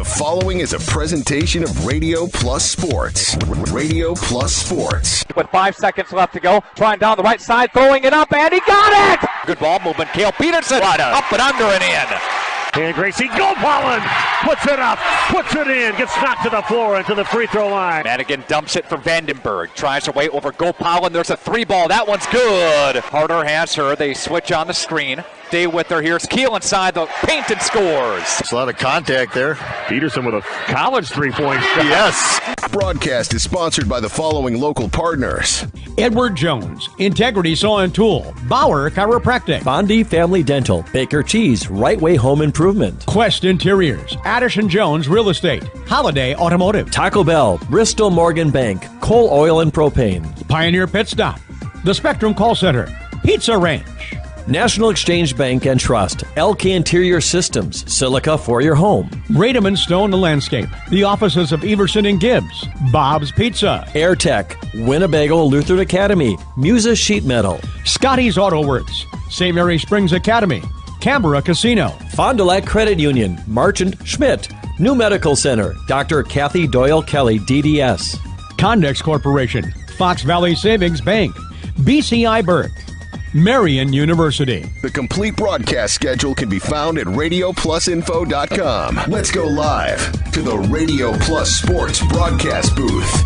The following is a presentation of Radio Plus Sports. Radio Plus Sports. With 5 seconds left to go, trying down the right side, throwing it up, and he got it! Good ball movement. Cale Peterson up and under and in. And Gracie Gopalin puts it up, puts it in, gets knocked to the floor into the free throw line. Madigan dumps it for Vandenberg. Tries her way over Gopalin. There's a three ball. That one's good. Harder has her. They switch on the screen. Stay with her. Here's Keel inside the paint and scores. It's a lot of contact there. Peterson with a college three-point shot. Yes. Broadcast is sponsored by the following local partners. Edward Jones, Integrity Saw and Tool, Bauer Chiropractic, Bondi Family Dental, Baker Cheese, Right Way Home Improvement, Quest Interiors, Addison Jones Real Estate, Holiday Automotive, Taco Bell, Bristol Morgan Bank, Coal Oil and Propane, Pioneer Pit Stop, The Spectrum Call Center, Pizza Ranch, National Exchange Bank and Trust, LK Interior Systems, Silica for your home, Rademan Stone Landscape, the offices of Everson and Gibbs, Bob's Pizza, Air Tech, Winnebago Lutheran Academy, Musa Sheet Metal, Scotty's Auto Works, St. Mary Springs Academy, Canberra Casino, Fond du Lac Credit Union, Marchant Schmidt, New Medical Center, Dr. Kathy Doyle Kelly, DDS, Connex Corporation, Fox Valley Savings Bank, BCI Burke, Marian University. The complete broadcast schedule can be found at RadioPlusInfo.com. Let's go live to the Radio Plus Sports broadcast booth.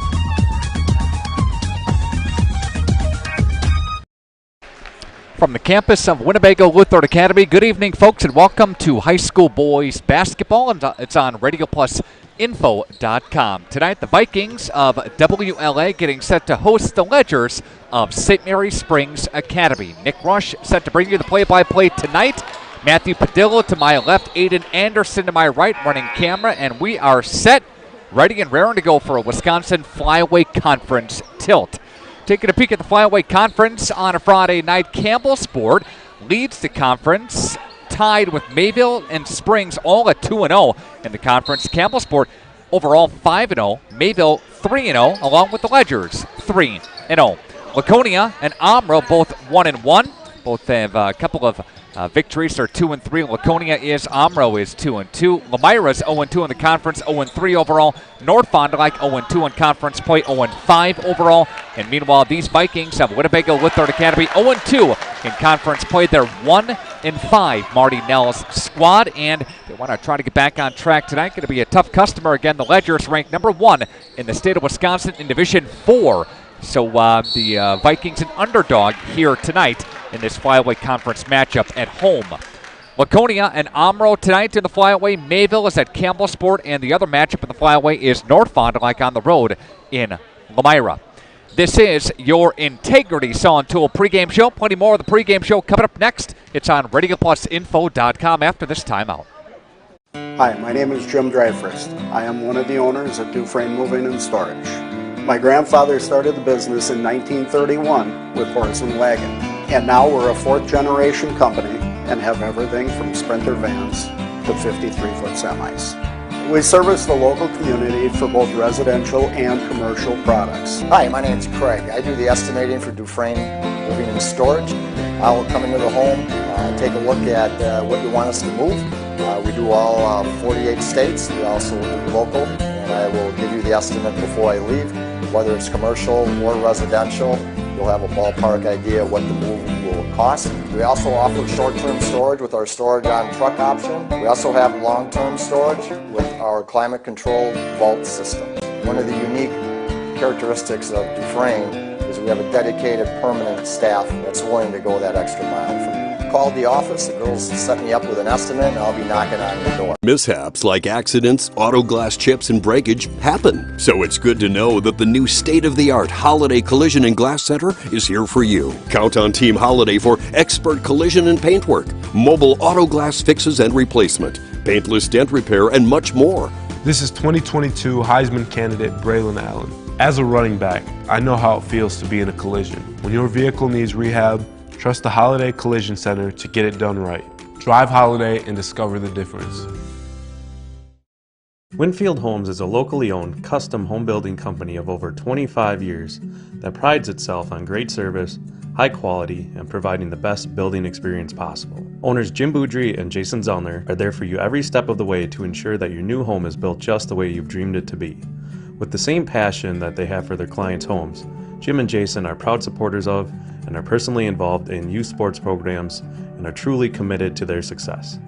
From the campus of Winnebago Lutheran Academy, good evening, folks, and welcome to high school boys basketball. And it's on RadioPlusInfo.com. Tonight, the Vikings of WLA getting set to host the Ledgers of St. Mary Springs Academy. Nick Rush set to bring you the play-by-play tonight. Matthew Padilla to my left, Aiden Anderson to my right, running camera, and we are set, ready and raring to go for a Wisconsin Flyaway Conference tilt. Taking a peek at the Flyaway Conference on a Friday night, Campbellsport leads the conference, tied with Mayville and Springs, all at 2-0 in the conference. Campbellsport overall 5-0, Mayville 3-0, along with the Ledgers 3-0. Laconia and Amro both 1-1. Both have a couple of victories. They're 2-3. Laconia is. Amro is 2-2. Lemira's 0-2 in the conference, 0-3 overall. North Fond du Lac 0-2 in conference play, 0-5 overall. And meanwhile, these Vikings have Winnebago Lutheran Academy 0-2 in conference play. They're 1-5. Marty Nell's squad, and they want to try to get back on track tonight. Going to be a tough customer again. The Ledgers ranked number 1 in the state of Wisconsin in Division 4. So the Vikings an underdog here tonight in this Flyaway Conference matchup at home. Laconia and Amro tonight in the Flyaway. Mayville is at Campbellsport, and the other matchup in the Flyaway is North Fond du Lac on the road in Lemira. This is your Integrity Saw and Tool pregame show. Plenty more of the pregame show coming up next. It's on RadioPlusInfo.com after this timeout. Hi, my name is Jim Dreyfus. I am one of the owners of Dufresne Moving and Storage. My grandfather started the business in 1931 with horse and wagon, and now we're a 4th generation company and have everything from Sprinter vans to 53-foot semis. We service the local community for both residential and commercial products. Hi, my name is Craig. I do the estimating for Dufresne Moving and Storage. I will come into the home, take a look at what you want us to move. We do all 48 states. We also do local, and I will give you the estimate before I leave. Whether it's commercial or residential, you'll have a ballpark idea of what the move will cost. We also offer short-term storage with our storage on truck option. We also have long-term storage with our climate-controlled vault system. One of the unique characteristics of Dufresne is we have a dedicated permanent staff that's willing to go that extra mile for you. Call the office, the girls set me up with an estimate, and I'll be knocking on your door. Mishaps like accidents, auto glass chips, and breakage happen. So it's good to know that the new state-of-the-art Holiday Collision and Glass Center is here for you. Count on Team Holiday for expert collision and paintwork, mobile auto glass fixes and replacement, paintless dent repair, and much more. This is 2022 Heisman candidate Braylon Allen. As a running back, I know how it feels to be in a collision. When your vehicle needs rehab, trust the Holiday Collision Center to get it done right. Drive Holiday and discover the difference. Winfield Homes is a locally owned, custom home building company of over 25 years that prides itself on great service, high quality, and providing the best building experience possible. Owners Jim Boudry and Jason Zellner are there for you every step of the way to ensure that your new home is built just the way you've dreamed it to be. With the same passion that they have for their clients' homes, Jim and Jason are proud supporters of and are personally involved in youth sports programs and are truly committed to their success.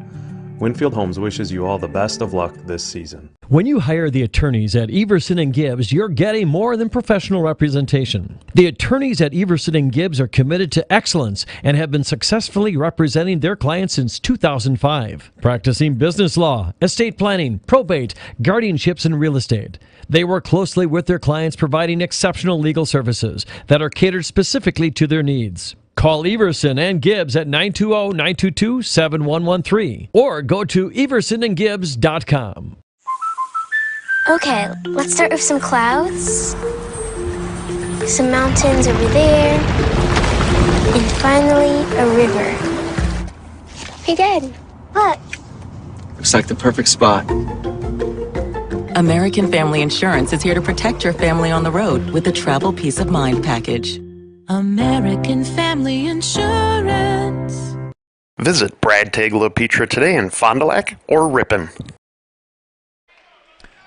Winfield Homes wishes you all the best of luck this season. When you hire the attorneys at Everson and Gibbs, you're getting more than professional representation. The attorneys at Everson and Gibbs are committed to excellence and have been successfully representing their clients since 2005, practicing business law, estate planning, probate, guardianships, and real estate. They work closely with their clients, providing exceptional legal services that are catered specifically to their needs. Call Everson and Gibbs at 920-922-7113 or go to eversonandgibbs.com. Okay, let's start with some clouds, some mountains over there, and finally a river. Hey, Dad, look. Looks like the perfect spot. American Family Insurance is here to protect your family on the road with the Travel Peace of Mind package. American Family Insurance. Visit Brad Tagle Petra today in Fond du Lac or Ripon.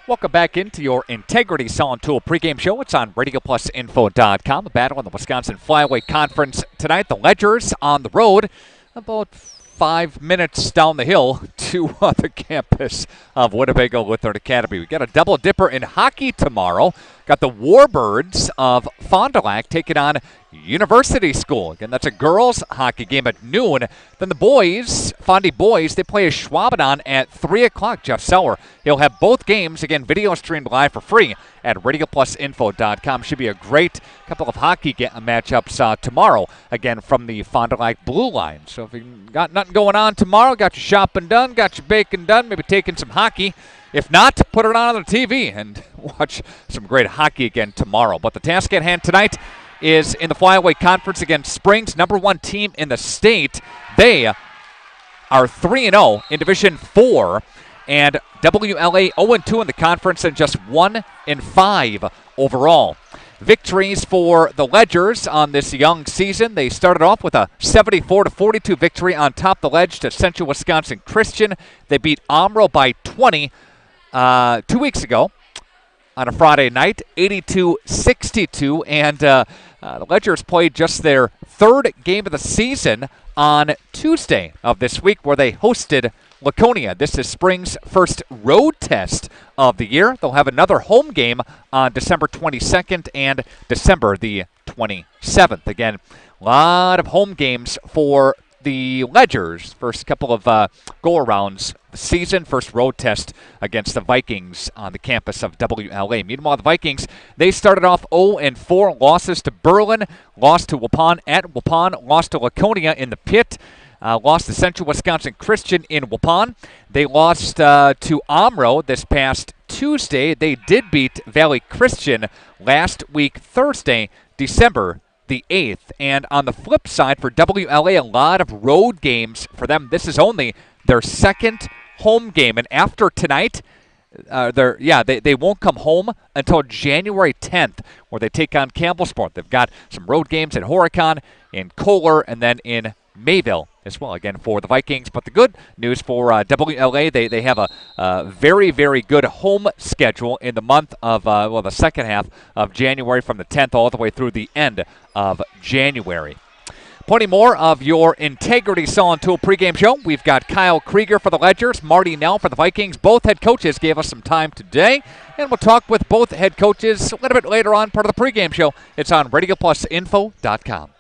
Welcome back into your Integrity Saw and Tool pregame show. It's on RadioPlusInfo.com. A battle in the Wisconsin Flyweight Conference tonight. The Ledgers on the road, about 5 minutes down the hill to the campus of Winnebago Lutheran Academy. We got a double dipper in hockey tomorrow. Got the Warbirds of Fond du Lac taking on University School. Again, that's a girls' hockey game at noon. Then the boys, Fondy boys, they play a Schwabenau at 3 o'clock. Jeff Seller, he'll have both games, again, video streamed live for free at RadioPlusInfo.com. Should be a great couple of hockey matchups tomorrow, again, from the Fond du Lac Blue Line. So if you got nothing going on tomorrow, got your shopping done, got your baking done, maybe taking some hockey. If not, put it on the TV and watch some great hockey again tomorrow. But the task at hand tonight is in the Flyweight Conference against Springs, number one team in the state. They are 3-0 in Division 4, and WLA 0-2 in the conference and just 1-5 overall. Victories for the Ledgers on this young season. They started off with a 74-42 victory on top of the ledge to Central Wisconsin Christian. They beat Omro by 20 2 weeks ago on a Friday night, 82-62, and the Ledgers played just their third game of the season on Tuesday of this week, where they hosted Laconia. This is Springs' first road test of the year. They'll have another home game on December 22nd and December the 27th. Again, a lot of home games for the Ledgers. First couple of go-arounds the season. First road test against the Vikings on the campus of WLA. Meanwhile, the Vikings, they started off 0-4, losses to Berlin, lost to Waupun at Waupun, lost to Laconia in the pit, lost to Central Wisconsin Christian in Waupun. They lost to Omro this past Tuesday. They did beat Valley Christian last week, Thursday, December the 8th. And on the flip side, for WLA, a lot of road games for them. This is only their second home game. And after tonight, they won't come home until January 10th, where they take on Campbellsport. They've got some road games in Horicon, in Kohler, and then in Mayville as well, again, for the Vikings. But the good news for WLA, they have a very, very good home schedule in the month of, the second half of January, from the 10th all the way through the end of January. Plenty more of your Integrity Saw and Tool pregame show. We've got Kyle Krieger for the Ledgers, Marty Nell for the Vikings. Both head coaches gave us some time today, and we'll talk with both head coaches a little bit later on, part of the pregame show. It's on RadioPlusInfo.com.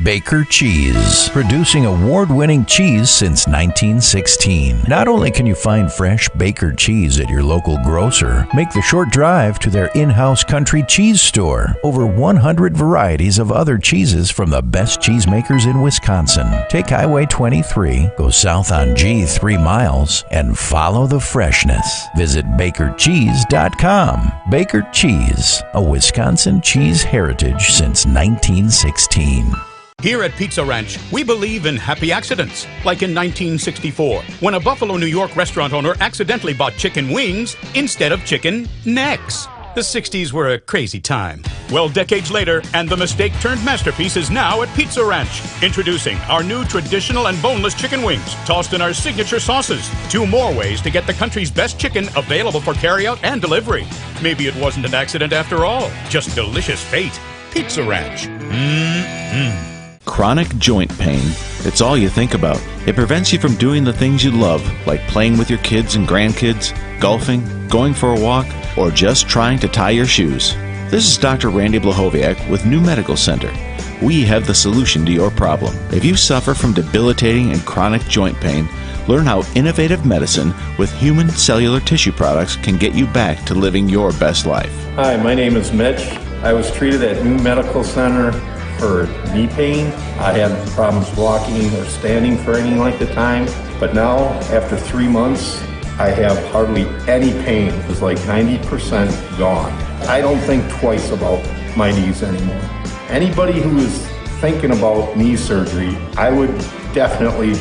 Baker Cheese, producing award-winning cheese since 1916. Not only can you find fresh Baker cheese at your local grocer, make the short drive to their in-house country cheese store. Over 100 varieties of other cheeses from the best cheesemakers in Wisconsin. Take Highway 23, go south on G 3 miles, and follow the freshness. Visit BakerCheese.com. Baker Cheese, a Wisconsin cheese heritage since 1916. Here at Pizza Ranch, we believe in happy accidents, like in 1964, when a Buffalo, New York restaurant owner accidentally bought chicken wings instead of chicken necks. The 60s were a crazy time. Well, decades later, and the mistake-turned masterpiece is now at Pizza Ranch. Introducing our new traditional and boneless chicken wings, tossed in our signature sauces. 2 more ways to get the country's best chicken available for carryout and delivery. Maybe it wasn't an accident after all, just delicious fate. Pizza Ranch. Mmm. Chronic joint pain. It's all you think about. It prevents you from doing the things you love, like playing with your kids and grandkids, golfing, going for a walk, or just trying to tie your shoes. This is Dr. Randy Blahoviak with New Medical Center. We have the solution to your problem. If you suffer from debilitating and chronic joint pain, learn how innovative medicine with human cellular tissue products can get you back to living your best life. Hi, my name is Mitch. I was treated at New Medical Center for knee pain. I had problems walking or standing for any length of time, but now after 3 months I have hardly any pain. It's like 90% gone. I don't think twice about my knees anymore. Anybody who is thinking about knee surgery, I would definitely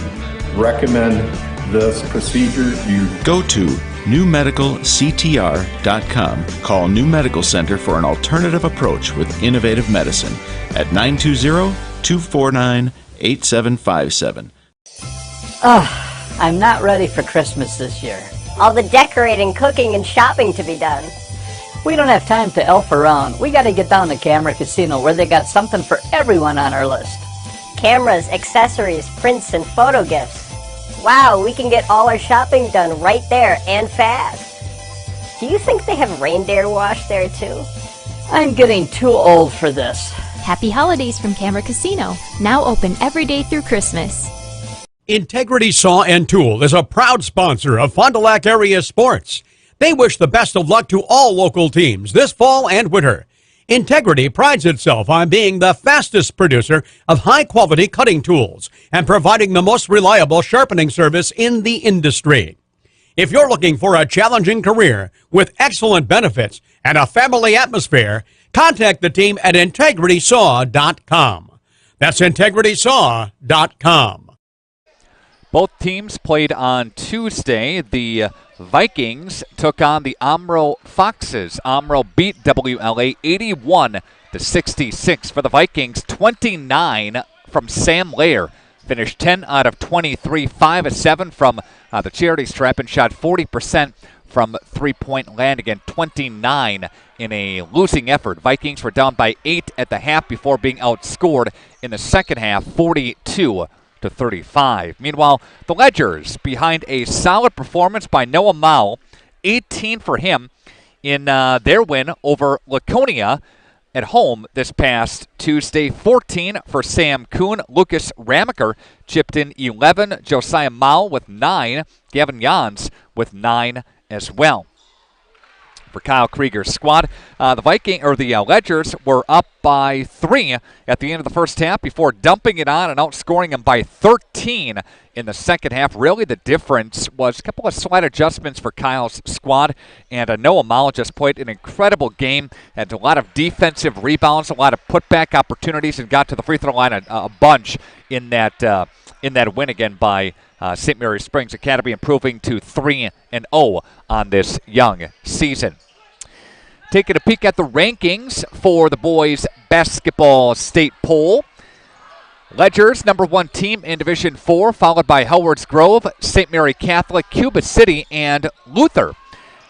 recommend this procedure. You go to newmedicalctr.com. Call New Medical Center for an alternative approach with innovative medicine at 920-249-8757. I'm not ready for Christmas this year. All the decorating, cooking, and shopping to be done. We don't have time to elf around. We got to get down to Camera Casino where they got something for everyone on our list. Cameras, accessories, prints, and photo gifts. Wow, we can get all our shopping done right there and fast. Do you think they have reindeer wash there too? I'm getting too old for this. Happy holidays from Camera Casino, now open every day through Christmas. Integrity Saw and Tool is a proud sponsor of Fond du Lac area sports. They wish the best of luck to all local teams this fall and winter. Integrity prides itself on being the fastest producer of high-quality cutting tools and providing the most reliable sharpening service in the industry. If you're looking for a challenging career with excellent benefits and a family atmosphere, contact the team at integritysaw.com. That's integritysaw.com. Both teams played on Tuesday. The Vikings took on the Omro Foxes. Omro beat WLA 81-66. For the Vikings, 29 from Sam Lair. Finished 10 out of 23, 5 of 7 from the charity stripe, and shot 40% from three-point land. Again, 29 in a losing effort. Vikings were down by 8 at the half before being outscored in the second half, 42-35. Meanwhile, the Ledgers, behind a solid performance by Noah Mao, 18 for him in their win over Laconia at home this past Tuesday. 14 for Sam Kuhn. Lucas Ramaker chipped in 11. Josiah Mao with 9. Gavin Jans with 9 as well. For Kyle Krieger's squad, the Ledgers were up by 3 at the end of the first half before dumping it on and outscoring them by 13 in the second half. Really, the difference was a couple of slight adjustments for Kyle's squad, and Noah Mao just played an incredible game. Had a lot of defensive rebounds, a lot of putback opportunities, and got to the free throw line a bunch in that win again by St. Mary Springs Academy, improving to 3-0 on this young season. Taking a peek at the rankings for the boys basketball state poll. Ledgers, number 1 team in Division 4, followed by Howards Grove, St. Mary Catholic, Cuba City, and Luther.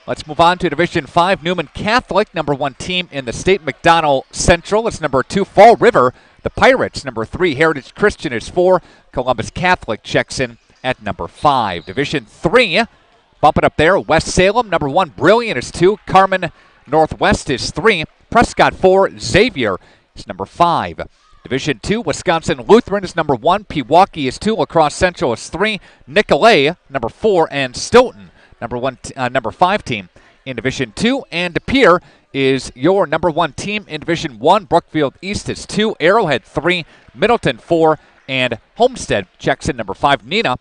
Let's move on to Division 5. Newman Catholic, number 1 team in the state. McDonald Central, it's number 2. Fall River, the Pirates, number 3. Heritage Christian is 4. Columbus Catholic checks in at number 5. Division 3, bump it up there. West Salem, number 1. Brilliant is 2. Carmen Northwest is 3. Prescott 4. Xavier is number 5. Division 2, Wisconsin Lutheran is number 1. Pewaukee is 2. La Crosse Central is 3. Nicolay, number 4. And Stoughton, number 5 team in Division 2. And De Pere is your number 1 team in Division 1. Brookfield East is 2. Arrowhead 3. Middleton 4. And Homestead checks in number 5. Neenah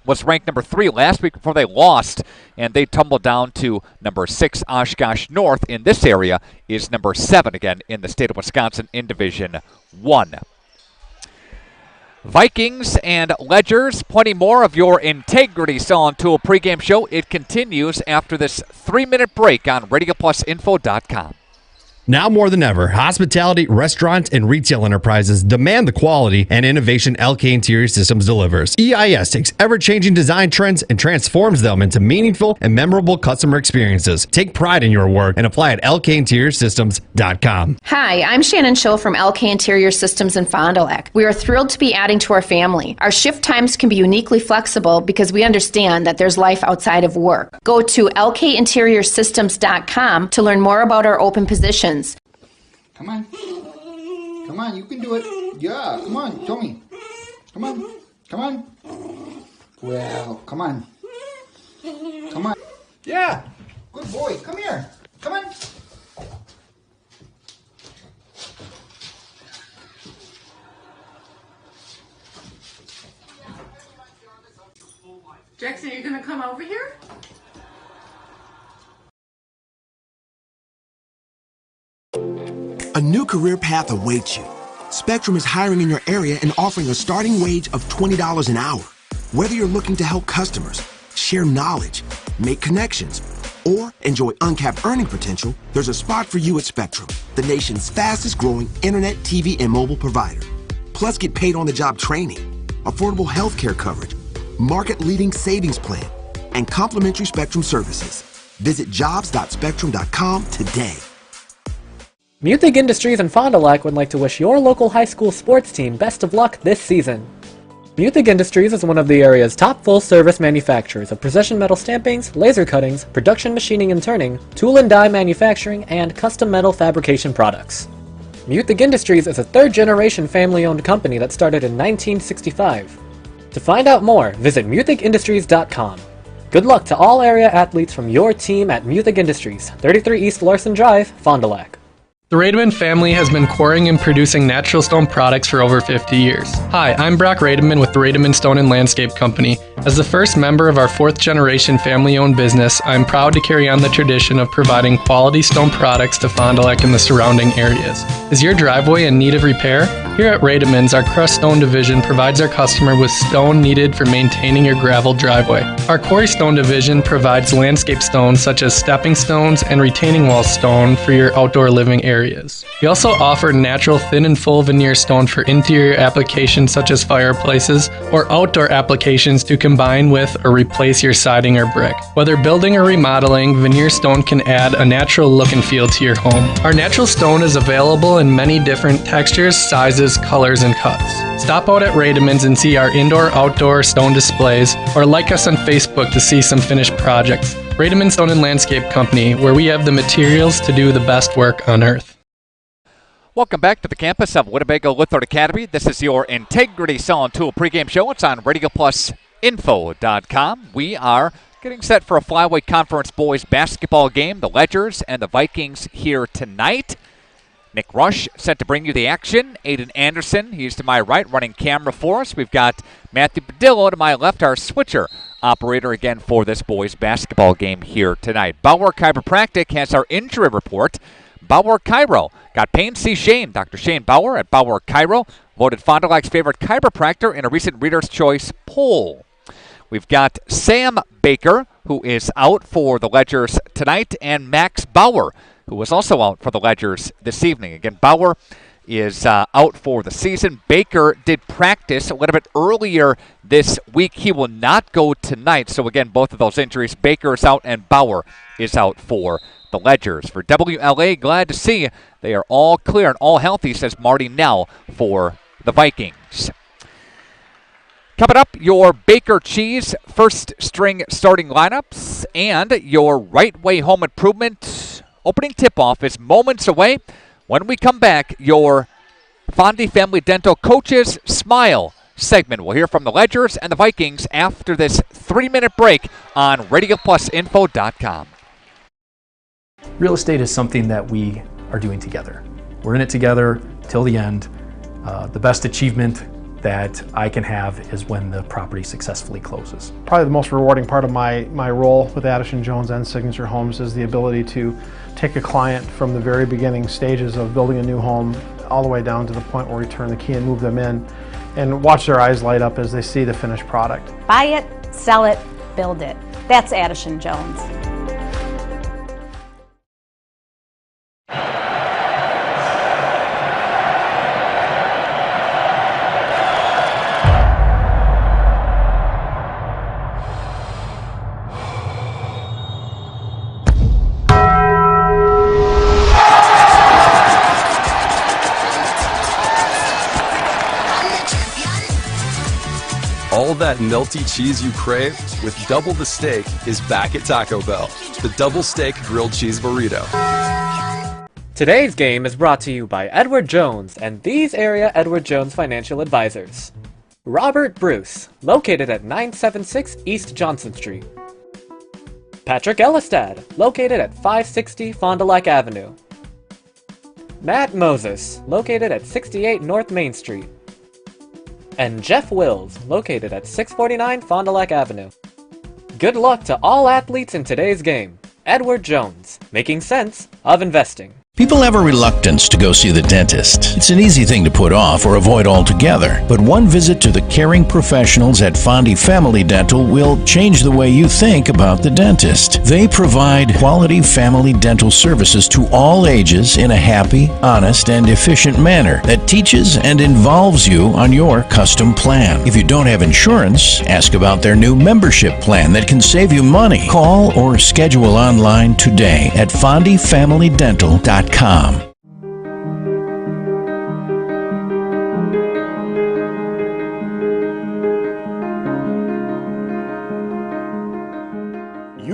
was ranked number 3 last week before they lost, and they tumbled down to number 6. Oshkosh North in this area is number 7 again in the state of Wisconsin in Division 1. Vikings and Ledgers, plenty more of your Integrity Saw and Tool pregame show. It continues after this 3-minute break on RadioPlusInfo.com. Now more than ever, hospitality, restaurants, and retail enterprises demand the quality and innovation LK Interior Systems delivers. EIS takes ever-changing design trends and transforms them into meaningful and memorable customer experiences. Take pride in your work and apply at lkinteriorsystems.com. Hi, I'm Shannon Schill from LK Interior Systems in Fond du Lac. We are thrilled to be adding to our family. Our shift times can be uniquely flexible because we understand that there's life outside of work. Go to lkinteriorsystems.com to learn more about our open positions. Come on. Come on, you can do it. Yeah, come on, show me. Come on. Come on. Well, come on. Come on. Yeah. Good boy. Come here. Come on. Jackson, are you going to come over here? A new career path awaits you. Spectrum is hiring in your area and offering a starting wage of $20 an hour. Whether you're looking to help customers, share knowledge, make connections, or enjoy uncapped earning potential, there's a spot for you at Spectrum, the nation's fastest growing internet, TV, and mobile provider. Plus, get paid on the job training, affordable health care coverage, market-leading savings plan, and complimentary Spectrum services. Visit jobs.spectrum.com today. Muthig Industries in Fond du Lac would like to wish your local high school sports team best of luck this season. Muthig Industries is one of the area's top full-service manufacturers of precision metal stampings, laser cuttings, production machining and turning, tool and die manufacturing, and custom metal fabrication products. Muthig Industries is a third-generation family-owned company that started in 1965. To find out more, visit muthigindustries.com. Good luck to all area athletes from your team at Muthig Industries, 33 East Larson Drive, Fond du Lac. The Rademan family has been quarrying and producing natural stone products for over 50 years. Hi, I'm Brock Rademan with the Rademan Stone and Landscape Company. As the first member of our fourth-generation family-owned business, I'm proud to carry on the tradition of providing quality stone products to Fond du Lac and the surrounding areas. Is your driveway in need of repair? Here at Rademan's, our crushed stone division provides our customer with stone needed for maintaining your gravel driveway. Our quarry stone division provides landscape stones such as stepping stones and retaining wall stone for your outdoor living areas. We also offer natural thin and full veneer stone for interior applications such as fireplaces or outdoor applications to combine with or replace your siding or brick. Whether building or remodeling, veneer stone can add a natural look and feel to your home. Our natural stone is available in many different textures, sizes, colors, and cuts. Stop out at Rademan's and see our indoor-outdoor stone displays, or like us on Facebook to see some finished projects. Rademan Stone and Landscape Company, where we have the materials to do the best work on earth. Welcome back to the campus of Winnebago Lutheran Academy. This is your Integrity Saw and Tool pregame show. It's on RadioPlusInfo.com. We are getting set for a Flyweight Conference boys basketball game. The Ledgers and the Vikings here tonight. Nick Rush set to bring you the action. Aiden Anderson, he's to my right, running camera for us. We've got Matthew Padillo to my left, our switcher operator again for this boys basketball game here tonight. Bauer Chiropractic has our injury report. Bauer Chiro got Payne C. Shane. Dr. Shane Bauer at Bauer Chiro, voted Fond du Lac's favorite chiropractor in a recent Reader's Choice poll. We've got Sam Baker, who is out for the Ledgers tonight, and Max Bauer, who was also out for the Ledgers this evening. Again, Bauer is out for the season. Baker did practice a little bit earlier this week. He will not go tonight. So again, both of those injuries, Baker is out and Bauer is out for the Ledgers. For WLA, glad to see they are all clear and all healthy, says Marty Nell for the Vikings. Coming up, your Baker Cheese first string starting lineups and your Right Way Home Improvement opening tip-off is moments away. When we come back, your Fondy Family Dental Coaches Smile segment. We'll hear from the Ledgers and the Vikings after this 3-minute break on RadioPlusInfo.com. Real estate is something that we are doing together. We're in it together till the end. The best achievement that I can have is when the property successfully closes. Probably the most rewarding part of my role with Addison Jones and Signature Homes is the ability to take a client from the very beginning stages of building a new home all the way down to the point where we turn the key and move them in, and watch their eyes light up as they see the finished product. Buy it, sell it, build it. That's Addison Jones. All that melty cheese you crave with double the steak is back at Taco Bell. The double steak grilled cheese burrito. Today's game is brought to you by Edward Jones and these area Edward Jones financial advisors. Robert Bruce, located at 976 East Johnson Street. Patrick Elistad, located at 560 Fond du Lac Avenue. Matt Moses, located at 68 North Main Street. And Jeff Wills, located at 649 Fond du Lac Avenue. Good luck to all athletes in today's game. Edward Jones, making sense of investing. People have a reluctance to go see the dentist. It's an easy thing to put off or avoid altogether. But one visit to the caring professionals at Fondy Family Dental will change the way you think about the dentist. They provide quality family dental services to all ages in a happy, honest, and efficient manner that teaches and involves you on your custom plan. If you don't have insurance, ask about their new membership plan that can save you money. Call or schedule online today at fondyfamilydental.com. You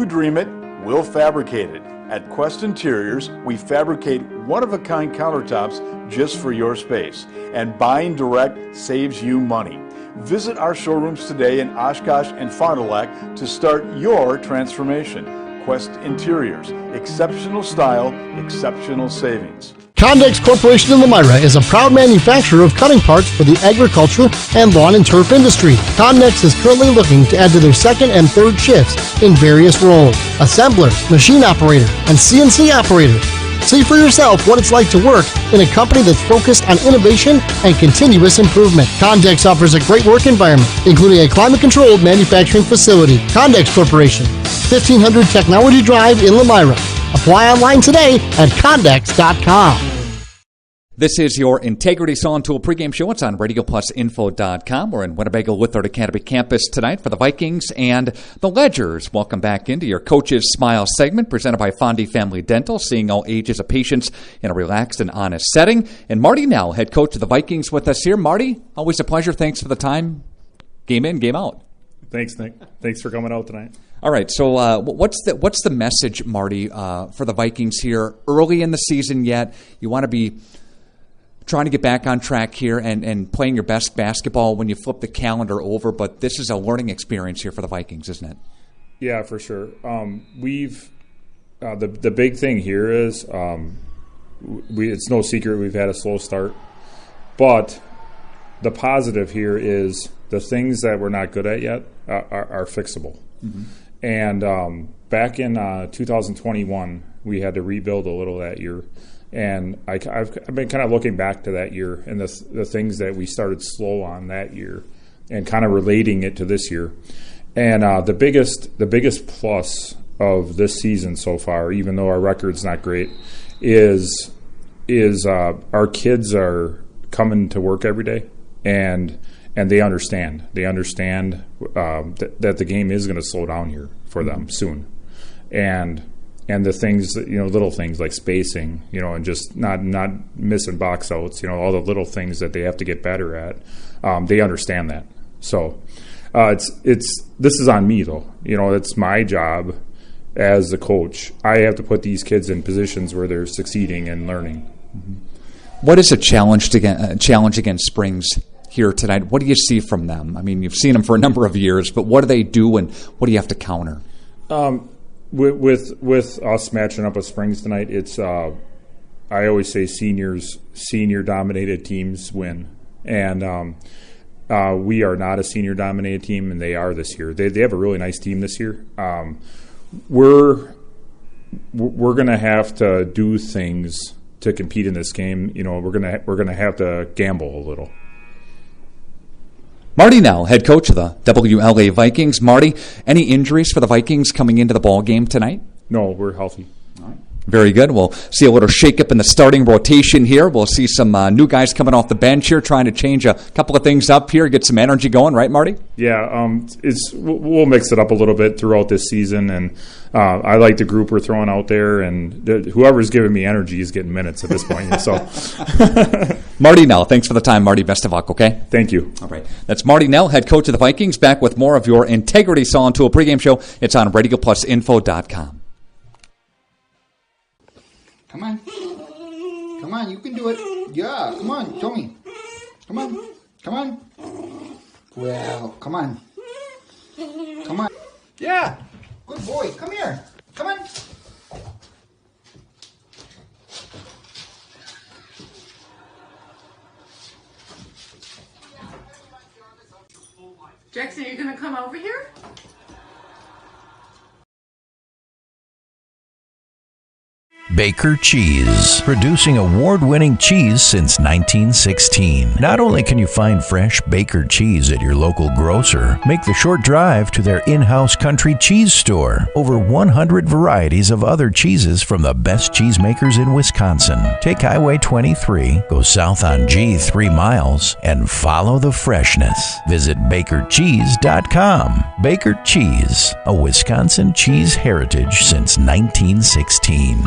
dream it, we'll fabricate it. At Quest Interiors, we fabricate one-of-a-kind countertops just for your space. And buying direct saves you money. Visit our showrooms today in Oshkosh and Fond du Lac to start your transformation. Quest Interiors, exceptional style, exceptional savings. Condex Corporation in Lemira is a proud manufacturer of cutting parts for the agriculture and lawn and turf industry. Condex is currently looking to add to their second and third shifts in various roles: assembler, machine operator, and CNC operator. See for yourself what it's like to work in a company that's focused on innovation and continuous improvement. Condex offers a great work environment, including a climate-controlled manufacturing facility. Condex Corporation, 1500 Technology Drive in Lemira. Apply online today at Condex.com. This is your Integrity Saw and Tool pregame show. It's on RadioPlusInfo.com. We're in Winnebago Lutheran Academy campus tonight for the Vikings and the Ledgers. Welcome back into your Coach's Smile segment presented by Fondy Family Dental, seeing all ages of patients in a relaxed and honest setting. And Marty Nell, head coach of the Vikings, with us here. Marty, always a pleasure. Thanks for the time. Game in, game out. Thanks, Nick. Thanks for coming out tonight. All right, so what's the message, Marty, for the Vikings here early in the season yet? You want to be trying to get back on track here and playing your best basketball when you flip the calendar over, but this is a learning experience here for the Vikings, isn't it? Yeah, for sure. We've the big thing here is it's no secret we've had a slow start, but the positive here is the things that we're not good at yet are fixable. Mm-hmm. And back in 2021, we had to rebuild a little that year. And I've been kind of looking back to that year and the things that we started slow on that year and kind of relating it to this year. And the biggest plus of this season so far, even though our record's not great, is our kids are coming to work every day and they understand. They understand that the game is going to slow down here for them soon. And the things, little things like spacing, and just not missing box outs, all the little things that they have to get better at, they understand that. So this is on me though. It's my job as the coach. I have to put these kids in positions where they're succeeding and learning. Mm-hmm. What is a challenge against Springs here tonight? What do you see from them? I mean, you've seen them for a number of years, but what do they do and what do you have to counter? With us matching up with Springs tonight, it's I always say senior dominated teams win, and we are not a senior dominated team, and they are this year. They have a really nice team this year. We're going to have to do things to compete in this game. We're going to have to gamble a little. Marty Nell, head coach of the WLA Vikings. Marty, any injuries for the Vikings coming into the ball game tonight? No, we're healthy. Very good. We'll see a little shakeup in the starting rotation here. We'll see some new guys coming off the bench here, trying to change a couple of things up here, get some energy going, right, Marty? Yeah, we'll mix it up a little bit throughout this season, and I like the group we're throwing out there, and whoever's giving me energy is getting minutes at this point. So, Marty Nell, thanks for the time, Marty. Best of luck, okay? Thank you. All right. That's Marty Nell, head coach of the Vikings, back with more of your Integrity Saw and Tool pregame show. It's on RadioPlusInfo.com. Come on. Come on, you can do it. Yeah, come on, show me. Come on. Come on. Well, come on. Come on. Yeah. Good boy. Come here. Come on. Jackson, are you going to come over here? Baker Cheese, producing award-winning cheese since 1916. Not only can you find fresh Baker cheese at your local grocer, make the short drive to their in-house country cheese store. Over 100 varieties of other cheeses from the best cheesemakers in Wisconsin. Take Highway 23, go south on G 3 miles, and follow the freshness. Visit bakercheese.com. Baker Cheese, a Wisconsin cheese heritage since 1916.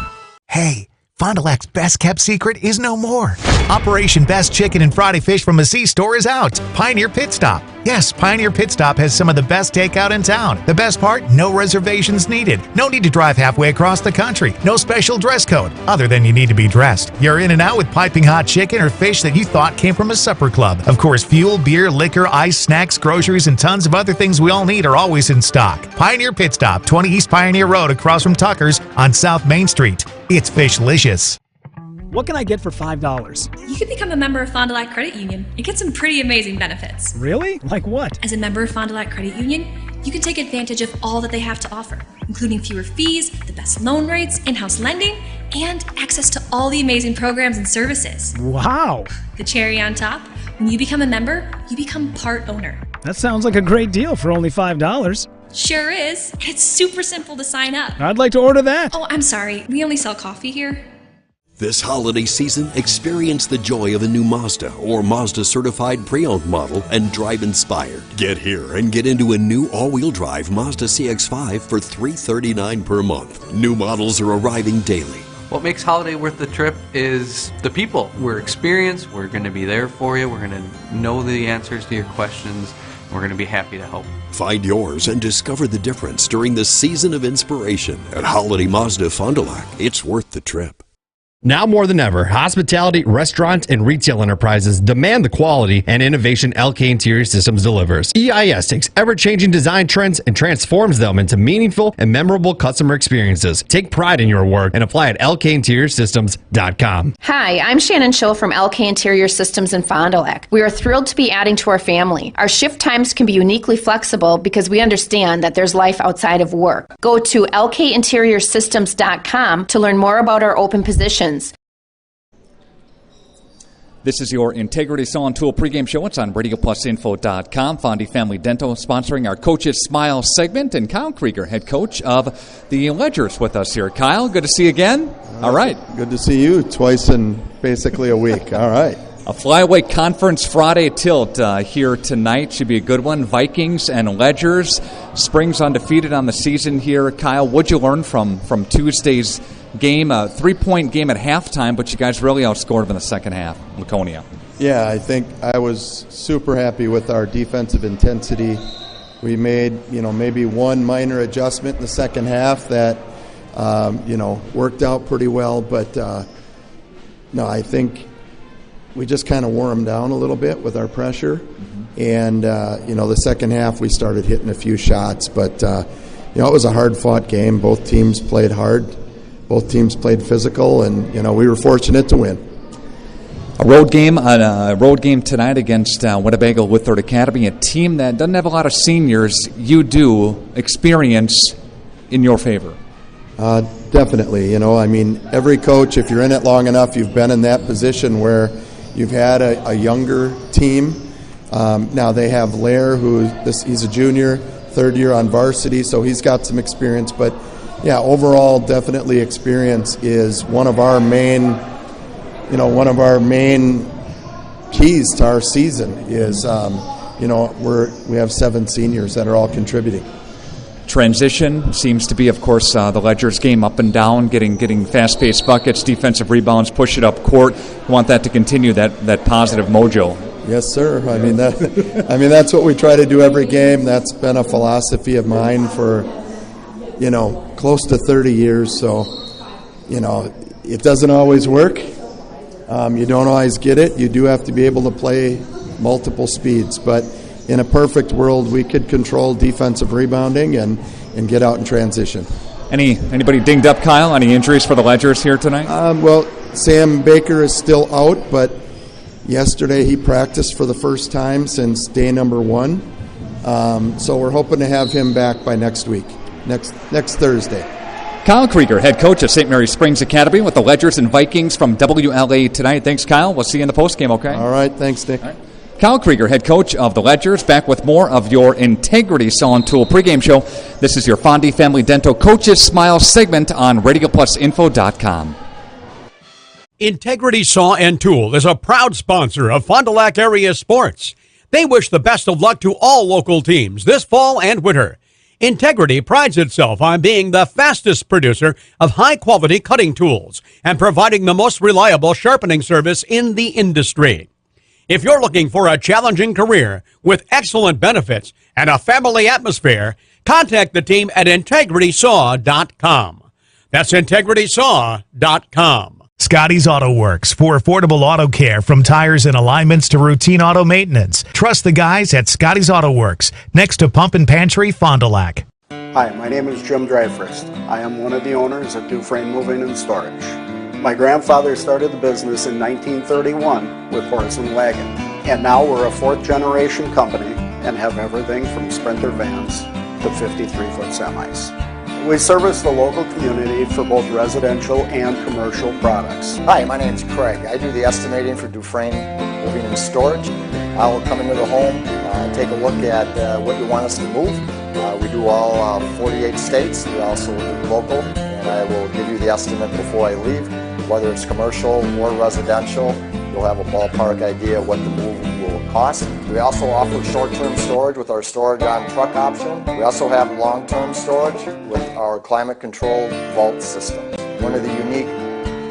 Hey, Fond du Lac's best-kept secret is no more. Operation Best Chicken and Friday Fish from a C-Store is out. Pioneer Pit Stop. Yes, Pioneer Pit Stop has some of the best takeout in town. The best part, no reservations needed. No need to drive halfway across the country. No special dress code, other than you need to be dressed. You're in and out with piping hot chicken or fish that you thought came from a supper club. Of course, fuel, beer, liquor, ice, snacks, groceries, and tons of other things we all need are always in stock. Pioneer Pit Stop, 20 East Pioneer Road across from Tucker's on South Main Street. It's Fishlicious. What can I get for $5? You can become a member of Fond du Lac Credit Union and get some pretty amazing benefits. Really? Like what? As a member of Fond du Lac Credit Union, you can take advantage of all that they have to offer, including fewer fees, the best loan rates, in-house lending, and access to all the amazing programs and services. Wow! The cherry on top, when you become a member, you become part owner. That sounds like a great deal for only $5. Sure is. And it's super simple to sign up. I'd like to order that. Oh, I'm sorry. We only sell coffee here. This holiday season, experience the joy of a new Mazda or Mazda certified pre-owned model and drive inspired. Get here and get into a new all-wheel drive Mazda CX-5 for $339 per month. New models are arriving daily. What makes holiday worth the trip is the people. We're experienced, we're going to be there for you, we're going to know the answers to your questions, we're going to be happy to help. Find yours and discover the difference during the season of inspiration at Holiday Mazda Fond du Lac. It's worth the trip. Now more than ever, hospitality, restaurant, and retail enterprises demand the quality and innovation LK Interior Systems delivers. EIS takes ever-changing design trends and transforms them into meaningful and memorable customer experiences. Take pride in your work and apply at lkinteriorsystems.com. Hi, I'm Shannon Schill from LK Interior Systems in Fond du Lac. We are thrilled to be adding to our family. Our shift times can be uniquely flexible because we understand that there's life outside of work. Go to lkinteriorsystems.com to learn more about our open positions. This is your Integrity Saw and Tool pregame show. It's on RadioPlusInfo.com. Fondy Family Dental sponsoring our Coaches Smile segment. And Kyle Krieger, head coach of the Ledgers, with us here. Kyle, good to see you again. All right. Good to see you twice in basically a week. All right. A flyaway conference Friday tilt here tonight. Should be a good one. Vikings and Ledgers. Springs undefeated on the season here. Kyle, what'd you learn from Tuesday's game? A 3-point game at halftime, but you guys really outscored them in the second half, Laconia. Yeah, I think I was super happy with our defensive intensity. We made, maybe one minor adjustment in the second half that, worked out pretty well. But, no, I think we just kind of wore them down a little bit with our pressure. And, the second half we started hitting a few shots. But, it was a hard-fought game. Both teams played hard. Both teams played physical, and, we were fortunate to win. A road game tonight against Winnebago Lutheran Academy, a team that doesn't have a lot of seniors. You do. Experience in your favor. Definitely. Every coach, if you're in it long enough, you've been in that position where you've had a younger team Now they have Lair, he's a junior, third year on varsity, so he's got some experience. But yeah, overall, definitely experience is one of our main keys to our season. Is we have 7 seniors that are all contributing. Transition seems to be, of course, the Ledger's game, up and down, getting fast-paced buckets, defensive rebounds, push it up court. You want that to continue, that positive mojo. Yes, sir. I mean that's what we try to do every game. That's been a philosophy of mine for close to 30 years. So it doesn't always work. You don't always get it. You do have to be able to play multiple speeds, but in a perfect world, we could control defensive rebounding and get out in transition. Anybody dinged up, Kyle? Any injuries for the Ledgers here tonight? Well, Sam Baker is still out, but yesterday he practiced for the first time since day number 1. So we're hoping to have him back by next week, next Thursday. Kyle Krieger, head coach of St. Mary Springs Academy with the Ledgers and Vikings from WLA tonight. Thanks, Kyle. We'll see you in the postgame, okay? All right. Thanks, Nick. All right. Kyle Krieger, head coach of the Ledgers, back with more of your Integrity Saw and Tool pregame show. This is your Fondy Family Dental Coaches Smile segment on RadioPlusInfo.com. Integrity Saw and Tool is a proud sponsor of Fond du Lac area sports. They wish the best of luck to all local teams this fall and winter. Integrity prides itself on being the fastest producer of high-quality cutting tools and providing the most reliable sharpening service in the industry. If you're looking for a challenging career with excellent benefits and a family atmosphere, contact the team at IntegritySaw.com. That's IntegritySaw.com. Scotty's Auto Works for affordable auto care, from tires and alignments to routine auto maintenance. Trust the guys at Scotty's Auto Works, next to Pump and Pantry, Fond du Lac. Hi, my name is Jim Dryfirst. I am one of the owners of Dufresne Moving and Storage. My grandfather started the business in 1931 with horse and wagon, and now we're a 4th generation company and have everything from Sprinter vans to 53-foot semis. We service the local community for both residential and commercial products. Hi, my name is Craig. I do the estimating for Dufresne Moving and Storage. I will come into the home, take a look at what you want us to move. We do all 48 states. We also do local, and I will give you the estimate before I leave. Whether it's commercial or residential, you'll have a ballpark idea of what the move will cost. We also offer short-term storage with our storage on truck option. We also have long-term storage with our climate-controlled vault system. One of the unique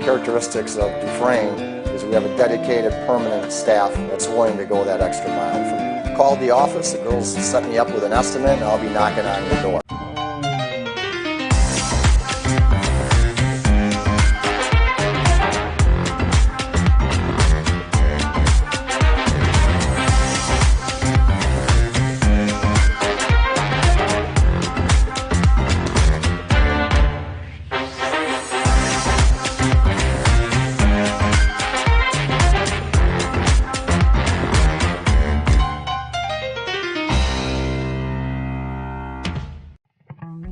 characteristics of Dufresne is we have a dedicated permanent staff that's willing to go that extra mile for you. Call the office, the girls set me up with an estimate, and I'll be knocking on your door.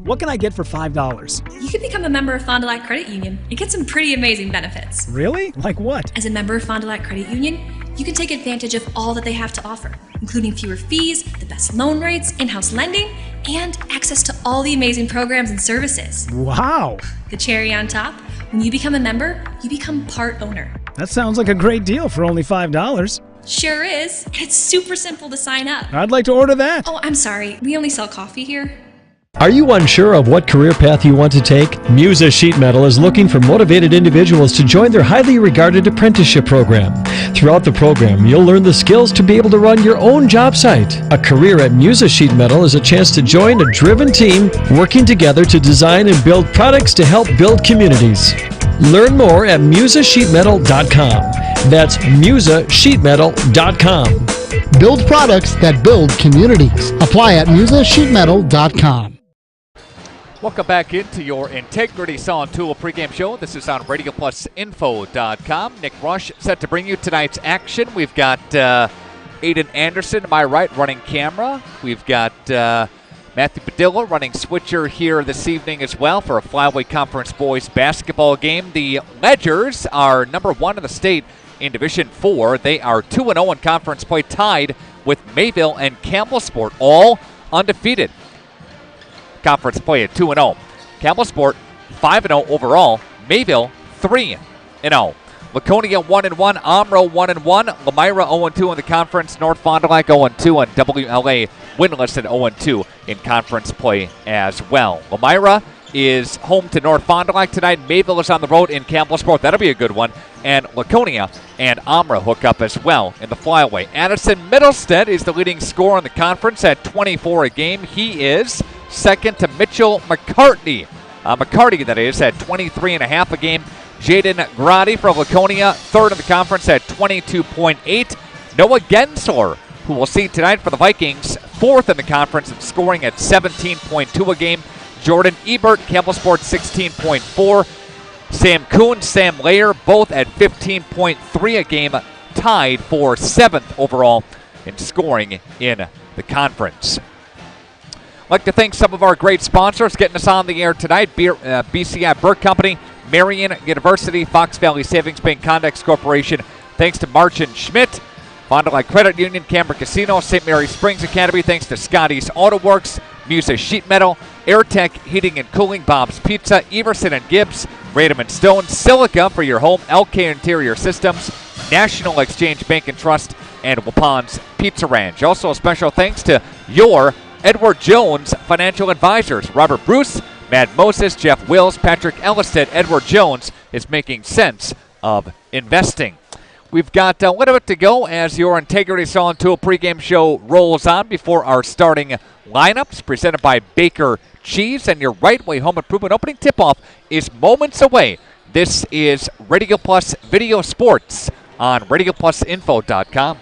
What can I get for $5? You can become a member of Fond du Lac Credit Union and get some pretty amazing benefits. Really? Like what? As a member of Fond du Lac Credit Union, you can take advantage of all that they have to offer, including fewer fees, the best loan rates, in-house lending, and access to all the amazing programs and services. Wow! The cherry on top, when you become a member, you become part owner. That sounds like a great deal for only $5. Sure is. It's super simple to sign up. I'd like to order that. Oh, I'm sorry. We only sell coffee here. Are you unsure of what career path you want to take? Musa Sheet Metal is looking for motivated individuals to join their highly regarded apprenticeship program. Throughout the program, you'll learn the skills to be able to run your own job site. A career at Musa Sheet Metal is a chance to join a driven team working together to design and build products to help build communities. Learn more at musasheetmetal.com. That's musasheetmetal.com. Build products that build communities. Apply at musasheetmetal.com. Welcome back into your Integrity Saw and Tool pregame show. This is on RadioPlusInfo.com. Nick Rush set to bring you tonight's action. We've got Aiden Anderson to my right running camera. We've got Matthew Padilla running switcher here this evening as well for a Flyweight Conference boys basketball game. The Ledgers are number 1 in the state in Division 4. They are 2-0 in conference play, tied with Mayville and Campbellsport, all undefeated. Conference play at 2-0. Campbellsport 5-0 overall. Mayville 3-0. Laconia 1-1. Omro 1-1. Lemira 0-2 in the conference. North Fond du Lac 0-2, and WLA winless at 0-2 in conference play as well. Lemira is home to North Fond du Lac tonight. Mayville is on the road in Campbellsport. That'll be a good one. And Laconia and Omra hook up as well in the flyaway. Addison Middlestead is the leading scorer in the conference at 24 a game. He is second to Mitchell McCarty, that is, at 23.5 a game. Jaden Grotti for Laconia, third in the conference at 22.8. Noah Gensler, who we'll see tonight for the Vikings, fourth in the conference and scoring at 17.2 a game. Jordan Ebert, Campbellsport 16.4. Sam Kuhn, Sam Layer, both at 15.3 a game, tied for 7th overall in scoring in the conference. I'd like to thank some of our great sponsors getting us on the air tonight. BCI Burke Company, Marian University, Fox Valley Savings Bank, Condex Corporation. Thanks to March and Schmidt, Fond du Lac Credit Union, Canberra Casino, St. Mary Springs Academy. Thanks to Scotty's Auto Works, Musa Sheet Metal, AirTech Heating and Cooling, Bob's Pizza, Everson and Gibbs, Radom and Stone, Silica for your home, LK Interior Systems, National Exchange Bank and Trust, and Wapon's Pizza Ranch. Also a special thanks to your Edward Jones Financial Advisors. Robert Bruce, Matt Moses, Jeff Wills, Patrick Ellisted. Edward Jones is making sense of investing. We've got a little bit to go as your Integrity Saw and Tool pregame show rolls on before our starting lineups presented by Baker Cheese. And your Right Way Home Improvement opening tip-off is moments away. This is Radio Plus Video Sports on RadioPlusInfo.com.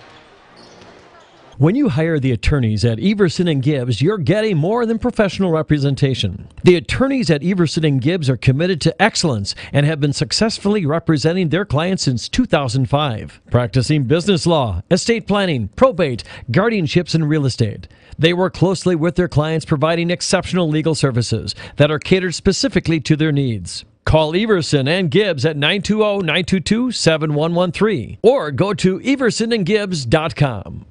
When you hire the attorneys at Everson and Gibbs, you're getting more than professional representation. The attorneys at Everson and Gibbs are committed to excellence and have been successfully representing their clients since 2005, practicing business law, estate planning, probate, guardianships, and real estate. They work closely with their clients, providing exceptional legal services that are catered specifically to their needs. Call Everson and Gibbs at 920-922-7113 or go to eversonandgibbs.com.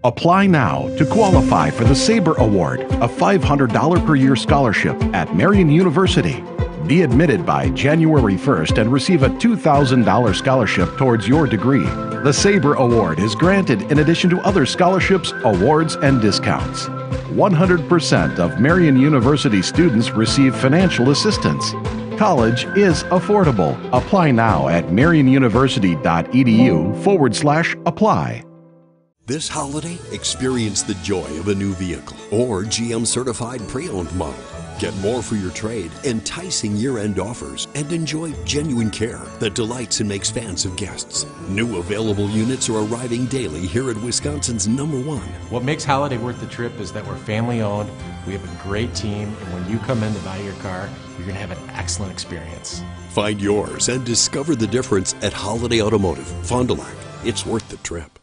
Apply now to qualify for the Sabre Award, a $500 per year scholarship at Marian University. Be admitted by January 1st and receive a $2,000 scholarship towards your degree. The Sabre Award is granted in addition to other scholarships, awards, and discounts. 100% of Marian University students receive financial assistance. College is affordable. Apply now at marianuniversity.edu/apply. This holiday, experience the joy of a new vehicle or GM certified pre-owned model. Get more for your trade, enticing year-end offers, and enjoy genuine care that delights and makes fans of guests. New available units are arriving daily here at Wisconsin's #1. What makes Holiday worth the trip is that we're family-owned, we have a great team, and when you come in to buy your car, you're going to have an excellent experience. Find yours and discover the difference at Holiday Automotive, Fond du Lac. It's worth the trip.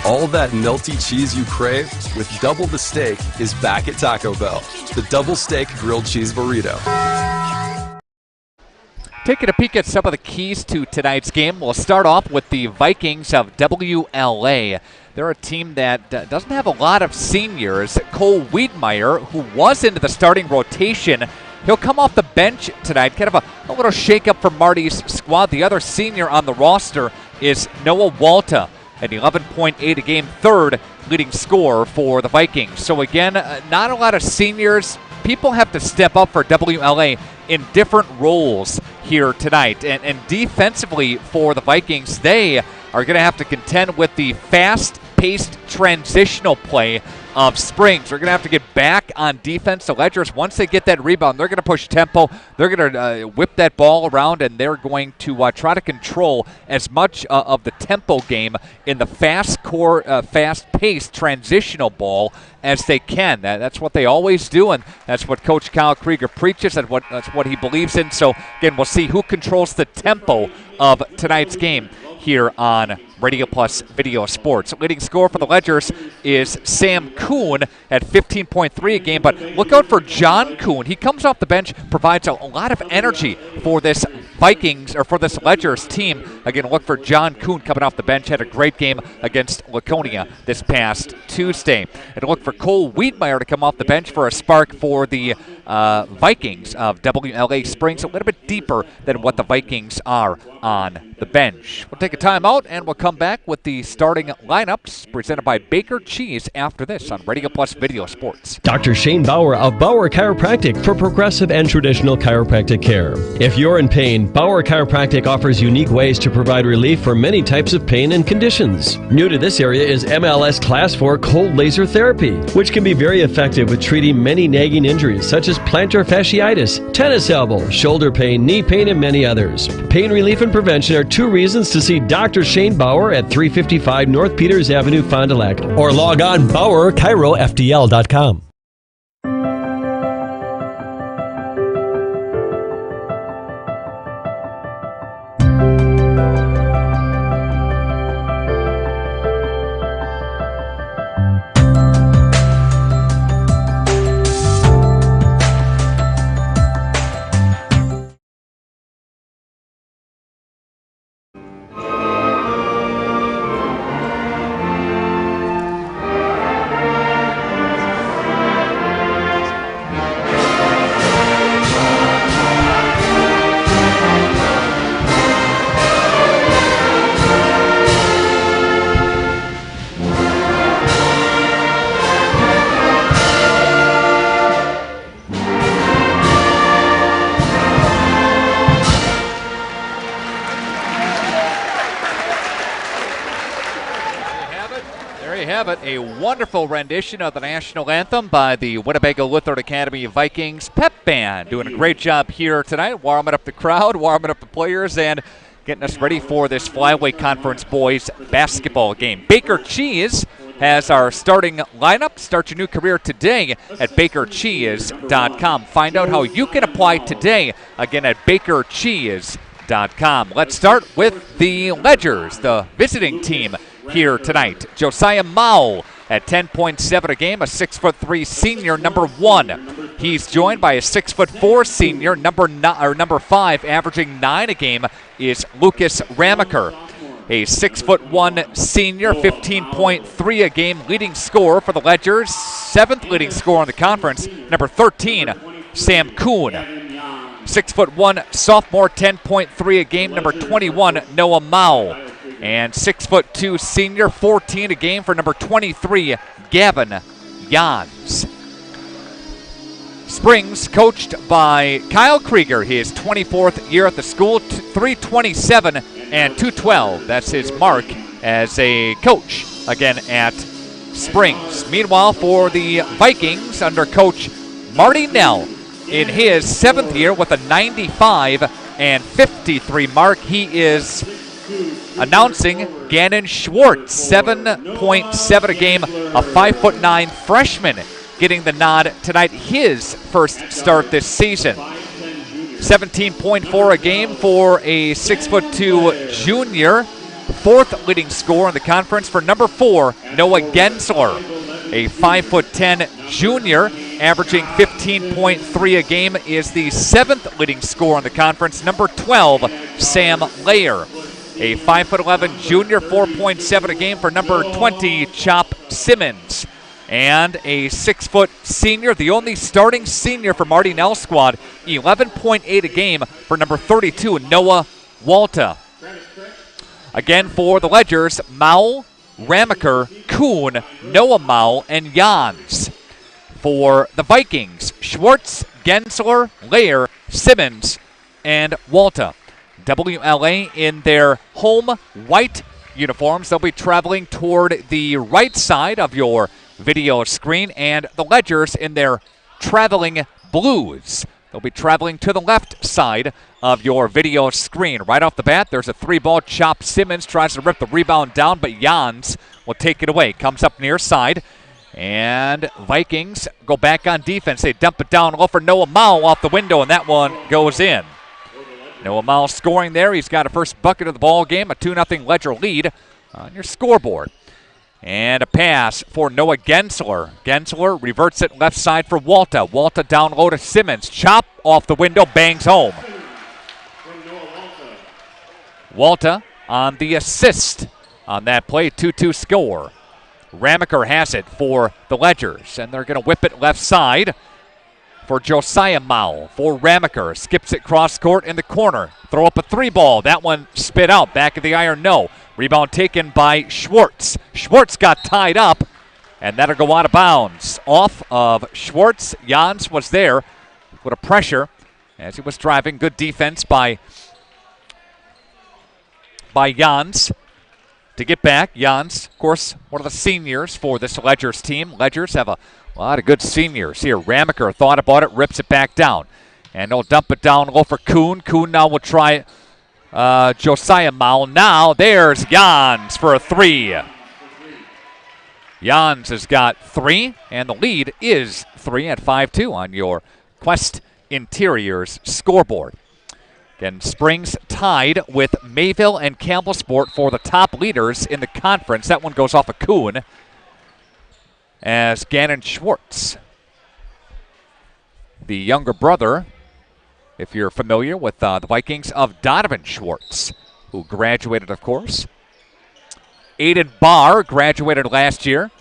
All that melty cheese you crave with double the steak is back at Taco Bell. The double steak grilled cheese burrito. Taking a peek at some of the keys to tonight's game. We'll start off with the Vikings of WLA. They're a team that doesn't have a lot of seniors. Cole Wiedmeyer, who was into the starting rotation, he'll come off the bench tonight. Kind of a little shakeup for Marty's squad. The other senior on the roster is Noah Walta at 11.8 a game, third leading scorer for the Vikings. So again, not a lot of seniors. People have to step up for WLA in different roles here tonight. And defensively for the Vikings, they are going to have to contend with the fast-paced transitional play of Springs. They're going to have to get back on defense. The Ledgers, once they get that rebound, they're going to push tempo. They're going to whip that ball around, and they're going to try to control as much of the tempo game in the fast-paced transitional ball as they can. That's what they always do, and that's what Coach Kyle Krieger preaches, and that's what he believes in. So, again, we'll see who controls the tempo of tonight's game here on Radio Plus Video Sports. Leading scorer for the Ledgers is Sam Kuhn at 15.3 a game, but look out for John Kuhn. He comes off the bench, provides a lot of energy for this Vikings, or for this Ledgers team. Again, look for John Kuhn coming off the bench. Had a great game against Laconia this past Tuesday. And look for Cole Wiedmeyer to come off the bench for a spark for the Vikings of WLA Springs, a little bit deeper than what the Vikings are on the bench. We'll take a timeout, and we'll come back with the starting lineups presented by Baker Cheese after this on Radio Plus Video Sports. Dr. Shane Bauer of Bauer Chiropractic for progressive and traditional chiropractic care. If you're in pain, Bauer Chiropractic offers unique ways to provide relief for many types of pain and conditions. New to this area is MLS Class 4 cold laser therapy, which can be very effective with treating many nagging injuries such as plantar fasciitis, tennis elbow, shoulder pain, knee pain, and many others. Pain relief and prevention are two reasons to see Dr. Shane Bauer at 355 North Peters Avenue, Fond du Lac, or log on BauerChiroFDL.com. A wonderful rendition of the national anthem by the Winnebago Lutheran Academy Vikings Pep Band. Doing a great job here tonight, warming up the crowd, warming up the players, and getting us ready for this Flyweight Conference boys basketball game. Baker Cheese has our starting lineup. Start your new career today at BakerCheese.com. Find out how you can apply today, again, at BakerCheese.com. Let's start with the Ledgers, the visiting team here tonight. Josiah Mao at 10.7 a game, a 6'3" senior, number 1. He's joined by a 6'4" senior, number 5, averaging 9 a game, is Lucas Ramaker. A 6'1" senior, 15.3 a game, leading scorer for the Ledgers, 7th leading scorer in the conference, number 13, Sam Kuhn. 6'1" sophomore, 10.3 a game, number 21, Noah Mao. And 6'2" senior, 14 a game for number 23, Gavin Jans. Springs, coached by Kyle Krieger, his 24th year at the school, 327 and 212. That's his mark as a coach, again, at Springs. Meanwhile, for the Vikings, under coach Marty Nell, in his 7th year with a 95 and 53 mark, he is announcing Gannon Schwartz, 7.7 a game, a 5'9" freshman, getting the nod tonight, his first start this season. 17.4 a game for a 6'2" junior, 4th leading scorer in the conference for number 4, Noah Gensler. A 5'10" junior, averaging 15.3 a game, is the 7th leading scorer in the conference, number 12, Sam Layer. A 5'11" junior, 4.7 a game for number 20, Chop Simmons. And a 6' senior, the only starting senior for Marty Nell's squad, 11.8 a game for number 32, Noah Walta. Again for the Ledgers, Mao, Ramaker, Kuhn, Noah Mao, and Jans. For the Vikings, Schwartz, Gensler, Layer, Simmons, and Walta. WLA in their home white uniforms. They'll be traveling toward the right side of your video screen, and the Ledgers in their traveling blues. They'll be traveling to the left side of your video screen. Right off the bat, there's a 3-ball chop. Simmons tries to rip the rebound down, but Jans will take it away. Comes up near side, and Vikings go back on defense. They dump it down low for Noah Mao off the window, and that one goes in. Noah Mao scoring there. He's got a first bucket of the ball game, a 2-0 Ledger lead on your scoreboard. And a pass for Noah Gensler. Gensler reverts it left side for Walta. Walta down low to Simmons. Chop off the window, bangs home. Walta on the assist on that play, 2-2 score. Ramaker has it for the Ledgers, and they're going to whip it left side for Josiah Mao. For Ramaker, skips it cross court in the corner. Throw up a 3-ball. That one spit out. Back of the iron, no. Rebound taken by Schwartz. Schwartz got tied up, and that'll go out of bounds. Off of Schwartz. Jans was there with a pressure as he was driving. Good defense by Jans to get back. Jans, of course, one of the seniors for this Ledgers team. Ledgers have a lot of good seniors here. Ramaker thought about it, rips it back down. And they'll dump it down low for Kuhn. Kuhn now will try Josiah Mao. Now there's Jans for a 3. Jans has got 3, and the lead is 3 at 5-2 on your Quest Interiors scoreboard. Again, Springs tied with Mayville and Campbell Sport for the top leaders in the conference. That one goes off of Kuhn as Gannon Schwartz, the younger brother, if you're familiar with the Vikings, of Donovan Schwartz, who graduated, of course. Aiden Barr graduated last year.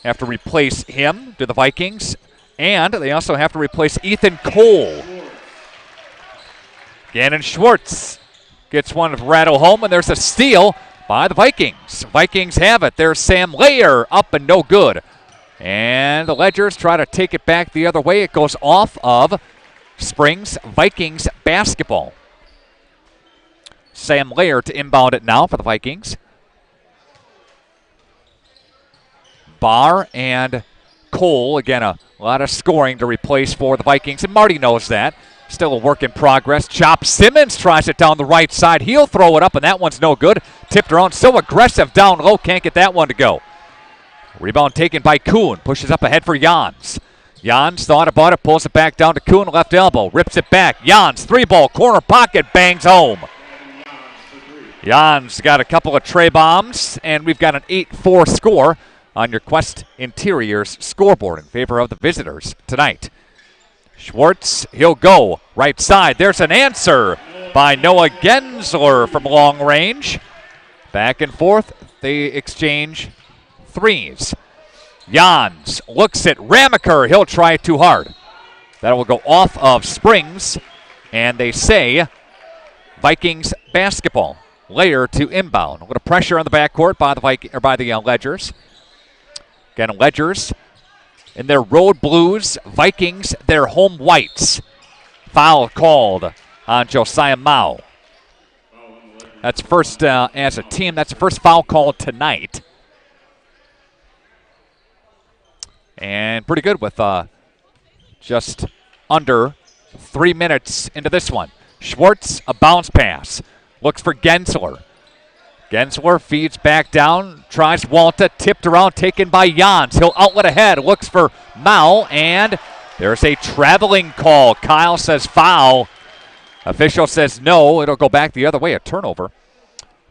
Have to replace him to the Vikings. And they also have to replace Ethan Cole. Gannon Schwartz gets one of rattle home, and there's a steal by the Vikings. Vikings have it. There's Sam Layer up and no good. And the Ledgers try to take it back the other way. It goes off of Springs Vikings basketball. Sam Layer to inbound it now for the Vikings. Barr and Cole, again, a lot of scoring to replace for the Vikings, and Marty knows that. Still a work in progress. Chop Simmons tries it down the right side. He'll throw it up, and that one's no good. Tipped around, so aggressive down low, can't get that one to go. Rebound taken by Kuhn. Pushes up ahead for Jans. Jans thought about it, pulls it back down to Kuhn, left elbow. Rips it back. Jans, 3-ball, corner pocket, bangs home. Jans got a couple of tray bombs, and we've got an 8-4 score on your Quest Interiors scoreboard in favor of the visitors tonight. Schwartz, he'll go right side. There's an answer by Noah Gensler from long range. Back and forth, they exchange threes. Jans looks at Ramaker. He'll try it too hard. That will go off of Springs, and they say Vikings basketball. Layer to inbound. A little pressure on the backcourt by the Ledgers. Again, Ledgers in their road blues. Vikings, their home whites. Foul called on Josiah Mao. That's first as a team. That's the first foul called tonight. And pretty good with just under 3 minutes into this one. Schwartz, a bounce pass. Looks for Gensler. Gensler feeds back down, tries Walta, tipped around, taken by Jans. He'll outlet ahead, looks for Mao, and there's a traveling call. Kyle says foul. Official says no. It'll go back the other way, a turnover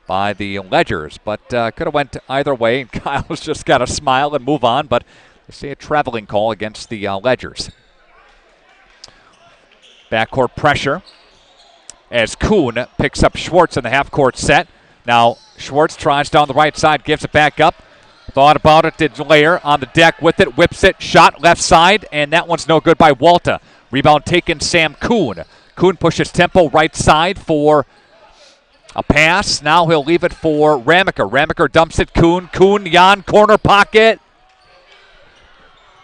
by the Ledgers, but could have went either way, and Kyle's just got to smile and move on, but they say a traveling call against the Ledgers. Backcourt pressure as Kuhn picks up Schwartz in the half-court set. Now Schwartz tries down the right side, gives it back up. Thought about it, did Layer on the deck with it, whips it, shot left side, and that one's no good by Walta. Rebound taken, Sam Kuhn. Kuhn pushes tempo right side for a pass. Now he'll leave it for Ramaker. Ramaker dumps it, Kuhn. Kuhn, Jan, corner pocket.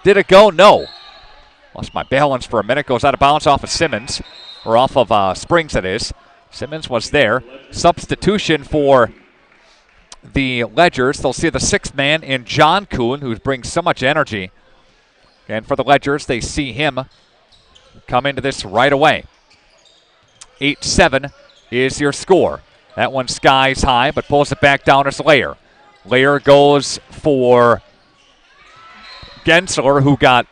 Did it go? No. Lost my balance for a minute. Goes out of bounds off of Simmons, or off of Springs, that is. Simmons was there. Substitution for the Ledgers. They'll see the sixth man in John Kuhn, who brings so much energy. And for the Ledgers, they see him come into this right away. 8-7 is your score. That one skies high, but pulls it back down as Layer. Layer goes for Gensler, who got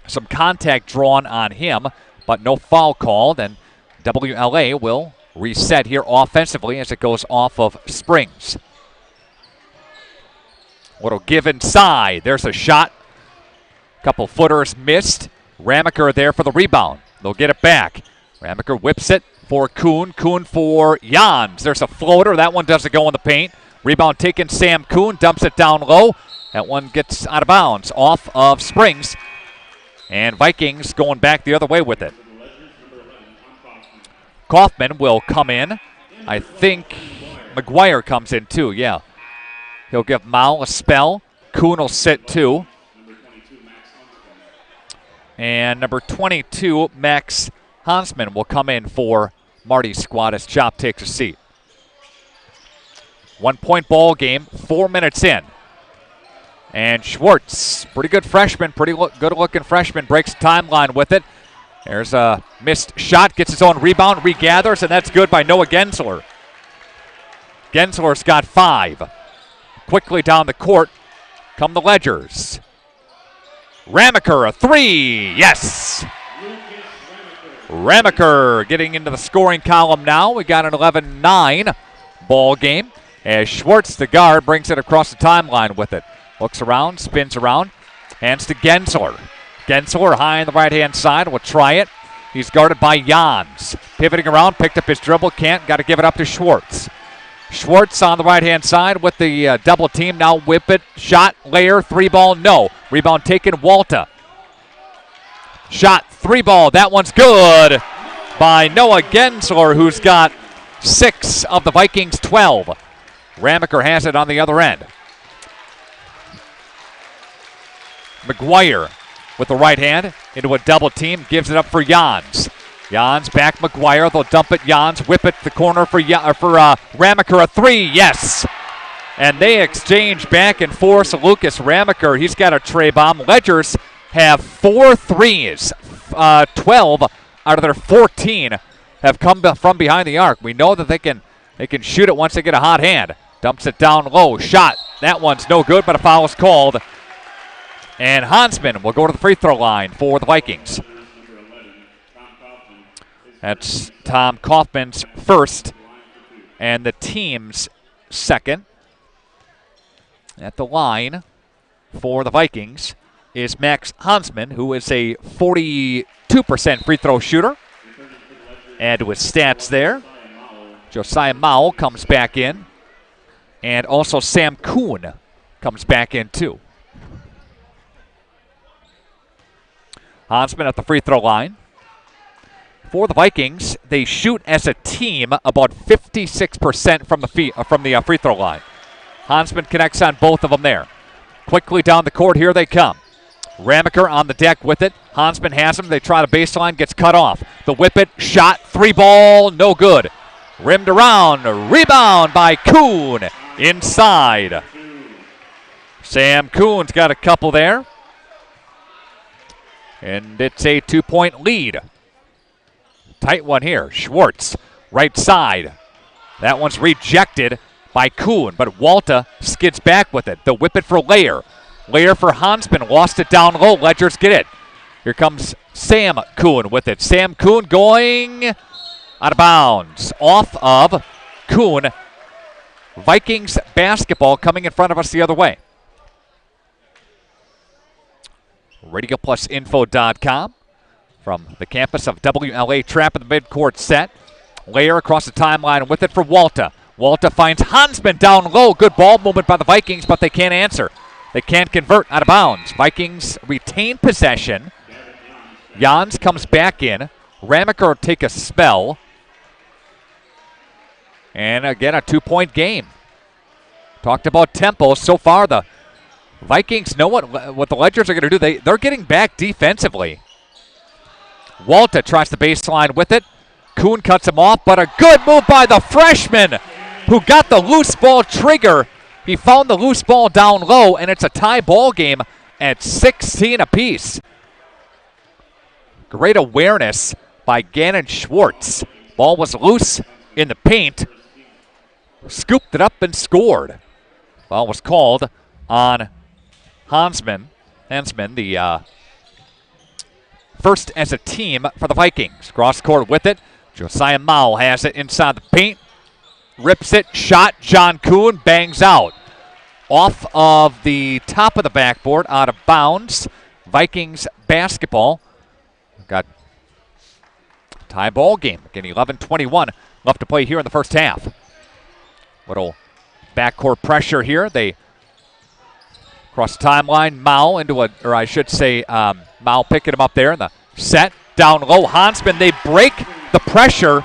some contact drawn on him, but no foul called, and WLA will reset here offensively as it goes off of Springs. Little give inside. There's a shot. Couple footers missed. Ramaker there for the rebound. They'll get it back. Ramaker whips it for Kuhn. Kuhn for Jans. There's a floater. That one doesn't go in the paint. Rebound taken. Sam Kuhn dumps it down low. That one gets out of bounds off of Springs. And Vikings going back the other way with it. Kaufman will come in. I think McGuire comes in too, yeah. He'll give Mao a spell. Kuhn will sit too. And number 22, Max Hansman, will come in for Marty's squad as Chop takes a seat. 1 point ball game, 4 minutes in. And Schwartz, pretty good freshman, good-looking freshman, breaks the timeline with it. There's a missed shot, gets his own rebound, regathers, and that's good by Noah Gensler. Gensler's got 5. Quickly down the court come the Ledgers. Ramaker, a 3, yes! Ramaker getting into the scoring column now. We got an 11-9 ball game as Schwartz, the guard, brings it across the timeline with it. Looks around, spins around, hands to Gensler. Gensler high on the right-hand side, will try it. He's guarded by Jans. Pivoting around, picked up his dribble, can't, got to give it up to Schwartz. Schwartz on the right-hand side with the double team, now whip it, shot, Layer, 3-ball, no. Rebound taken, Walta. Shot, 3-ball, that one's good by Noah Gensler, who's got 6 of the Vikings' 12. Ramaker has it on the other end. McGuire with the right hand into a double team, gives it up for Jans. Jans back McGuire, they'll dump it, Jans whip it to the corner for Ramaker, a 3, yes! And they exchange back and forth. So Lucas Ramaker, he's got a tray bomb. Ledgers have 4 threes. 12 out of their 14 have come from behind the arc. We know that they can shoot it once they get a hot hand. Dumps it down low, shot. That one's no good, but a foul is called. And Hansman will go to the free throw line for the Vikings. That's Tom Kaufman's first and the team's second. At the line for the Vikings is Max Hansman, who is a 42% free throw shooter. Add to his stats there. Josiah Mao comes back in. And also Sam Kuhn comes back in too. Hansman at the free throw line. For the Vikings, they shoot as a team about 56% from the free throw line. Hansman connects on both of them there. Quickly down the court, here they come. Ramaker on the deck with it. Hansman has him. They try the baseline, gets cut off. The whip it, shot, 3-ball, no good. Rimmed around, rebound by Kuhn inside. Sam Kuhn's got a couple there. And it's a 2-point lead. Tight one here. Schwartz, right side. That one's rejected by Kuhn, but Walta skids back with it. They'll whip it for Layer. Layer for Hansman, lost it down low. Ledgers get it. Here comes Sam Kuhn with it. Sam Kuhn going out of bounds. Off of Kuhn. Vikings basketball coming in front of us the other way. RadioPlusInfo.com from the campus of WLA. Trap in the midcourt set. Layer across the timeline with it for Walta. Walta finds Hansman down low. Good ball movement by the Vikings, but they can't answer. They can't convert, out of bounds. Vikings retain possession. Jans comes back in. Ramaker will take a spell. And again, a 2-point game. Talked about tempo. So far, the Vikings know what the Ledgers are going to do. They're getting back defensively. Walta tries the baseline with it. Kuhn cuts him off, but a good move by the freshman. who got the loose ball trigger. He found the loose ball down low, and it's a tie ball game at 16 apiece. Great awareness by Gannon Schwartz. Ball was loose in the paint. Scooped it up and scored. Ball was called on Hansman, the first as a team for the Vikings. Cross court with it. Josiah Mao has it inside the paint. Rips it, shot, John Kuhn bangs out. Off of the top of the backboard, out of bounds. Vikings basketball. Got tie ball game. Again, 11-21 left to play here in the first half. Little backcourt pressure here. They cross the timeline. Mao into a, or I should say, Mao picking him up there in the set. Down low, Hansman, they break the pressure.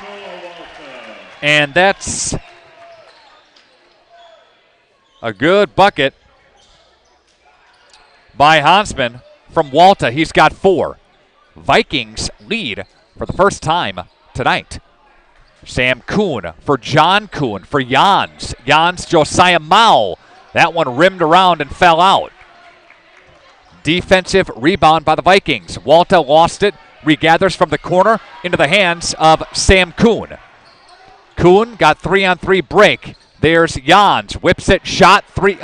And that's a good bucket by Hansman from Walta. He's got 4. Vikings lead for the first time tonight. Sam Kuhn for John Kuhn for Jans. Jans, Josiah Mao. That one rimmed around and fell out. Defensive rebound by the Vikings. Walta lost it, regathers from the corner into the hands of Sam Kuhn. Kuhn got 3-on-3 break. There's Jans, whips it, shot 3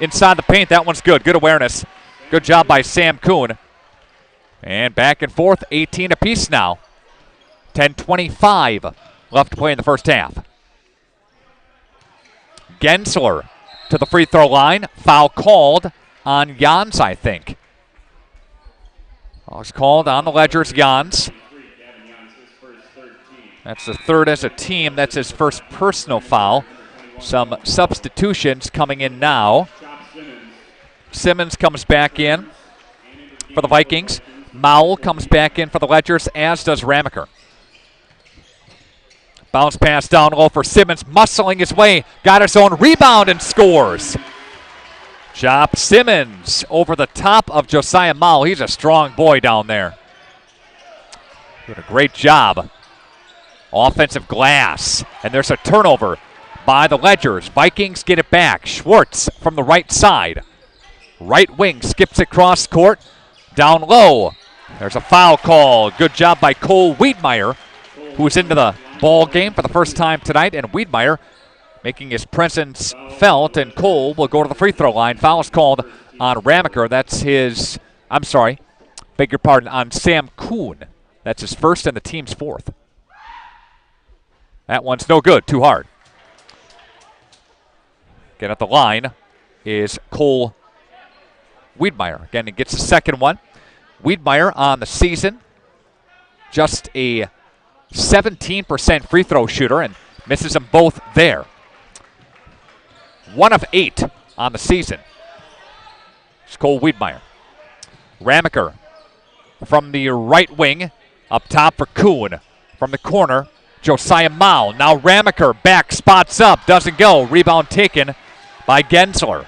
inside the paint. That one's good. Good awareness. Good job by Sam Kuhn. And back and forth, 18 apiece now. 10:25 left to play in the first half. Gensler to the free throw line. Foul called on Jans, I think. Foul's called on the ledger's Jans. That's the third as a team. That's his first personal foul. Some substitutions coming in now. Simmons comes back in for the Vikings. Mowell comes back in for the Ledgers, as does Ramaker. Bounce pass down low for Simmons, muscling his way. Got his own rebound and scores. Chop Simmons over the top of Josiah Mowell. He's a strong boy down there. Did a great job. Offensive glass. And there's a turnover by the Ledgers. Vikings get it back. Schwartz from the right side. Right wing skips across court. Down low. There's a foul call. Good job by Cole Wiedmeyer, who's into the ball game for the first time tonight. And Wiedmeyer making his presence felt. And Cole will go to the free throw line. Foul is called on Ramaker. That's his, I'm sorry, beg your pardon, on Sam Kuhn. That's his first and the team's 4th. That one's no good. Too hard. Again at the line is Cole Wiedmeyer. Again, he gets the second one. Wiedmeyer on the season, just a 17% free throw shooter and misses them both there. 1 of 8 on the season. It's Cole Wiedmeyer. Ramaker from the right wing, up top for Kuhn. From the corner, Josiah Mao. Now Ramaker back, spots up, doesn't go. Rebound taken by Gensler.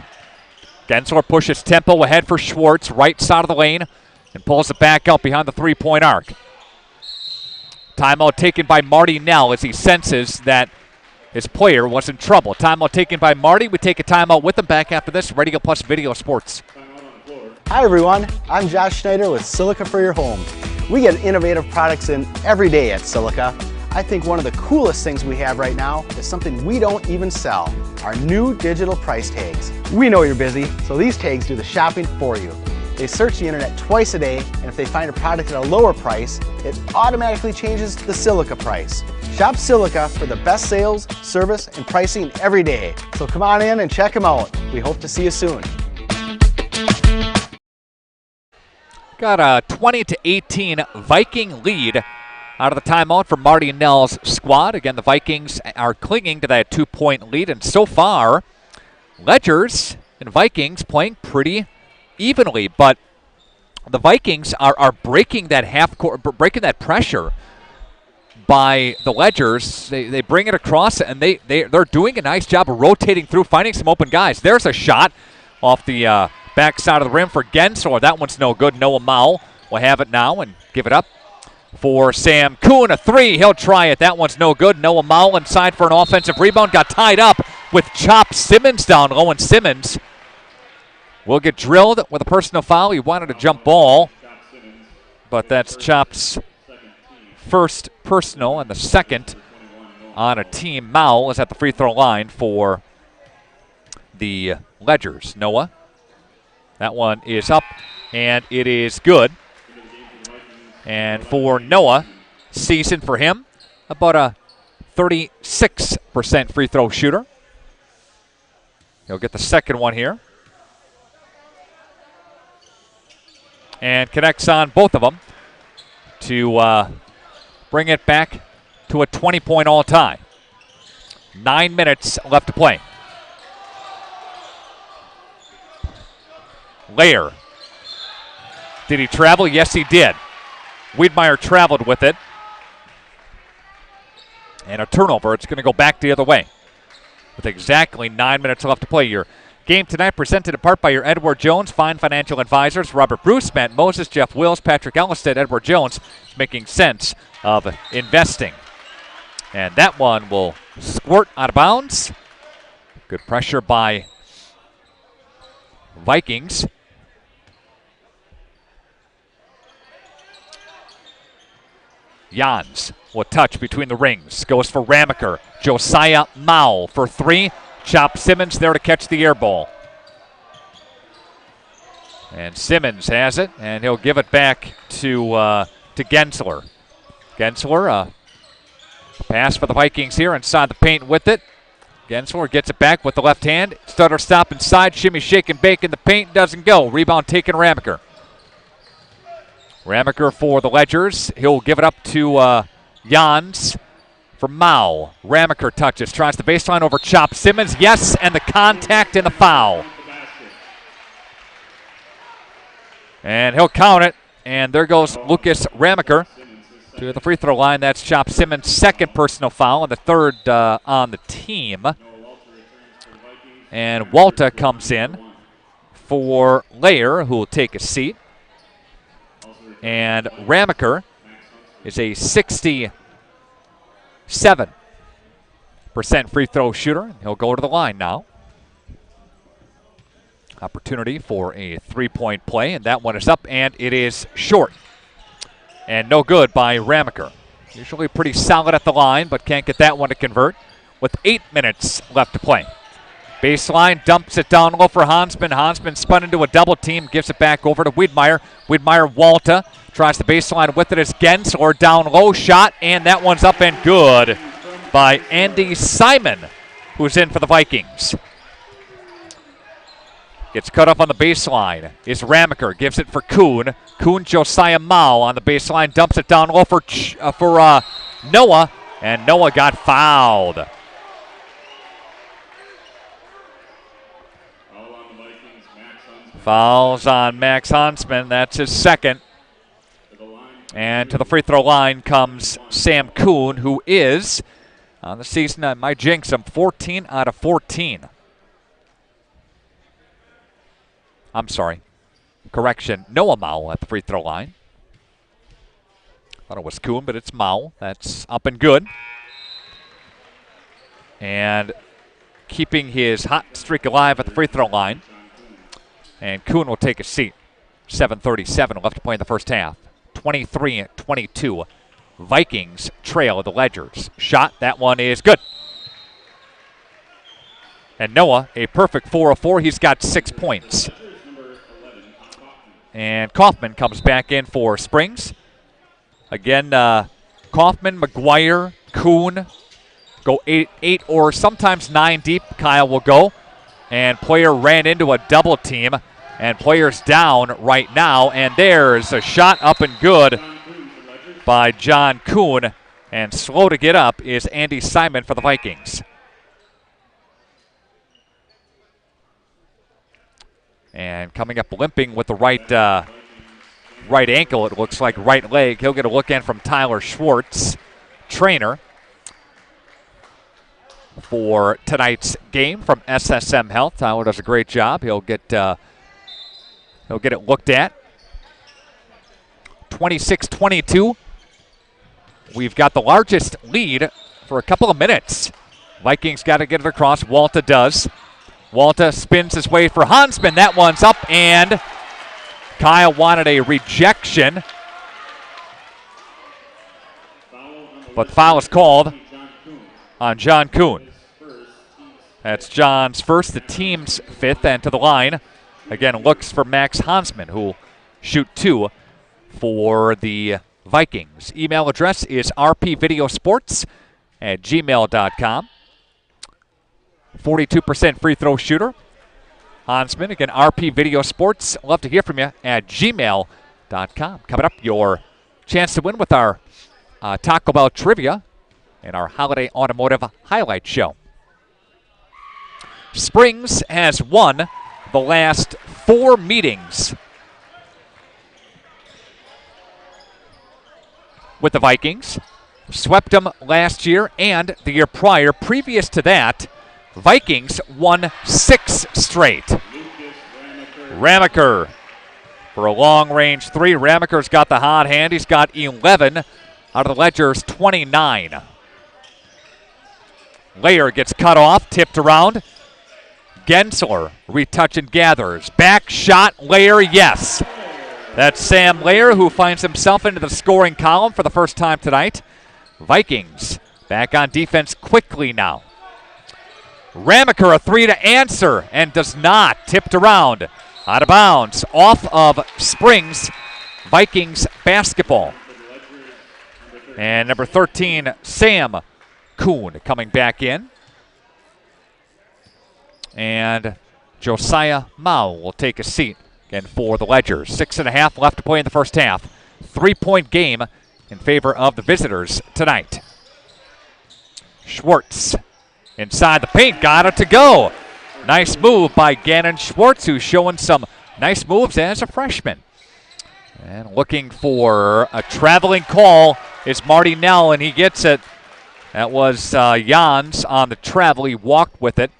Gensler pushes tempo ahead for Schwartz, right side of the lane, and pulls it back out behind the three-point arc. Timeout taken by Marty Nell as he senses that his player was in trouble. Timeout taken by Marty. We take a timeout with him. Back after this, Radio Plus Video Sports. Hi everyone, I'm Josh Schneider with Silica for Your Home. We get innovative products in every day at Silica. I think one of the coolest things we have right now is something we don't even sell, our new digital price tags. We know you're busy, so these tags do the shopping for you. They search the internet twice a day, and if they find a product at a lower price, it automatically changes to the Silica price. Shop Silica for the best sales, service, and pricing every day. So come on in and check them out. We hope to see you soon. Got a 20-18 Viking lead out of the timeout for Marty Nell's squad. Again, the Vikings are clinging to that 2-point lead, and so far, Ledgers and Vikings playing pretty evenly, but the Vikings are breaking that breaking that pressure by the Ledgers. They bring it across, and they're doing a nice job of rotating through, finding some open guys. There's a shot off the back side of the rim for Gensler. That one's no good. Noah Mowell will have it now and give it up for Sam Kuhn. A three. He'll try it. That one's no good. Noah Mowell inside for an offensive rebound. Got tied up with Chop Simmons down low, and Simmons will get drilled with a personal foul. He wanted a jump ball, but that's Chop's first personal and the second on a team. Mowell is at the free throw line for the Ledgers. Noah. That one is up, and it is good. And for Noah, season for him, about a 36% free throw shooter. He'll get the second one here. And connects on both of them to bring it back to a 20-point all-tie. 9 minutes left to play. Lair. Did he travel? Yes, he did. Wiedmeyer traveled with it. And a turnover. It's going to go back the other way. With exactly 9 minutes left to play. Your game tonight presented in part by your Edward Jones Fine Financial Advisors. Robert Bruce, Matt Moses, Jeff Wills, Patrick Ellisted, Edward Jones, making sense of investing. And that one will squirt out of bounds. Good pressure by Vikings. Jans will touch between the rings. Goes for Ramaker. Josiah Mowell for three. Chop Simmons there to catch the air ball. And Simmons has it, and he'll give it back to Gensler. Gensler, pass for the Vikings here inside the paint with it. Gensler gets it back with the left hand. Stutter stop inside. Shimmy, shake, and bake in the paint. Doesn't go. Rebound taken Ramaker. Ramaker for the Ledgers. He'll give it up to Jans for Mao. Ramaker touches. Tries the baseline over Chop Simmons. Yes, and the contact and the foul. And he'll count it. And there goes Lucas Ramaker to the free throw line. That's Chop Simmons' second personal foul and the third on the team. And Walta comes in for Lair, who will take a seat. And Ramaker is a 67% free throw shooter. He'll go to the line now. Opportunity for a three-point play, and that one is up, and it is short. And no good by Ramaker. Usually pretty solid at the line, but can't get that one to convert with 8 minutes left to play. Baseline, dumps it down low for Hansman. Hansman spun into a double team, gives it back over to Wiedmeyer. Wiedmeyer, Walta tries the baseline with it as Gensler down low shot, and that one's up and good by Andy Simon, who's in for the Vikings. Gets cut off on the baseline is Ramaker, gives it for Kuhn. Kuhn, Josiah Mao on the baseline, dumps it down low for Noah, and Noah got fouled. Fouls on Max Hansman. That's his second. And to the free throw line comes Sam Kuhn, who is, on the season, I might jinx him, 14 out of 14. I'm sorry. Correction, Noah Mao at the free throw line. Thought it was Kuhn, but it's Mao. That's up and good. And keeping his hot streak alive at the free throw line. And Kuhn will take a seat. 7:37 left to play in the first half. 23-22. Vikings trail the Ledgers. Shot, that one is good. And Noah, a perfect 4 of 4. He's got 6 points. And Kaufman comes back in for Springs. Again, Kaufman, McGuire, Kuhn go 8 or sometimes 9 deep. Kyle will go. And player ran into a double team. And player's down right now. And there's a shot up and good by John Kuhn. And slow to get up is Andy Simon for the Vikings. And coming up limping with the right ankle, it looks like right leg. He'll get a look in from Tyler Schwartz, trainer for tonight's game from SSM Health. Tyler does a great job. He'll get it looked at. 26-22. we've got the largest lead for a couple of minutes. Vikings got to get it across. Walta does. Walta spins his way for Hansman. That one's up, and Kyle wanted a rejection. But the foul is called on John Kuhn. That's John's first, the team's fifth, and to the line. Again, looks for Max Hansman, who will shoot 2 for the Vikings. Email address is rpvideosports@gmail.com. 42% free throw shooter. Hansman, again, rpvideosports. Love to hear from you at gmail.com. Coming up, your chance to win with our Taco Bell trivia and our Holiday Automotive Highlight Show. Springs has won the last 4 meetings with the Vikings. Swept them last year and the year prior. Previous to that, Vikings won 6 straight. Ramaker for a long-range 3. Ramaker's got the hot hand. He's got 11 out of the Ledger's 29. Layer gets cut off, tipped around. Gensler, retouch and gathers. Back shot, Layer, yes. That's Sam Layer, who finds himself into the scoring column for the first time tonight. Vikings back on defense quickly now. Ramaker, a 3 to answer, and does not. Tipped around. Out of bounds. Off of Springs. Vikings basketball. And number 13, Sam Kuhn, coming back in. And Josiah Mao will take a seat again for the Ledgers. 6.5 left to play in the first half. 3-point game in favor of the visitors tonight. Schwartz inside the paint, got it to go. Nice move by Gannon Schwartz, who's showing some nice moves as a freshman. And looking for a traveling call is Marty Nell, and he gets it. That was Jans on the travel. He walked with it.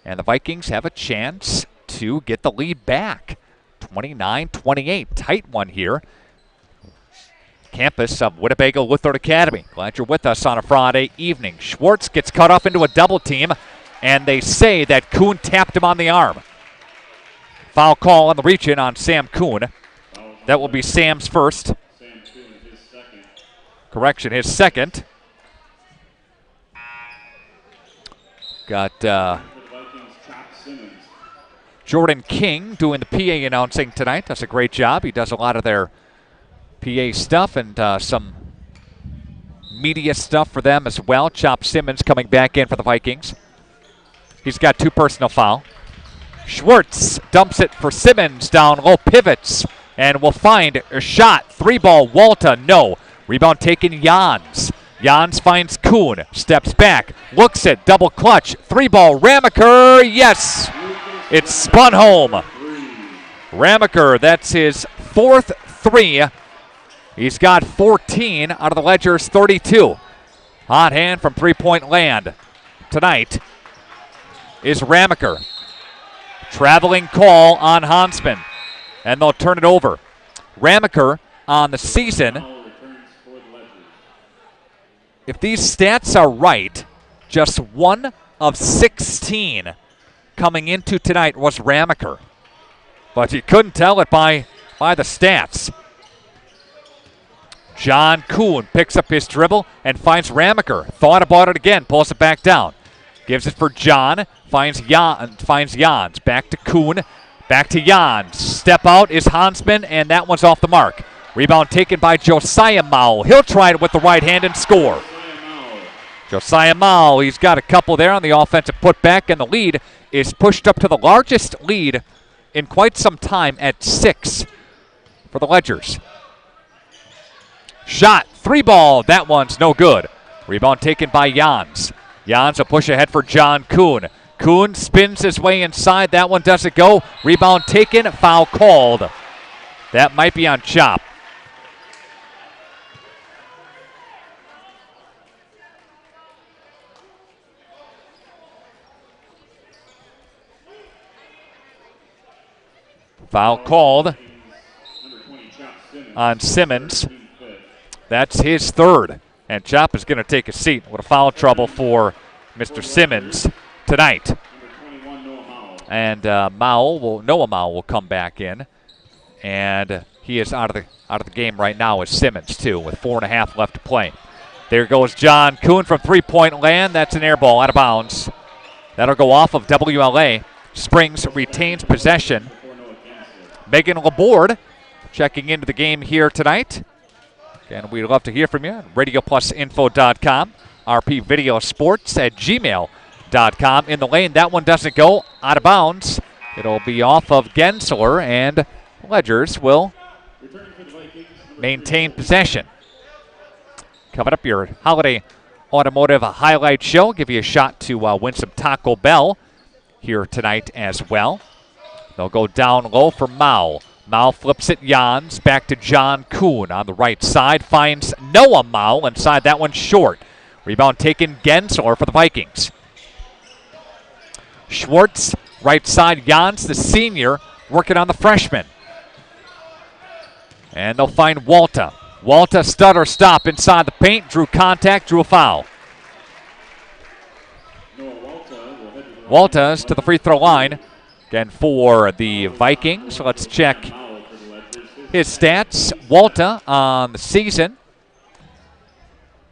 And the Vikings have a chance to get the lead back. 29-28. Tight one here. Campus of Winnebago Lutheran Academy. Glad you're with us on a Friday evening. Schwartz gets cut off into a double team, and they say that Kuhn tapped him on the arm. Foul call on the reach-in on Sam Kuhn. That will be Sam's first. Correction, his second. Got Jordan King doing the PA announcing tonight. Does a great job. He does a lot of their PA stuff and some media stuff for them as well. Chop Simmons coming back in for the Vikings. He's got 2 personal foul. Schwartz dumps it for Simmons down low, pivots, and will find a shot. 3-ball, Walta, no. Rebound taken, Jans. Jans finds Kuhn, steps back, looks at double clutch. 3-ball, Ramaker, yes. It's spun home. Ramaker, that's his 4th 3. He's got 14 out of the Ledger's 32. Hot hand from 3-point land tonight is Ramaker. Traveling call on Hansman, and they'll turn it over. Ramaker on the season, if these stats are right, just 1 of 16 coming into tonight was Ramaker. But you couldn't tell it by the stats. John Kuhn picks up his dribble and finds Ramaker. Thought about it again, pulls it back down. Gives it for John, finds Jans. Back to Kuhn, back to Jans. Step out is Hansman, and that one's off the mark. Rebound taken by Josiah Mao. He'll try it with the right hand and score. Josiah Mao, he's got a couple there on the offensive putback, and the lead is pushed up to the largest lead in quite some time at 6 for the Ledgers. Shot, 3-ball, that one's no good. Rebound taken by Jans. Jans a push ahead for John Kuhn. Kuhn spins his way inside, that one doesn't go. Rebound taken, foul called. That might be on Chop. Foul called on Simmons. That's his 3rd. And Chop is going to take a seat. What a foul trouble for Mr. Simmons tonight. And Noah Mao will come back in. And he is out of the game right now with Simmons, too, with 4.5 left to play. There goes John Kuhn from three-point land. That's an air ball out of bounds. That'll go off of WLA. Springs retains possession. Megan Laborde checking into the game here tonight. Again, we'd love to hear from you. RadioPlusInfo.com. RPVideoSports@gmail.com. In the lane, that one doesn't go. Out of bounds. It'll be off of Gensler, and Ledgers will maintain possession. Coming up, your Holiday Automotive Highlight Show. Give you a shot to win some Taco Bell here tonight as well. They'll go down low for Mao. Mao flips it Jans. Back to John Kuhn on the right side. Finds Noah Mao inside. That one short. Rebound taken Gensler for the Vikings. Schwartz, right side. Jans, the senior, working on the freshman. And they'll find Walta. Walta stutter stop inside the paint. Drew contact, drew a foul. Walta's to the free throw line. Again for the Vikings. Let's check his stats. Walta on the season,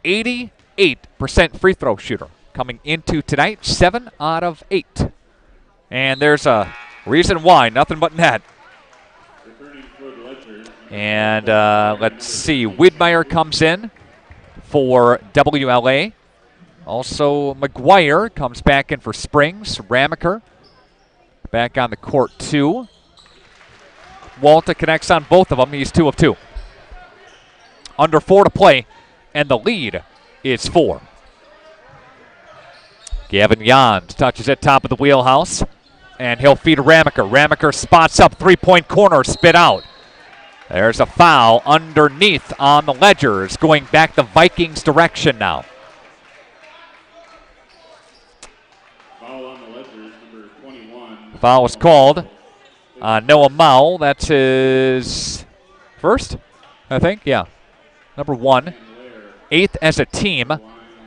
88% free throw shooter. Coming into tonight, 7 out of 8. And there's a reason why, nothing but net. And let's see, Widmeyer comes in for WLA. Also, McGuire comes back in for Springs. Ramaker back on the court, too. Walta connects on both of them. He's 2 of 2. Under 4 to play, and the lead is 4. Gavin Jans touches it top of the wheelhouse, and he'll feed Ramaker. Ramaker spots up, three-point corner, spit out. There's a foul underneath on the Ledgers, going back the Vikings' direction now. Foul was called on Noah Mao. That's his first, I think. Yeah, number 1. 8th as a team.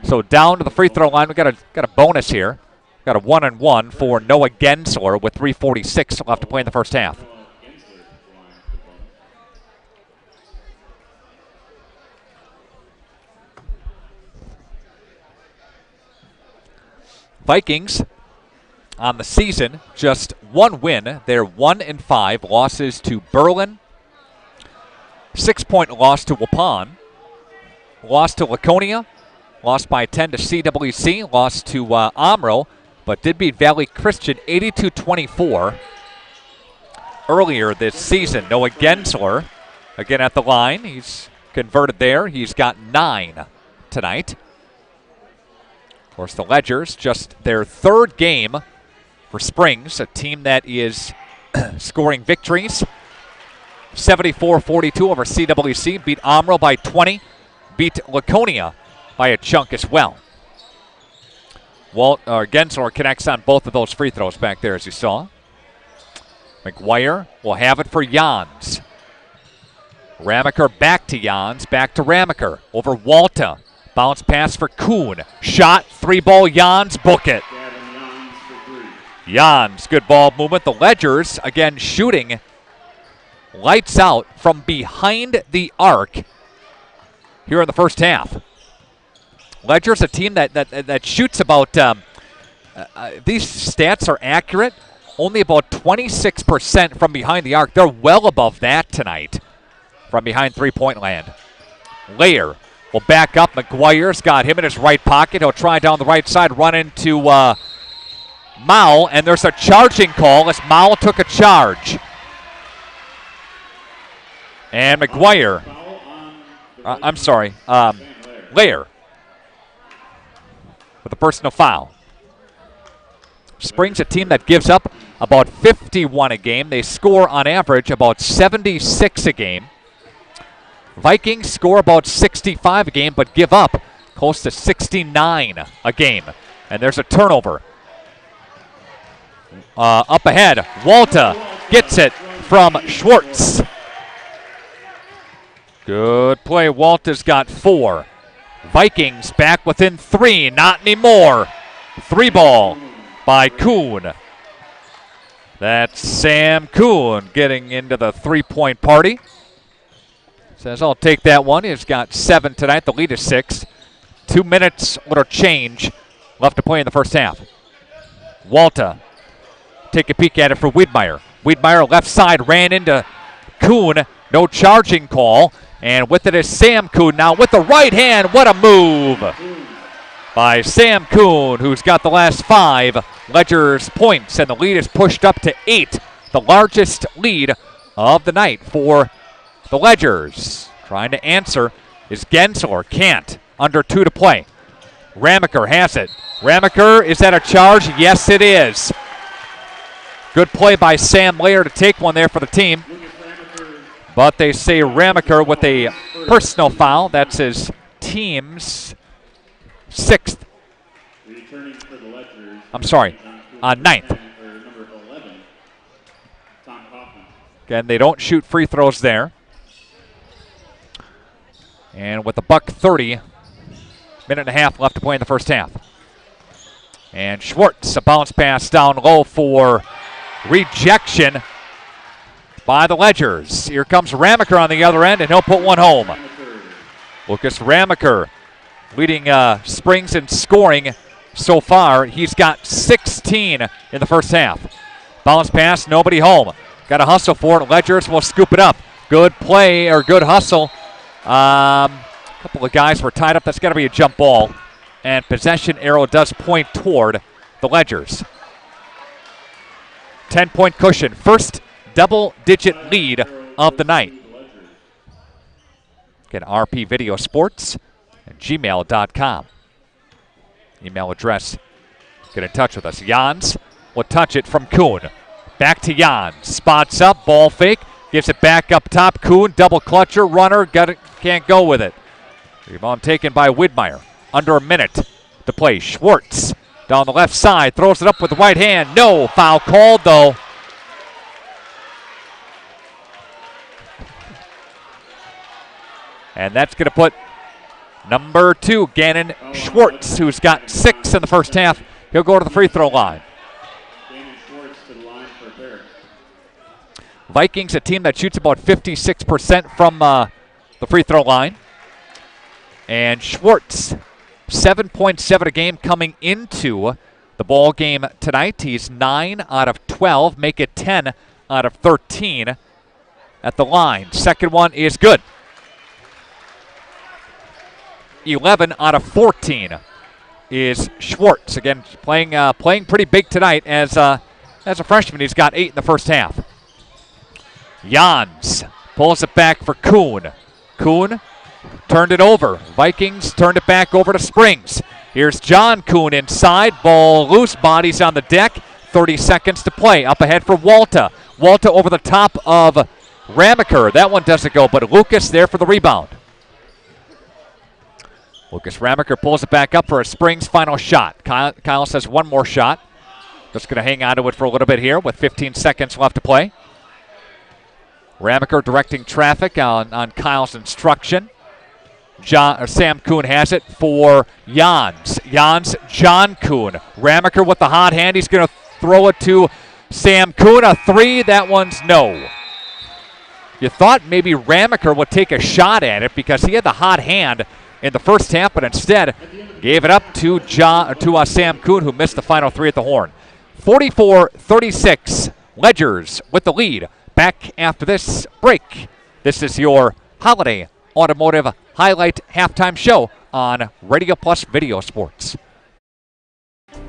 So down to the free throw line. We got a bonus here. Got a 1-and-1 for Noah Gensler with 3:46 left to play in the first half. Vikings on the season, just 1 win. They're 1-5. Losses to Berlin. 6-point loss to Waupun. Lost to Laconia. Lost by 10 to CWC. Lost to Omro, but did beat Valley Christian 82-24 earlier this season. Noah Gensler again at the line. He's converted there. He's got 9 tonight. Of course, the Ledgers, just their 3rd game for Springs, a team that is scoring victories. 74-42 over CWC, beat Omro by 20, beat Laconia by a chunk as well. Gensler connects on both of those free throws back there, as you saw. McGuire will have it for Jans. Ramaker back to Jans, back to Ramaker, over Walta. Bounce pass for Kuhn. Shot, 3-ball Jans, book it. Jans, good ball movement. The Ledgers, again, shooting lights out from behind the arc here in the first half. Ledgers, a team that shoots about, these stats are accurate, only about 26% from behind the arc. They're well above that tonight from behind three-point land. Layer will back up. McGuire's got him in his right pocket. He'll try down the right side, run into Mao, and there's a charging call as Mao took a charge. And McGuire, Layer with a personal foul. Springs, a team that gives up about 51 a game. They score on average about 76 a game. Vikings score about 65 a game, but give up close to 69 a game. And there's a turnover. Up ahead, Walta gets it from Schwartz. Good play. Walta's got 4. Vikings back within 3, not anymore. 3 ball by Kuhn. That's Sam Kuhn getting into the 3-point party. Says, I'll take that one. He's got 7 tonight. The lead is 6. 2 minutes, little change left to play in the first half. Walta, take a peek at it for Wiedmeyer. Wiedmeyer left side, ran into Kuhn. No charging call. And with it is Sam Kuhn now with the right hand. What a move by Sam Kuhn, who's got the last 5 Ledger's points. And the lead is pushed up to 8. The largest lead of the night for the Ledgers. Trying to answer is Gensler. Can't. Under 2 to play. Ramaker has it. Ramaker, is that a charge? Yes, it is. Good play by Sam Lair to take one there for the team. But they say Ramaker with a personal foul. That's his team's 6th. I'm sorry, 9th. Again, they don't shoot free throws there. And with a $1:30, minute and a half left to play in the first half. And Schwartz, a bounce pass down low for rejection by the Ledgers. Here comes Ramaker on the other end, and he'll put one home. Lucas Ramaker leading Springs in scoring so far. He's got 16 in the first half. Bounce pass, nobody home. Got to hustle for it. Ledgers will scoop it up. Good play, or good hustle. A couple of guys were tied up. That's got to be a jump ball. And possession arrow does point toward the Ledgers. 10-point cushion. First double-digit lead of the night. Get RP Video Sports at gmail.com. Email address. Get in touch with us. Jans will touch it from Kuhn. Back to Jans. Spots up. Ball fake. Gives it back up top. Kuhn, double clutcher. Runner. Got it. Can't go with it. Rebound taken by Wiedmeyer. Under a minute to play. Schwartz down the left side. Throws it up with the right hand. No. Foul called, though. And that's going to put number 2, Gannon Schwartz, who's got 6 in the first half. He'll go to the free throw line. Vikings, a team that shoots about 56% from the free throw line. And Schwartz, 7.7 a game coming into the ball game tonight. He's 9 out of 12, make it 10 out of 13 at the line. Second one is good. 11 out of 14 is Schwartz. Again, playing pretty big tonight as a freshman. He's got 8 in the first half. Jans pulls it back for Kuhn. Kuhn turned it over. Vikings turned it back over to Springs. Here's John Kuhn inside. Ball loose. Bodies on the deck. 30 seconds to play. Up ahead for Walta. Walta over the top of Ramaker. That one doesn't go, but Lucas there for the rebound. Lucas Ramaker pulls it back up for a Springs final shot. Kyle says one more shot. Just going to hang on to it for a little bit here with 15 seconds left to play. Ramaker directing traffic on Kyle's instruction. Sam Kuhn has it for Jans. Jans, John Kuhn. Ramaker with the hot hand. He's going to throw it to Sam Kuhn. A 3. That one's no. You thought maybe Ramaker would take a shot at it because he had the hot hand in the first half, but instead gave it up to Sam Kuhn, who missed the final 3 at the horn. 44-36. Ledgers with the lead. Back after this break. This is your Holiday Automotive Highlight Halftime Show on Radio Plus Video Sports.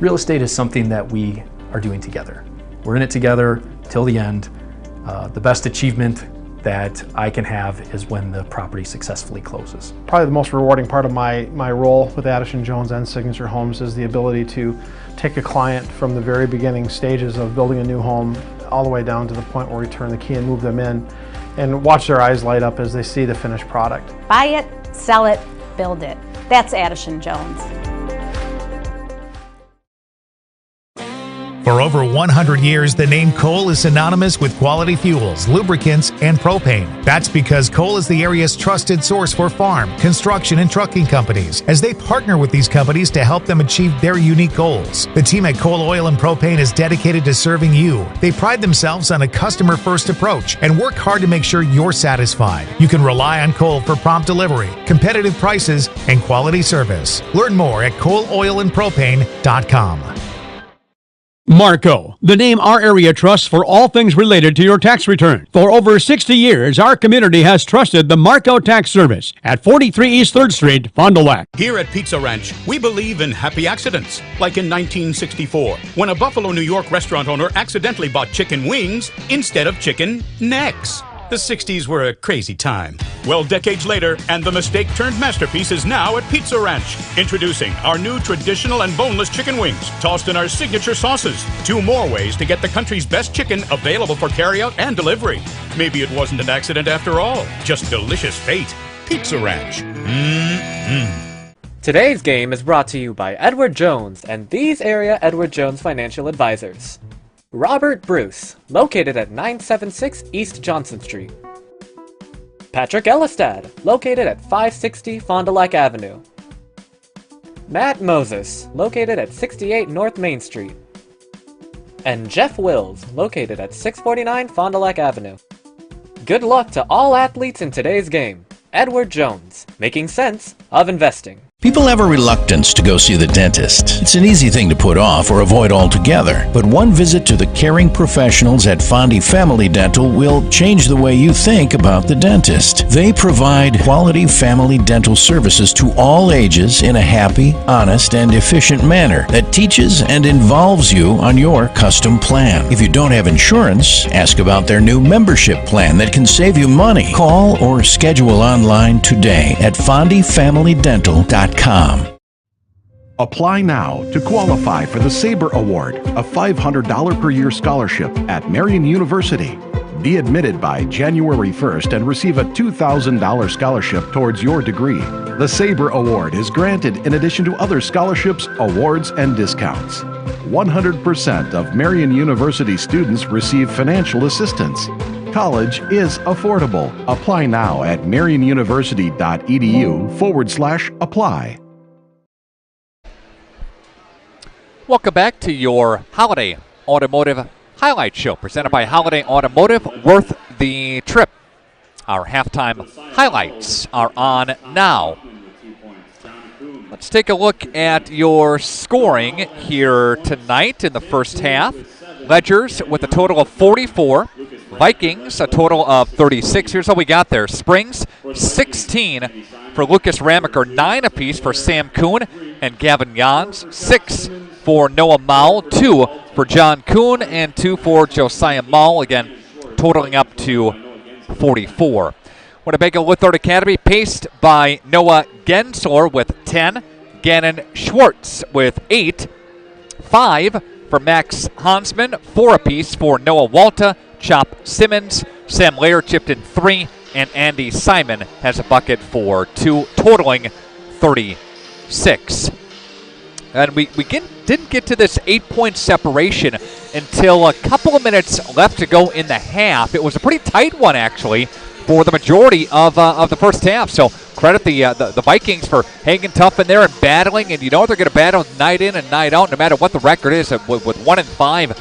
Real estate is something that we are doing together. We're in it together till the end. The best achievement that I can have is when the property successfully closes. Probably the most rewarding part of my role with Addison Jones and Signature Homes is the ability to take a client from the very beginning stages of building a new home all the way down to the point where we turn the key and move them in and watch their eyes light up as they see the finished product. Buy it, sell it, build it. That's Addison Jones. For over 100 years, the name Cole is synonymous with quality fuels, lubricants, and propane. That's because Cole is the area's trusted source for farm, construction, and trucking companies, as they partner with these companies to help them achieve their unique goals. The team at Cole Oil and Propane is dedicated to serving you. They pride themselves on a customer-first approach and work hard to make sure you're satisfied. You can rely on Cole for prompt delivery, competitive prices, and quality service. Learn more at coleoilandpropane.com. Marco, the name our area trusts for all things related to your tax return. For over 60 years, our community has trusted the Marco Tax Service at 43 East 3rd Street, Fond du Lac. Here at Pizza Ranch, we believe in happy accidents. Like in 1964, when a Buffalo, New York restaurant owner accidentally bought chicken wings instead of chicken necks. The 60s were a crazy time. Well, decades later, and the mistake turned masterpiece is now at Pizza Ranch. Introducing our new traditional and boneless chicken wings, tossed in our signature sauces. 2 more ways to get the country's best chicken available for carryout and delivery. Maybe it wasn't an accident after all, just delicious fate. Pizza Ranch. Today's game is brought to you by Edward Jones and these area Edward Jones financial advisors. Robert Bruce, located at 976 East Johnson Street. Patrick Ellistad, located at 560 Fond du Lac Avenue. Matt Moses, located at 68 North Main Street. And Jeff Wills, located at 649 Fond du Lac Avenue. Good luck to all athletes in today's game. Edward Jones, making sense of investing. People have a reluctance to go see the dentist. It's an easy thing to put off or avoid altogether. But one visit to the caring professionals at Fondy Family Dental will change the way you think about the dentist. They provide quality family dental services to all ages in a happy, honest, and efficient manner that teaches and involves you on your custom plan. If you don't have insurance, ask about their new membership plan that can save you money. Call or schedule online today at fondyfamilydental.com. Apply now to qualify for the Sabre Award, a $500 per year scholarship at Marian University. Be admitted by January 1st and receive a $2,000 scholarship towards your degree. The Sabre Award is granted in addition to other scholarships, awards, and discounts. 100% of Marian University students receive financial assistance. College is affordable. Apply now at marianuniversity.edu/apply. Welcome back to your Holiday Automotive Highlight Show, presented by Holiday Automotive, worth the trip. Our halftime highlights are on now. Let's take a look at your scoring here tonight in the first half. Ledgers with a total of 44. Vikings, a total of 36. Here's what we got there. Springs, 16 for Lucas Ramaker, 9 apiece for Sam Kuhn and Gavin Jans, 6 for Noah Mall, 2 for John Kuhn, and 2 for Josiah Mall, again, totaling up to 44. Winnebago Lutheran Academy paced by Noah Gensler with 10, Gannon Schwartz with 8, 5 for Max Hansman, 4 apiece for Noah Walta, Chop Simmons, Sam Lair chipped in 3, and Andy Simon has a bucket for 2, totaling 36. And we didn't get to this 8-point separation until a couple of minutes left to go in the half. It was a pretty tight one, actually, for the majority of the first half. So credit the Vikings for hanging tough in there and battling. And you know they're going to battle night in and night out, no matter what the record is, with 1-5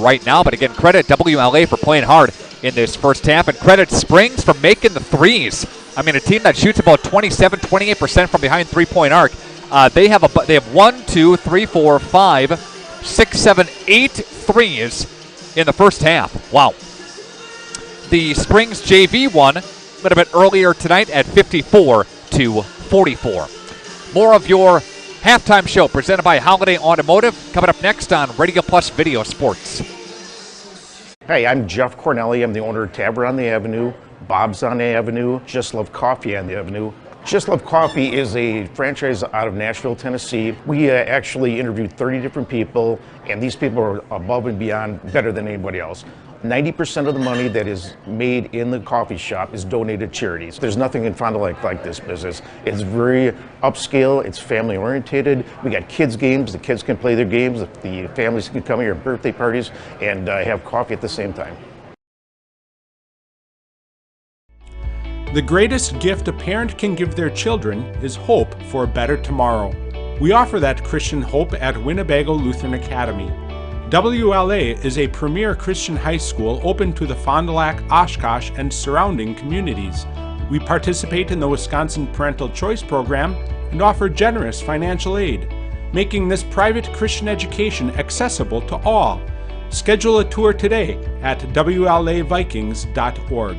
right now. But again, credit WLA for playing hard in this first half, and credit Springs for making the threes. I mean, a team that shoots about 28% from behind three-point arc. They have 1, 2, 3, 4, 5, 6, 7, 8 threes in the first half. Wow. The Springs JV won a little bit earlier tonight at 54-44. More of your halftime show presented by Holiday Automotive coming up next on Radio Plus Video Sports. Hey, I'm Jeff Cornelli. I'm the owner of Tavern on the Avenue, Bob's on the Avenue, Just Love Coffee on the Avenue. Just Love Coffee is a franchise out of Nashville, Tennessee. We actually interviewed 30 different people, and these people are above and beyond better than anybody else. 90% of the money that is made in the coffee shop is donated to charities. There's nothing in Fond du Lac like this business. It's very upscale, it's family oriented. We got kids games, the kids can play their games, the families can come here at birthday parties and have coffee at the same time. The greatest gift a parent can give their children is hope for a better tomorrow. We offer that Christian hope at Winnebago Lutheran Academy. WLA is a premier Christian high school open to the Fond du Lac, Oshkosh, and surrounding communities. We participate in the Wisconsin Parental Choice Program and offer generous financial aid, making this private Christian education accessible to all. Schedule a tour today at WLAVikings.org.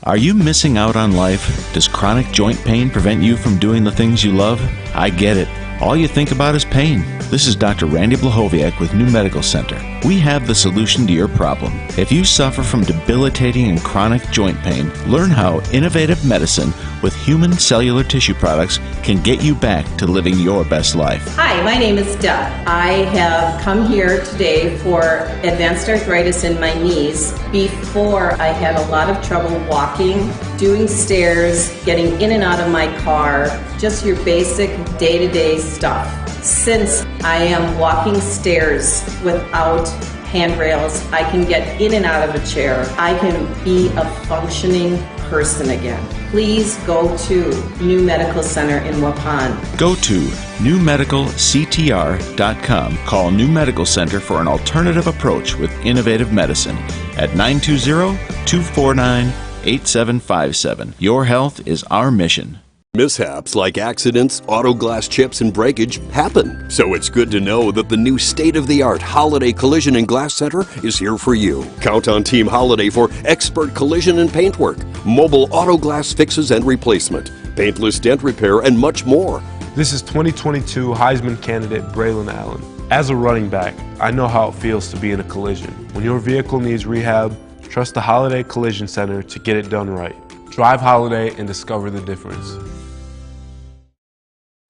Are you missing out on life? Does chronic joint pain prevent you from doing the things you love? I get it. All you think about is pain. This is Dr. Randy Blahoviak with New Medical Center. We have the solution to your problem. If you suffer from debilitating and chronic joint pain, learn how innovative medicine with human cellular tissue products can get you back to living your best life. Hi, my name is Deb. I have come here today for advanced arthritis in my knees. Before, I had a lot of trouble walking, doing stairs, getting in and out of my car, just your basic day-to-day stuff. Since I am walking stairs without handrails, I can get in and out of a chair. I can be a functioning person again. Please go to New Medical Center in Waupun. Go to newmedicalctr.com. Call New Medical Center for an alternative approach with innovative medicine at 920-249-8757. Your health is our mission. Mishaps like accidents, auto glass chips, and breakage happen. So it's good to know that the new state-of-the-art Holiday Collision and Glass Center is here for you. Count on Team Holiday for expert collision and paintwork, mobile auto glass fixes and replacement, paintless dent repair, and much more. This is 2022 Heisman candidate Braylon Allen. As a running back, I know how it feels to be in a collision. When your vehicle needs rehab, trust the Holiday Collision Center to get it done right. Drive Holiday and discover the difference.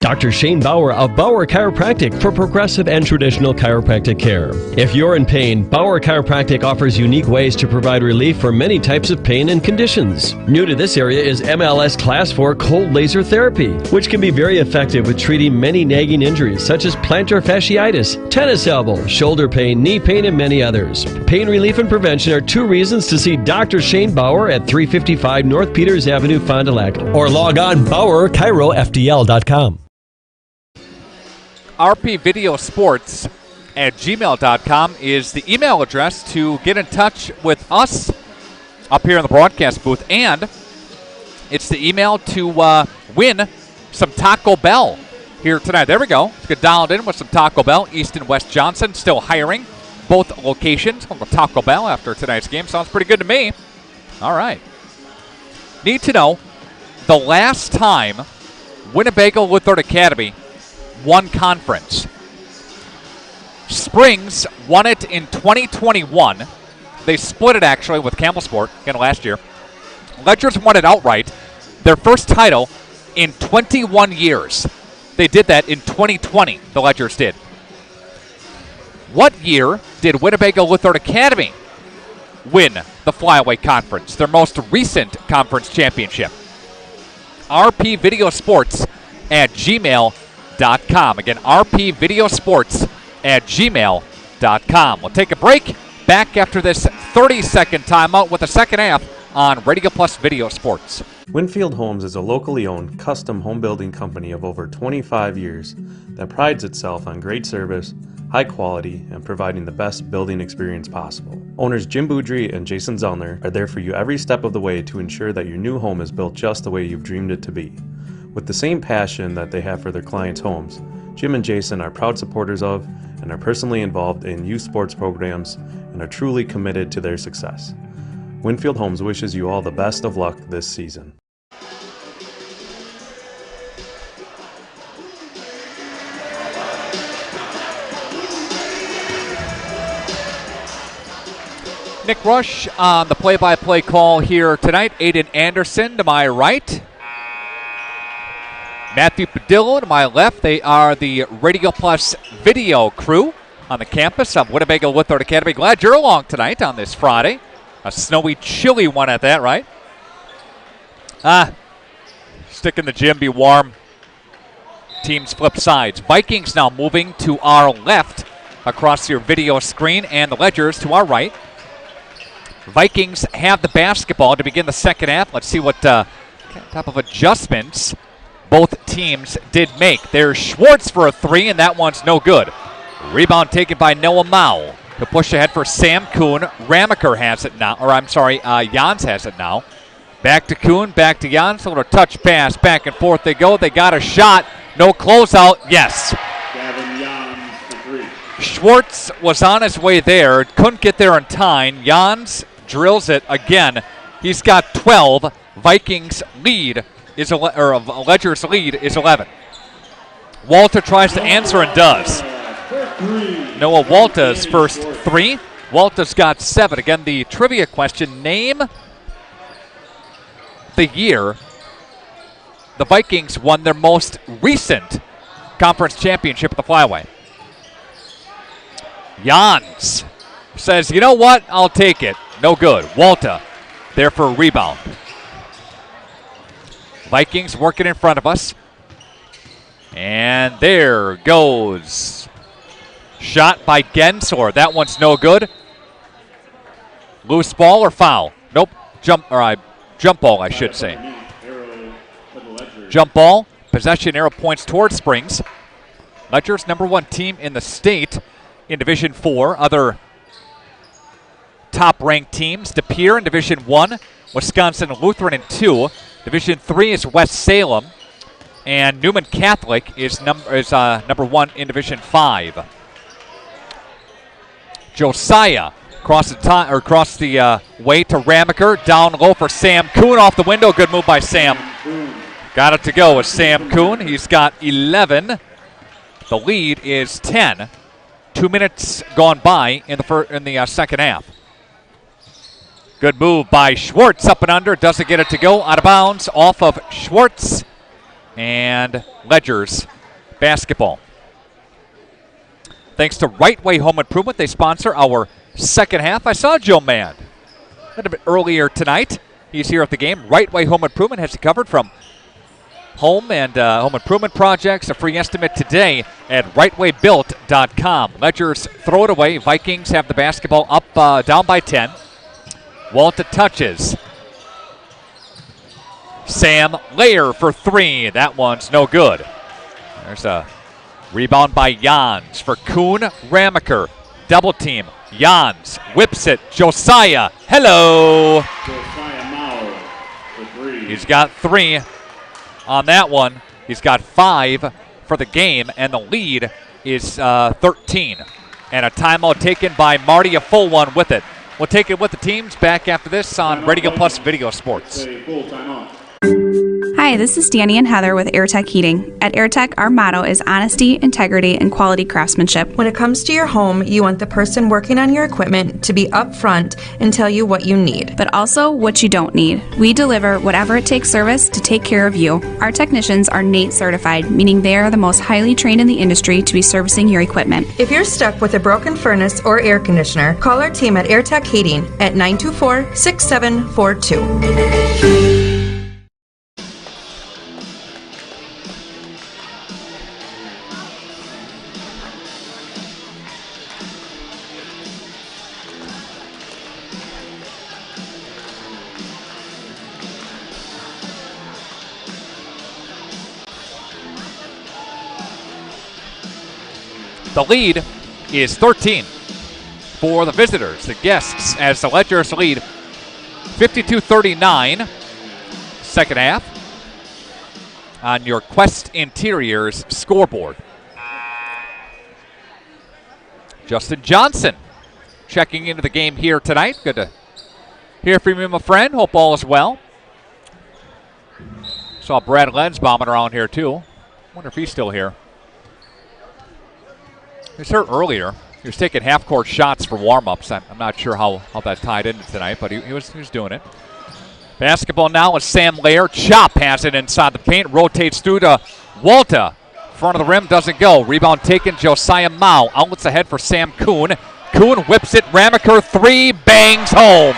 Dr. Shane Bauer of Bauer Chiropractic for progressive and traditional chiropractic care. If you're in pain, Bauer Chiropractic offers unique ways to provide relief for many types of pain and conditions. New to this area is MLS Class 4 cold laser therapy, which can be very effective with treating many nagging injuries such as plantar fasciitis, tennis elbow, shoulder pain, knee pain, and many others. Pain relief and prevention are two reasons to see Dr. Shane Bauer at 355 North Peters Avenue, Fond du Lac, or log on BauerChiroFDL.com. rpvideosports@gmail.com is the email address to get in touch with us up here in the broadcast booth, and it's the email to win some Taco Bell here tonight. There we go. Let's get dialed in with some Taco Bell. East and West Johnson still hiring both locations. We'll go Taco Bell after tonight's game. Sounds pretty good to me. All right. Need to know the last time Winnebago Lutheran Academy won conference. Springs won it in 2021. They split it actually with Campbellsport again last year. Ledgers won it outright. Their first title in 21 years. They did that in 2020, the Ledgers did. What year did Winnebago Lutheran Academy win the Flyaway Conference, their most recent conference championship? rpvideosports@gmail.com. Again, rpvideosports@gmail.com. We'll take a break. Back after this 30-second timeout with the second half on Radio Plus Video Sports. Winfield Homes is a locally owned, custom home building company of over 25 years that prides itself on great service, high quality, and providing the best building experience possible. Owners Jim Boudry and Jason Zellner are there for you every step of the way to ensure that your new home is built just the way you've dreamed it to be. With the same passion that they have for their clients' homes, Jim and Jason are proud supporters of and are personally involved in youth sports programs and are truly committed to their success. Winfield Homes wishes you all the best of luck this season. Nick Rush on the play-by-play call here tonight. Aiden Anderson to my right. Matthew Padillo to my left. They are the Radio Plus video crew. on the campus of Winnebago Lutheran Academy. Glad you're along tonight on this Friday. A snowy, chilly one at that, right? Stick in the gym, be warm. Teams flip sides. Vikings now moving to our left across your video screen, and the Ledgers to our right. Vikings have the basketball to begin the second half. Let's see what type of adjustments both teams did make. There's Schwartz for a three, and that one's no good. Rebound taken by Noah Mao. To push ahead for Sam Kuhn. Ramaker has it now, Jans has it now. Back to Kuhn, back to Jans. A little touch pass, back and forth they go. They got a shot. No closeout. Yes. Schwartz was on his way there. Couldn't get there in time. Jans drills it again. He's got 12. Vikings lead is Ledger's lead is 11. Walter tries to answer and does. Noah Walta's first three. Walta's got 7. Again, the trivia question: name the year the Vikings won their most recent conference championship at the Flyway. Jans says, you know what? I'll take it. No good. Walta there for a rebound. Vikings working in front of us. And there goes. Shot by Gensor. That one's no good. Loose ball or foul? Nope. Jump ball, I should say. Jump ball. Possession arrow points towards Springs. Ledger's #1 team in the state in Division 4. Other top-ranked teams: De Pere in Division 1, Wisconsin Lutheran in 2. Division 3 is West Salem, and Newman Catholic is number 1 in Division 5. Josiah across the way to Ramaker, down low for Sam Kuhn, off the window. Good move by Sam. Got it to go with Sam Kuhn. He's got 11. The lead is 10. 2 minutes gone by in the second half. Good move by Schwartz, up and under. Doesn't get it to go. Out of bounds, off of Schwartz. And Ledger's basketball. Thanks to Right Way Home Improvement, they sponsor our second half. I saw Joe Mann a little bit earlier tonight. He's here at the game. Right Way Home Improvement has you covered from home and home improvement projects. A free estimate today at rightwaybuilt.com. Ledgers throw it away. Vikings have the basketball up, down by 10. Walta touches. Sam Layer for 3. That one's no good. There's a rebound by Jans for Kuhn Ramaker. Double team. Jans whips it. Josiah. Hello. He's got 3 on that one. He's got 5 for the game, and the lead is 13. And a timeout taken by Marty, a full one with it. We'll take it with the teams back after this on Radio Plus Video Sports. Hi, this is Danny and Heather with AirTech Heating. At AirTech, our motto is honesty, integrity, and quality craftsmanship. When it comes to your home, you want the person working on your equipment to be upfront and tell you what you need. But also what you don't need. We deliver whatever it takes service to take care of you. Our technicians are NATE certified, meaning they are the most highly trained in the industry to be servicing your equipment. If you're stuck with a broken furnace or air conditioner, call our team at AirTech Heating at 924-6742. The lead is 13 for the visitors. The guests, as the Ledgers lead 52-39. Second half on your Quest Interiors scoreboard. Justin Johnson checking into the game here tonight. Good to hear from you, my friend. Hope all is well. Saw Brad Lenz bombing around here, too. Wonder if he's still here. He was hurt earlier. He was taking half-court shots for warm-ups. I'm not sure how that tied into tonight, but he was doing it. Basketball now is Sam Lair. Chop has it inside the paint. Rotates through to Walta front of the rim, doesn't go. Rebound taken, Josiah Mao. Outlets ahead for Sam Kuhn. Kuhn whips it, Ramaker 3, bangs home.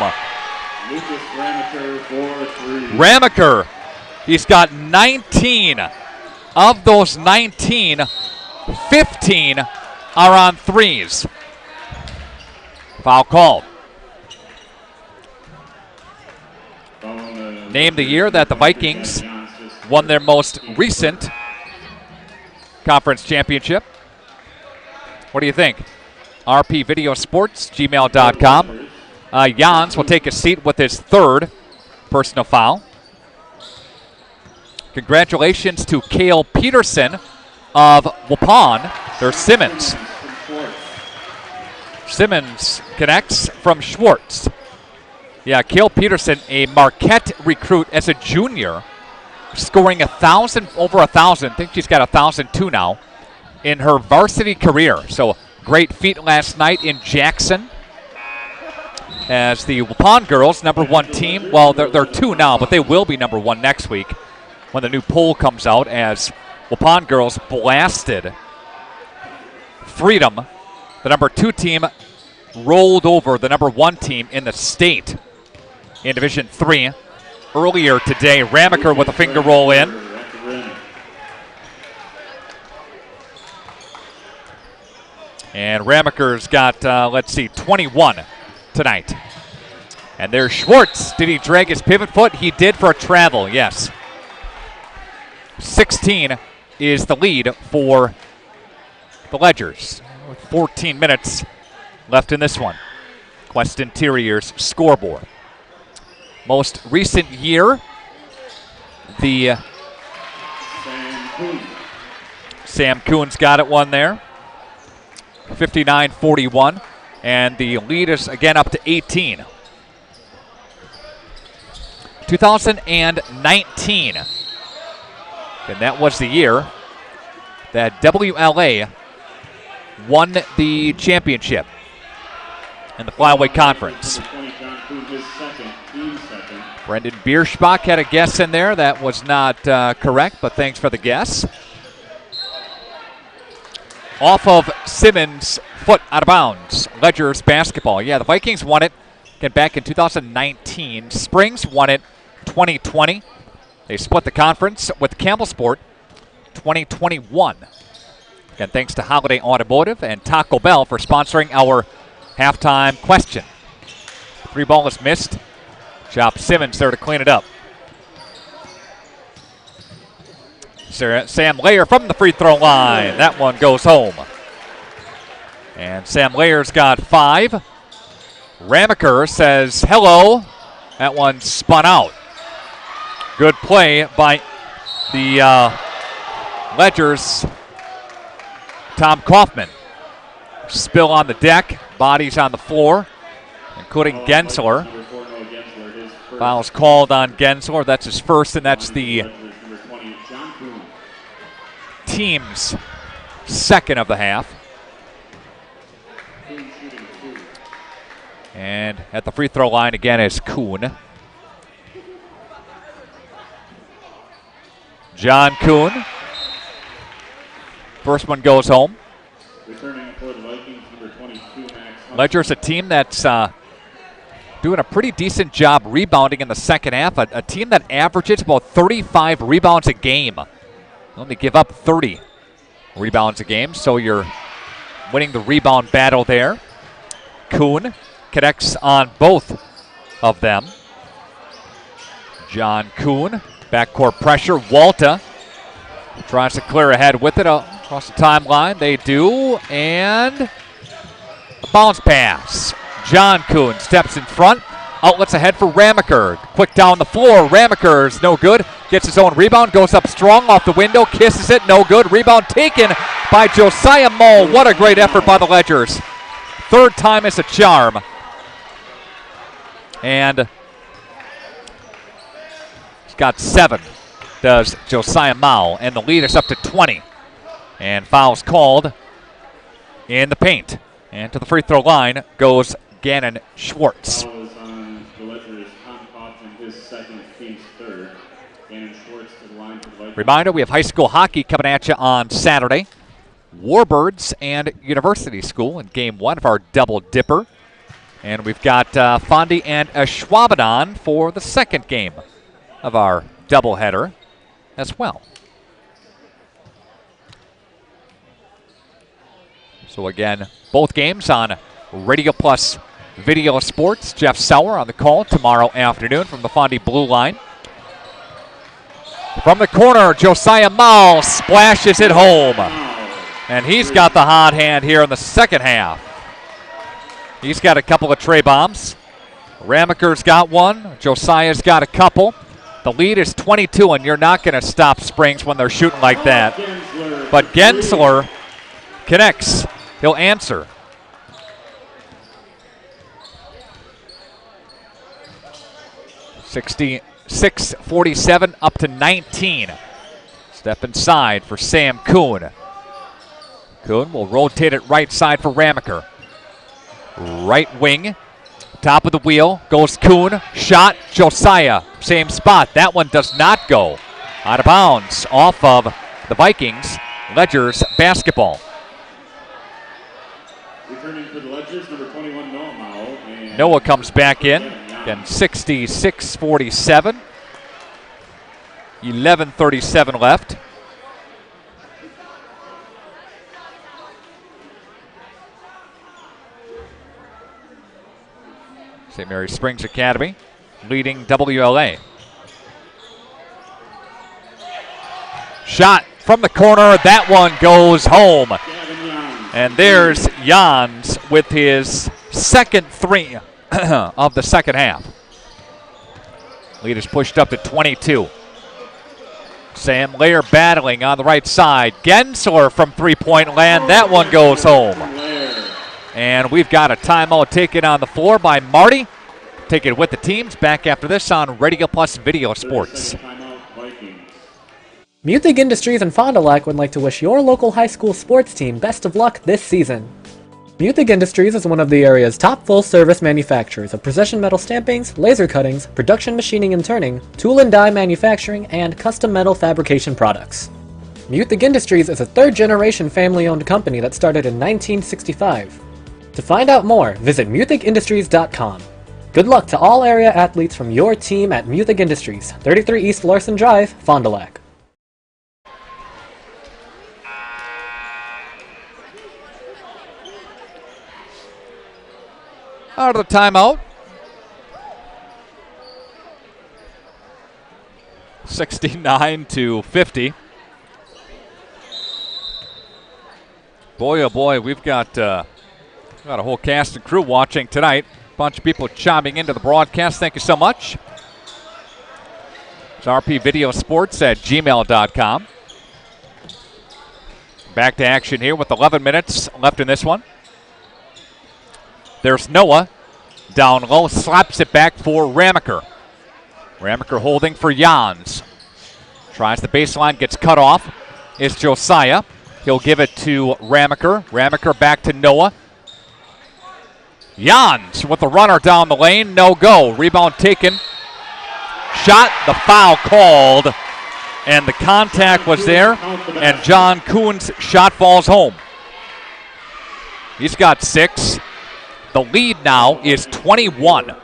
Lucas Ramaker for 3. Ramaker, he's got 19. Of those 19, 15 are on threes. Foul called. Named the year that the Vikings won their most recent conference championship. What do you think? rpvideosports@gmail.com. Jans will take a seat with his third personal foul. Congratulations to Cale Peterson of Waupun. There's Simmons. Simmons connects from Schwartz. Yeah, Cale Peterson, a Marquette recruit as a junior, scoring over 1,000. I think she's got 1,002 now in her varsity career. So great feat last night in Jackson. As the Waupun girls, #1 team, well, they're 2 now, but they will be #1 next week when the new poll comes out, as Waupun girls blasted Freedom. The #2 team rolled over the #1 team in the state in Division III earlier today. Ramaker with a finger roll in. And Ramaker's got, 21 tonight. And there's Schwartz. Did he drag his pivot foot? He did for a travel, yes. 16 is the lead for the Ledgers. 14 minutes left in this one. Quest Interior's scoreboard. Most recent year, the Sam Kuhn's got it one there. 59-41. And the lead is again up to 18. 2019. And that was the year that WLA won the championship in the Flyweight Conference. Brendan Bierschbach had a guess in there. That was not correct, but thanks for the guess. Off of Simmons' foot out of bounds. Ledgers basketball. Yeah, the Vikings won it again back in 2019. Springs won it 2020. They split the conference with Campbellsport 2021. And thanks to Holiday Automotive and Taco Bell for sponsoring our halftime question. 3 ball is missed. Chop Simmons there to clean it up. Sam Layer from the free throw line. That one goes home. And Sam Layer's got 5. Ramaker says hello. That one spun out. Good play by the Ledgers. Tom Kaufman. Spill on the deck. Bodies on the floor, including Gensler. Fouls called on Gensler. That's his first, and that's the team's second of the half. And at the free throw line again is Kuhn. John Kuhn. First one goes home. Ledger's a team that's doing a pretty decent job rebounding in the second half. A team that averages about 35 rebounds a game. Only give up 30 rebounds a game, so you're winning the rebound battle there. Kuhn connects on both of them. John Kuhn, backcourt pressure. Walta tries to clear ahead with it across the timeline. They do, and a bounce pass. John Kuhn steps in front. Outlets ahead for Ramaker. Quick down the floor. Ramaker's no good. Gets his own rebound. Goes up strong off the window. Kisses it. No good. Rebound taken by Josiah Mull. What a great effort by the Ledgers. Third time is a charm. And he's got 7, does Josiah Mao. And the lead is up to 20. And fouls called in the paint. And to the free throw line goes Gannon Schwartz. Foul is on the Ledgers. Tom Kaufman, his second, team's third. Gannon Schwartz to the line for the Reminder, we have high school hockey coming at you on Saturday. Warbirds and University School in Game 1 of our Double Dipper. And we've got Fondi and Schwabenon for the second game of our doubleheader as well. So again, both games on Radio Plus Video Sports. Jeff Sauer on the call tomorrow afternoon from the Fondi Blue Line. From the corner, Josiah Mall splashes it home. And he's got the hot hand here in the second half. He's got a couple of tray bombs. Ramaker's got one. Josiah's got a couple. The lead is 22, and you're not going to stop Springs when they're shooting like that. But Gensler connects. He'll answer. .46-47 up to 19. Step inside for Sam Kuhn. Kuhn will rotate it right side for Ramaker. Right wing, top of the wheel, goes Kuhn. Shot, Josiah, same spot. That one does not go. Out of bounds, off of the Vikings. Ledgers basketball. Returning for the Ledgers, number 21, Noah Mao. Noah comes back in. Again, 66-47. 11:37 left. St. Mary's Springs Academy leading WLA. Shot from the corner. That one goes home. And there's Jans with his second three of the second half. Lead is pushed up to 22. Sam Lair battling on the right side. Gensler from three-point land. That one goes home. And we've got a timeout taken on the floor by Marty. Take it with the teams. Back after this on Radio Plus Video Sports. Muthig Industries and Fond du Lac would like to wish your local high school sports team best of luck this season. Muthig Industries is one of the area's top full-service manufacturers of precision metal stampings, laser cuttings, production machining and turning, tool and die manufacturing, and custom metal fabrication products. Muthig Industries is a third-generation family-owned company that started in 1965. To find out more, visit muthigindustries.com. Good luck to all area athletes from your team at Muthig Industries, 33 East Larson Drive, Fond du Lac. Out of the timeout. 69-50. Boy, oh boy, we've got a whole cast and crew watching tonight. A bunch of people chiming into the broadcast. Thank you so much. It's rpvideosports@gmail.com. Back to action here with 11 minutes left in this one. There's Noah. Down low, slaps it back for Ramaker. Ramaker holding for Jans. Tries the baseline, gets cut off. Is Josiah. He'll give it to Ramaker. Ramaker back to Noah. Jans with the runner down the lane. No go. Rebound taken. Shot. The foul called. And the contact was there. And John Kuhn's shot falls home. He's got 6. The lead now is 21.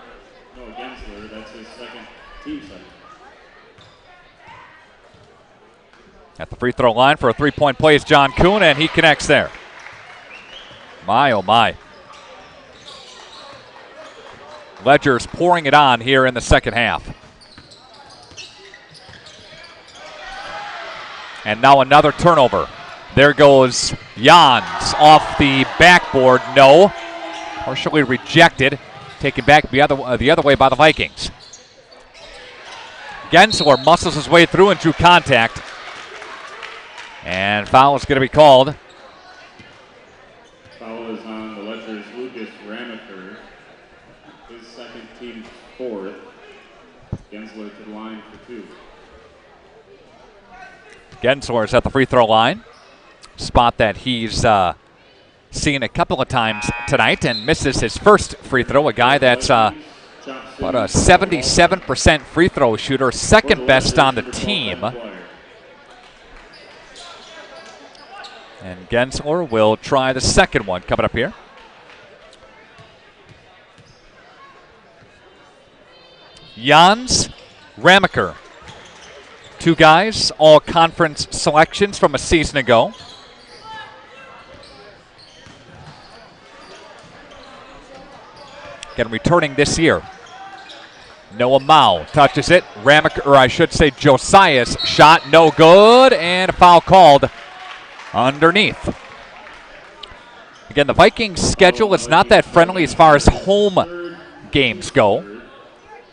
At the free throw line for a three-point play is John Kuhn, and he connects there. My, oh my. Ledger's pouring it on here in the second half. And now another turnover. There goes Jans off the backboard. No. Partially rejected. Taken back the other way by the Vikings. Gensler muscles his way through and drew contact. And foul is going to be called. Foul is on the Ledgers' Lucas Ramaker. His second, team fourth. Gensler to the line for 2. Gensler is at the free throw line. Spot that he's seen a couple of times tonight and misses his first free throw. A guy that's about a 77% free throw shooter, second best on the team. And Gensler will try the second one coming up here. Jans Ramaker. Two guys, all conference selections from a season ago. Again, returning this year. Noah Mao touches it. Ramaker, or I should say Josiah's shot, no good, and a foul called underneath. Again, the Vikings' schedule is not that friendly as far as home games go.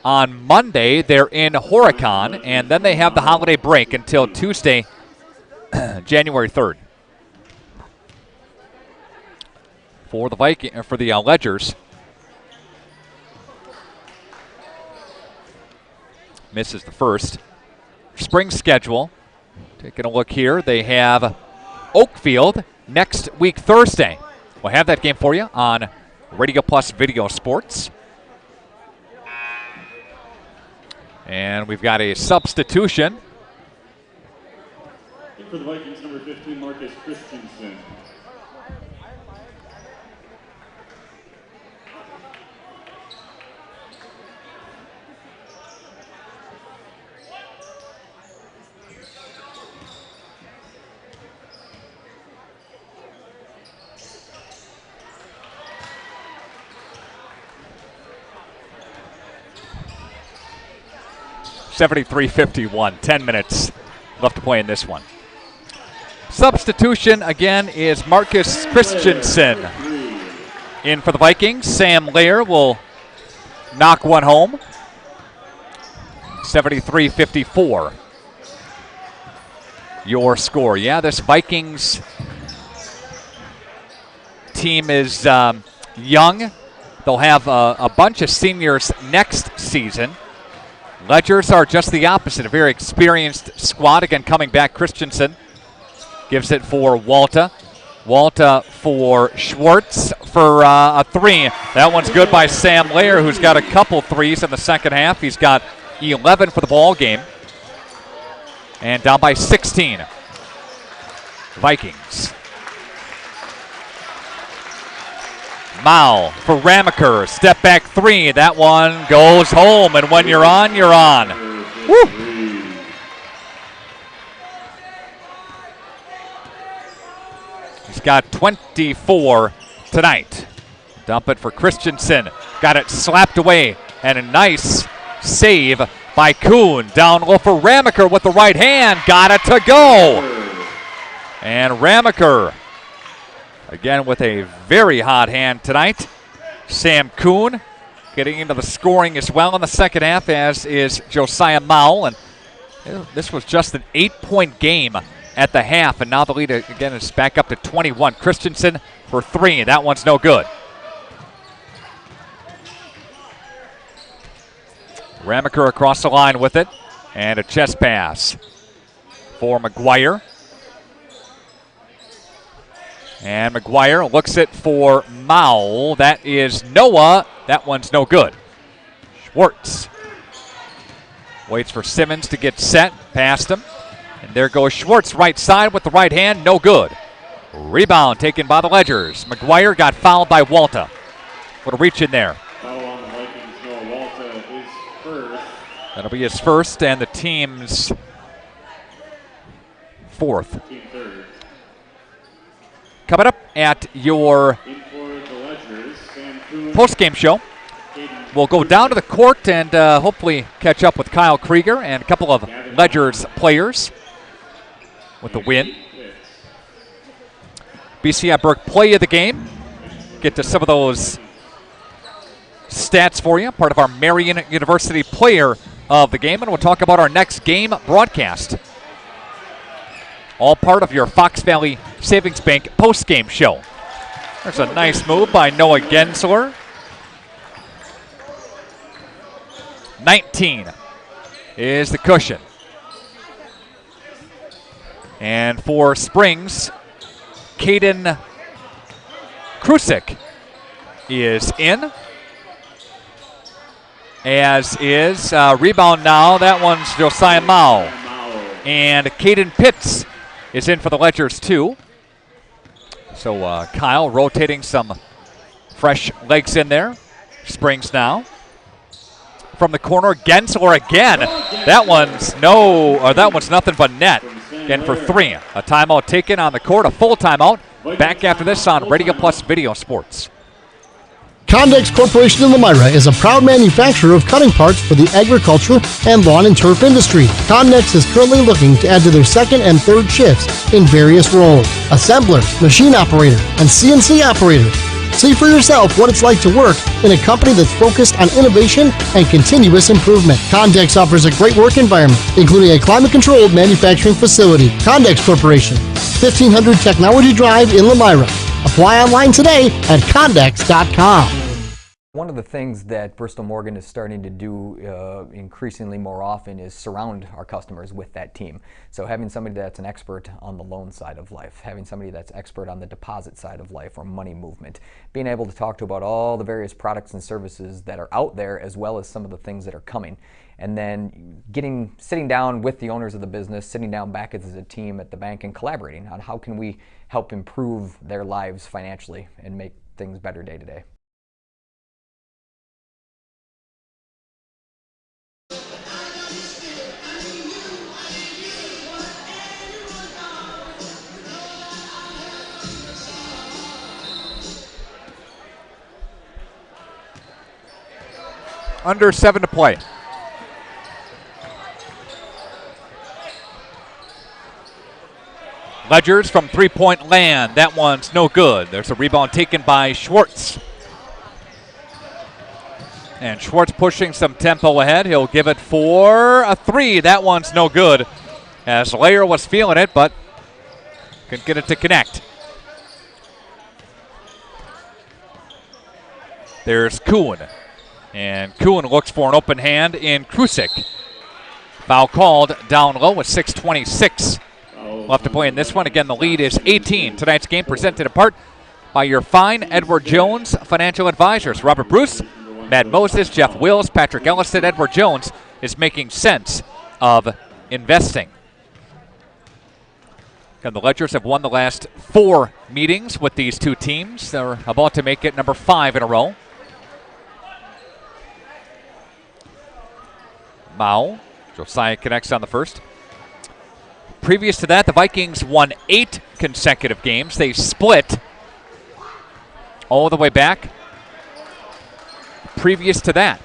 On Monday, they're in Horicon, and then they have the holiday break until Tuesday, January 3rd. For the Ledgers. Misses the first. Spring schedule. Taking a look here. They have Oakfield next week, Thursday. We'll have that game for you on Radio Plus Video Sports. And we've got a substitution. For the Vikings, number 15, Marcus Christensen. (73-51). 10 minutes left to play in this one. Substitution again is Marcus Christensen in for the Vikings. Sam Lair will knock one home. 73-54. Your score. Yeah, this Vikings team is young. They'll have a bunch of seniors next season. Ledgers are just the opposite, a very experienced squad. Again, coming back, Christensen gives it for Walta. Walta for Schwartz for a three. That one's good by Sam Lair, who's got a couple threes in the second half. He's got 11 for the ball game. And down by 16. Vikings. Mao for Ramaker. Step back three. That one goes home. And when you're on, you're on. Woo! He's got 24 tonight. Dump it for Christensen. Got it slapped away. And a nice save by Kuhn. Down low for Ramaker with the right hand. Got it to go. And Ramaker, again with a very hot hand tonight. Sam Kuhn getting into the scoring as well in the second half, as is Josiah Mao. And this was just an 8-point game at the half, and now the lead again is back up to 21. Christensen for three. That one's no good. Ramaker across the line with it, and a chest pass for McGuire. And McGuire looks it for Mao. That is Noah. That one's no good. Schwartz waits for Simmons to get set, past him. And there goes Schwartz, right side with the right hand, no good. Rebound taken by the Ledgers. McGuire got fouled by Walta. What a reach in there. Foul on the Vikings. Noah Walta is first. That'll be his first and the team's fourth. Team third. Coming up at your post-game show, we'll go down to the court and hopefully catch up with Kyle Krieger and a couple of Ledgers players with the win. BCI Burke play of the game. Get to some of those stats for you, part of our Marion University player of the game, and we'll talk about our next game broadcast. All part of your Fox Valley Savings Bank post-game show. There's a nice move by Noah Gensler. 19 is the cushion. And for Springs, Caden Krusik is in. As is rebound now. That one's Josiah Mao. And Caden Pitts is in for the Ledgers too. So Kyle rotating some fresh legs in there. Springs now. From the corner, Gensler again. That one's nothing but net. Again for 3. A timeout taken on the court, a full timeout. Back after this on Radio Plus Video Sports. Condex Corporation in Lomira is a proud manufacturer of cutting parts for the agriculture and lawn and turf industry. Condex is currently looking to add to their second and third shifts in various roles: assembler, machine operator, and CNC operator. See for yourself what it's like to work in a company that's focused on innovation and continuous improvement. Condex offers a great work environment, including a climate-controlled manufacturing facility. Condex Corporation, 1500 Technology Drive in Lomira. Apply online today at Condex.com. One of the things that Bristol Morgan is starting to do increasingly more often is surround our customers with that team. So having somebody that's an expert on the loan side of life, having somebody that's expert on the deposit side of life or money movement, being able to talk to about all the various products and services that are out there as well as some of the things that are coming. And then sitting down with the owners of the business, sitting down back as a team at the bank and collaborating on how can we help improve their lives financially and make things better day to day. Under 7 to play. Ledgers from three-point land. That one's no good. There's a rebound taken by Schwartz. And Schwartz pushing some tempo ahead. He'll give it for a 3. That one's no good. As Layer was feeling it, but couldn't get it to connect. There's Kuhn. And Kuhn looks for an open hand in Krusik. Foul called down low with 6:26 left to play in this one. Again, the lead is 18. Tonight's game presented in part by your fine Edward Jones financial advisors. Robert Bruce, Matt Moses, Jeff Wills, Patrick Ellison. Edward Jones is making sense of investing. And the Ledgers have won the last 4 meetings with these two teams. They're about to make it number 5 in a row. Mao. Josiah connects on the first. Previous to that, the Vikings won 8 consecutive games. They split all the way back. Previous to that,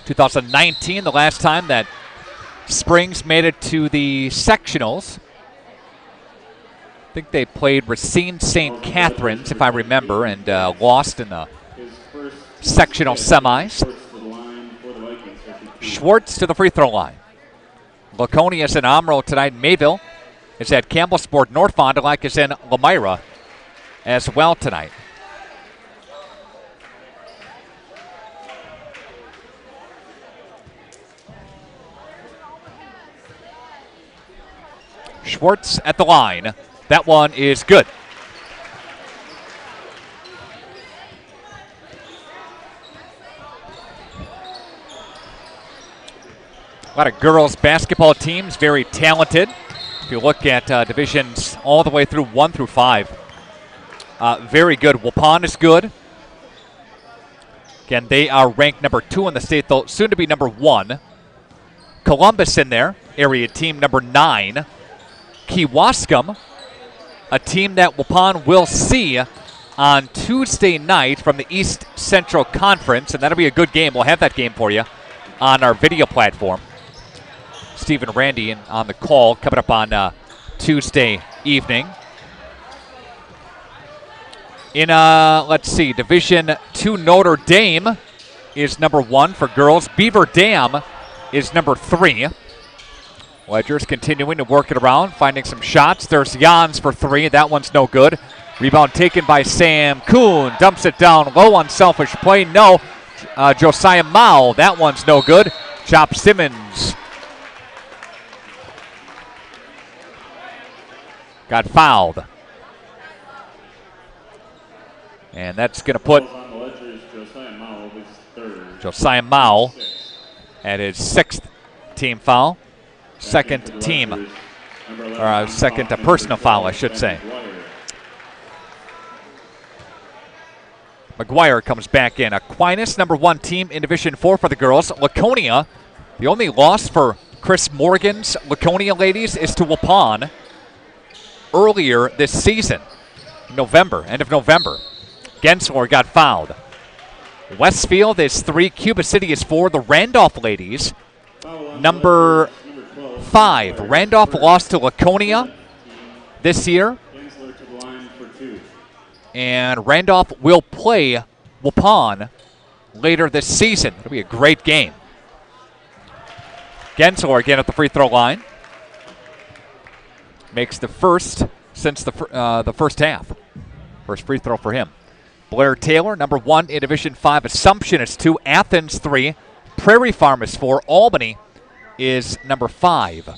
2019, the last time that Springs made it to the sectionals. I think they played Racine St. Catharines, if I remember, and lost in the sectional semis. Schwartz to the free throw line. Laconius and Amro tonight in Mayville. Is at Campbellsport. North Fond du Lac is in Lomira as well tonight. Schwartz at the line. That one is good. A lot of girls basketball teams, very talented. If you look at divisions all the way through 1 through 5, very good. Waupun is good. Again, they are ranked number 2 in the state, though soon to be number 1. Columbus in there, area team number 9. Kewaskum, a team that Waupun will see on Tuesday night from the East Central Conference, and that'll be a good game. We'll have that game for you on our video platform. Stephen Randy on the call coming up on Tuesday evening. In, let's see, Division II, Notre Dame is number 1 for girls. Beaver Dam is number 3. Ledgers continuing to work it around, finding some shots. There's Jans for 3. That one's no good. Rebound taken by Sam Kuhn. Dumps it down low, unselfish play. No. Josiah Mao. That one's no good. Chop Simmons got fouled. And that's going to put Josiah Mao at his 6th team foul. Second team, or second personal foul, I should say. McGuire comes back in. Aquinas, number 1 team in Division 4 for the girls. Laconia, the only loss for Chris Morgan's Laconia ladies is to Waupun earlier this season, end of November. Gensler got fouled. Westfield is 3, Cuba City is 4. The Randolph ladies, number 5. Randolph lost to Laconia this year. And Randolph will play Waupun later this season. It'll be a great game. Gensler again at the free throw line. Makes the first since the first half. First free throw for him. Blair Taylor, number 1 in Division 5. Assumption is 2. Athens 3. Prairie Farm is 4. Albany is number 5.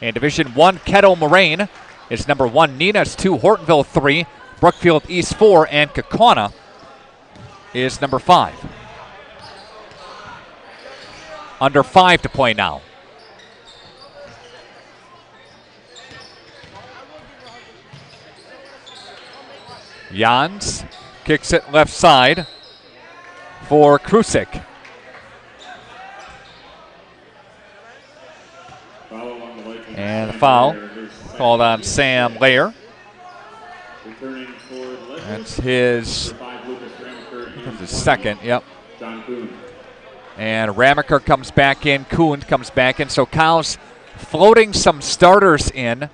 In Division 1, Kettle Moraine is number 1. Nina's 2. Hortonville 3. Brookfield East 4. And Kaukauna is number 5. Under 5 to play now. Jans kicks it left side for Krusik. And the foul called on Sam Lair. That's his second, yep. And Ramaker comes back in, Kuhn comes back in. So Kyle's floating some starters in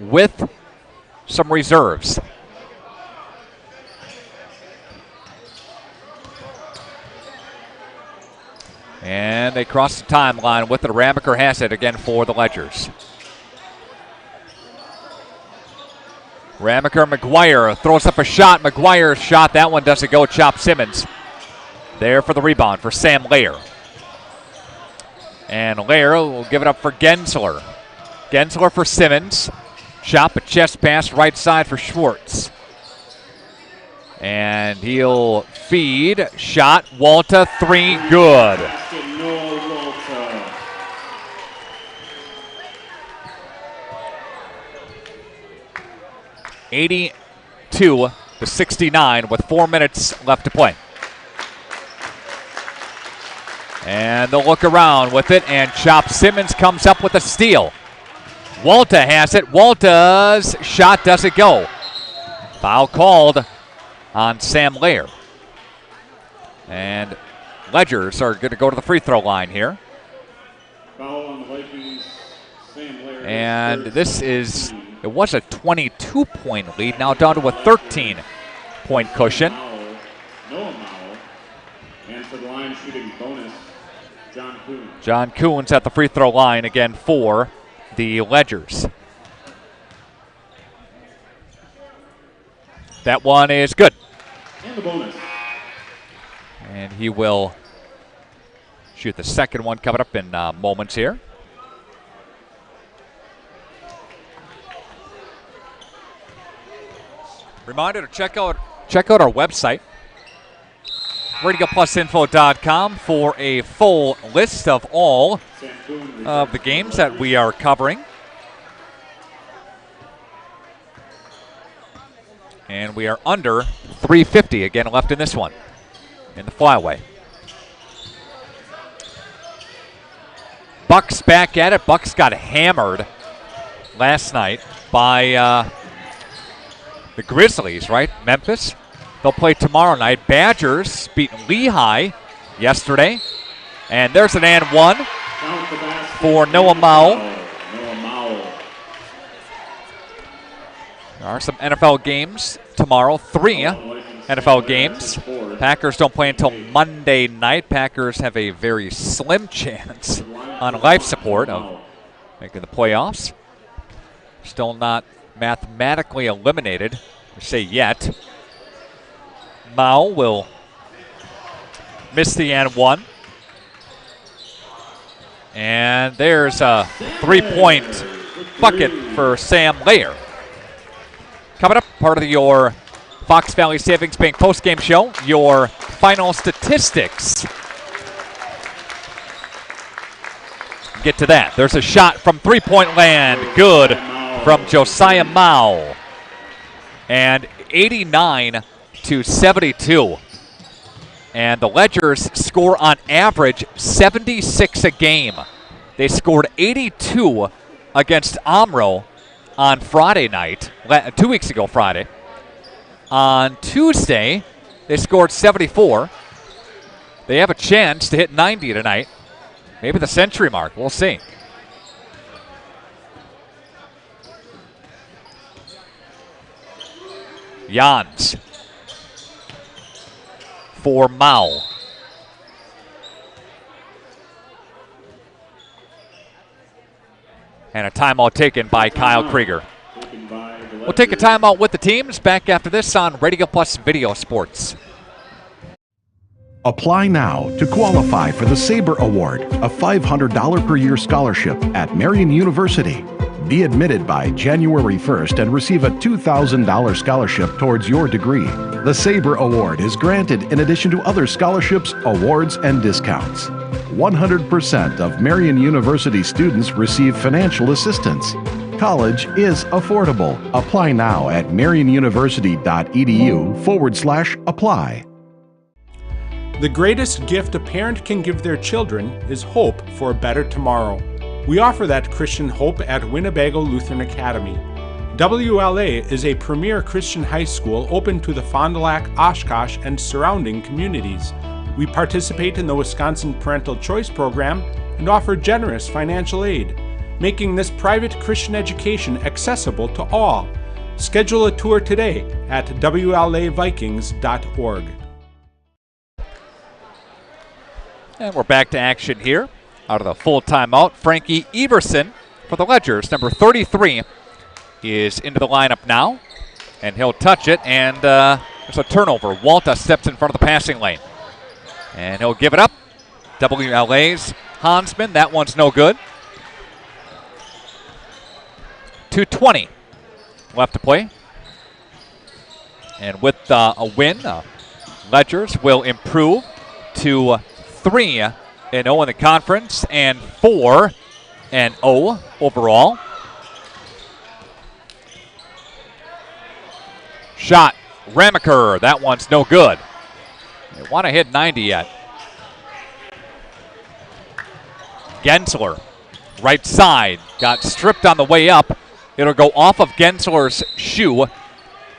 with some reserves. And they cross the timeline with it. Ramaker has it again for the Ledgers. Ramaker, McGuire throws up a shot. McGuire's shot, that one doesn't go. Chop Simmons there for the rebound for Sam Lair. And Lair will give it up for Gensler. Gensler for Simmons. Chop a chest pass right side for Schwartz. And he'll feed. Shot. Walta, 3, good. 82-69 with 4 minutes left to play. And they'll look around with it, and Chop Simmons comes up with a steal. Walta has it. Walta's shot doesn't go. Foul called on Sam Lair. And Ledgers are going to go to the free throw line here. Foul on the Vikings, Sam Lair. And this is, it was a 22-point lead, now down to a 13-point cushion. Noah Mao. And for the line shooting bonus, John Kuhn. John Kuhn's at the free throw line again for the Ledgers. That one is good. And the bonus. And he will shoot the second one coming up in moments here. Reminder to check out our website, RadioPlusInfo.com, for a full list of all of the games that we are covering. And we are under 350 again left in this one, in the flyaway. Bucks back at it. Bucks got hammered last night by the Grizzlies, right? Memphis. They'll play tomorrow night. Badgers beat Lehigh yesterday. And there's an and one for Noah Mao. There are some NFL games tomorrow. 3 NFL games. Packers don't play until Monday night. Packers have a very slim chance on life support of making the playoffs. Still not mathematically eliminated, I say yet. Mao will miss the and one. And there's a 3-point bucket for Sam Lair. Coming up, part of your Fox Valley Savings Bank postgame show, your final statistics. Get to that. There's a shot from three-point land. Good from Josiah Mao. And 89-72. And the Ledgers score on average 76 a game. They scored 82 against Omro on Friday night, 2 weeks ago Friday. On Tuesday, they scored 74. They have a chance to hit 90 tonight. Maybe the century mark. We'll see. Jans for Mao. And a timeout taken by Kyle Krieger. We'll take a timeout with the teams. Back after this on Radio Plus Video Sports. Apply now to qualify for the Sabre Award, a $500 per year scholarship at Marian University. Be admitted by January 1st and receive a $2,000 scholarship towards your degree. The Sabre Award is granted in addition to other scholarships, awards, and discounts. 100% of Marian University students receive financial assistance. College is affordable. Apply now at marianuniversity.edu/apply. The greatest gift a parent can give their children is hope for a better tomorrow. We offer that Christian hope at Winnebago Lutheran Academy. WLA is a premier Christian high school open to the Fond du Lac, Oshkosh, and surrounding communities. We participate in the Wisconsin Parental Choice Program and offer generous financial aid, making this private Christian education accessible to all. Schedule a tour today at WLAVikings.org. And we're back to action here. Out of the full timeout, Frankie Everson for the Ledgers, number 33, is into the lineup now. And he'll touch it, and there's a turnover. Walta steps in front of the passing lane. And he'll give it up. WLA's Hansman, that one's no good. 2:20 left to play. And with a win, Ledgers will improve to 3-0 in the conference and 4-0 overall. Shot, Ramaker, that one's no good. They want to hit 90 yet. Gensler, right side, got stripped on the way up. It'll go off of Gensler's shoe,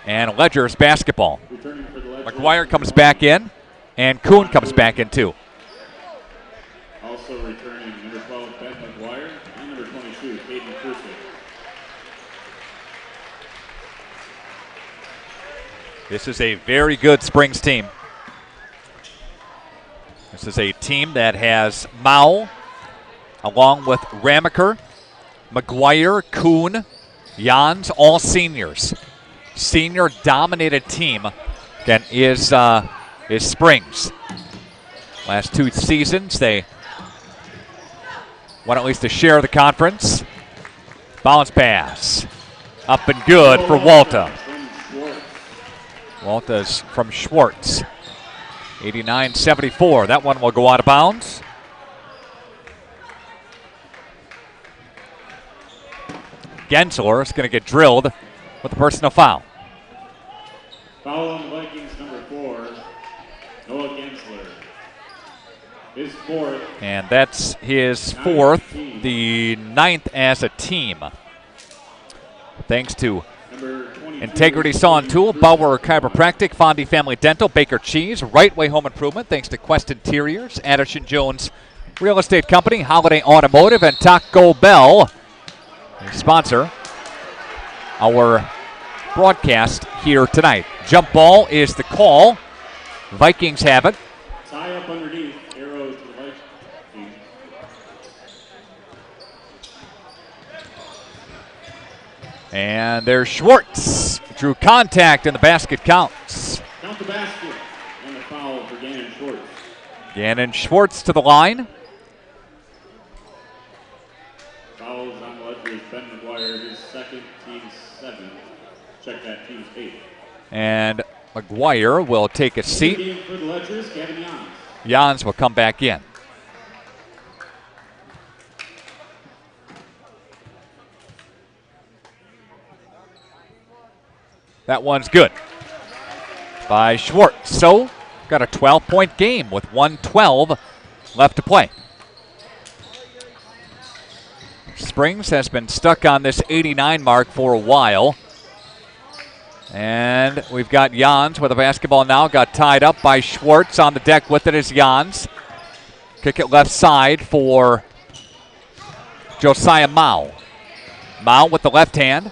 and Ledgers basketball. McGuire comes back in, and Kuhn comes back in too. Also returning number 12, Ben McGuire, and number 22, Caden Crusoe. This is a very good Springs team. This is a team that has Mao, along with Ramaker, McGuire, Kuhn, Jans, all seniors. Senior-dominated team that is Springs. Last 2 seasons, they won at least a share of the conference. Bounce pass. Up and good for Walta. Walta's from Schwartz. 89-74. That one will go out of bounds. Gensler is going to get drilled with a personal foul. Foul on the Vikings, number 4, Noah Gensler. His 4th. And that's his 4th, the 9th as a team. Thanks to Integrity Saw and Tool, Bauer Chiropractic, Fondy Family Dental, Baker Cheese, Right Way Home Improvement, thanks to Quest Interiors, Addison Jones Real Estate Company, Holiday Automotive, and Taco Bell. Sponsor our broadcast here tonight. Jump ball is the call. Vikings have it. Tie up underneath, arrow to the Vikings. And there's Schwartz. Drew contact and the basket counts. Count the basket and the foul for Gannon Schwartz. Gannon Schwartz to the line. Fouls on the Ledgers, Ben McGuire, his 2nd, team's 7th. Check that, team's 8th. And McGuire will take a seat. Game for the Ledgers, Gavin Jans. Jans will come back in. That one's good by Schwartz. So got a 12-point game with 1:12 left to play. Springs has been stuck on this 89 mark for a while. And we've got Jans with a basketball now. Got tied up by Schwartz. On the deck with it is Jans. Kick it left side for Josiah Mao. Mao with the left hand.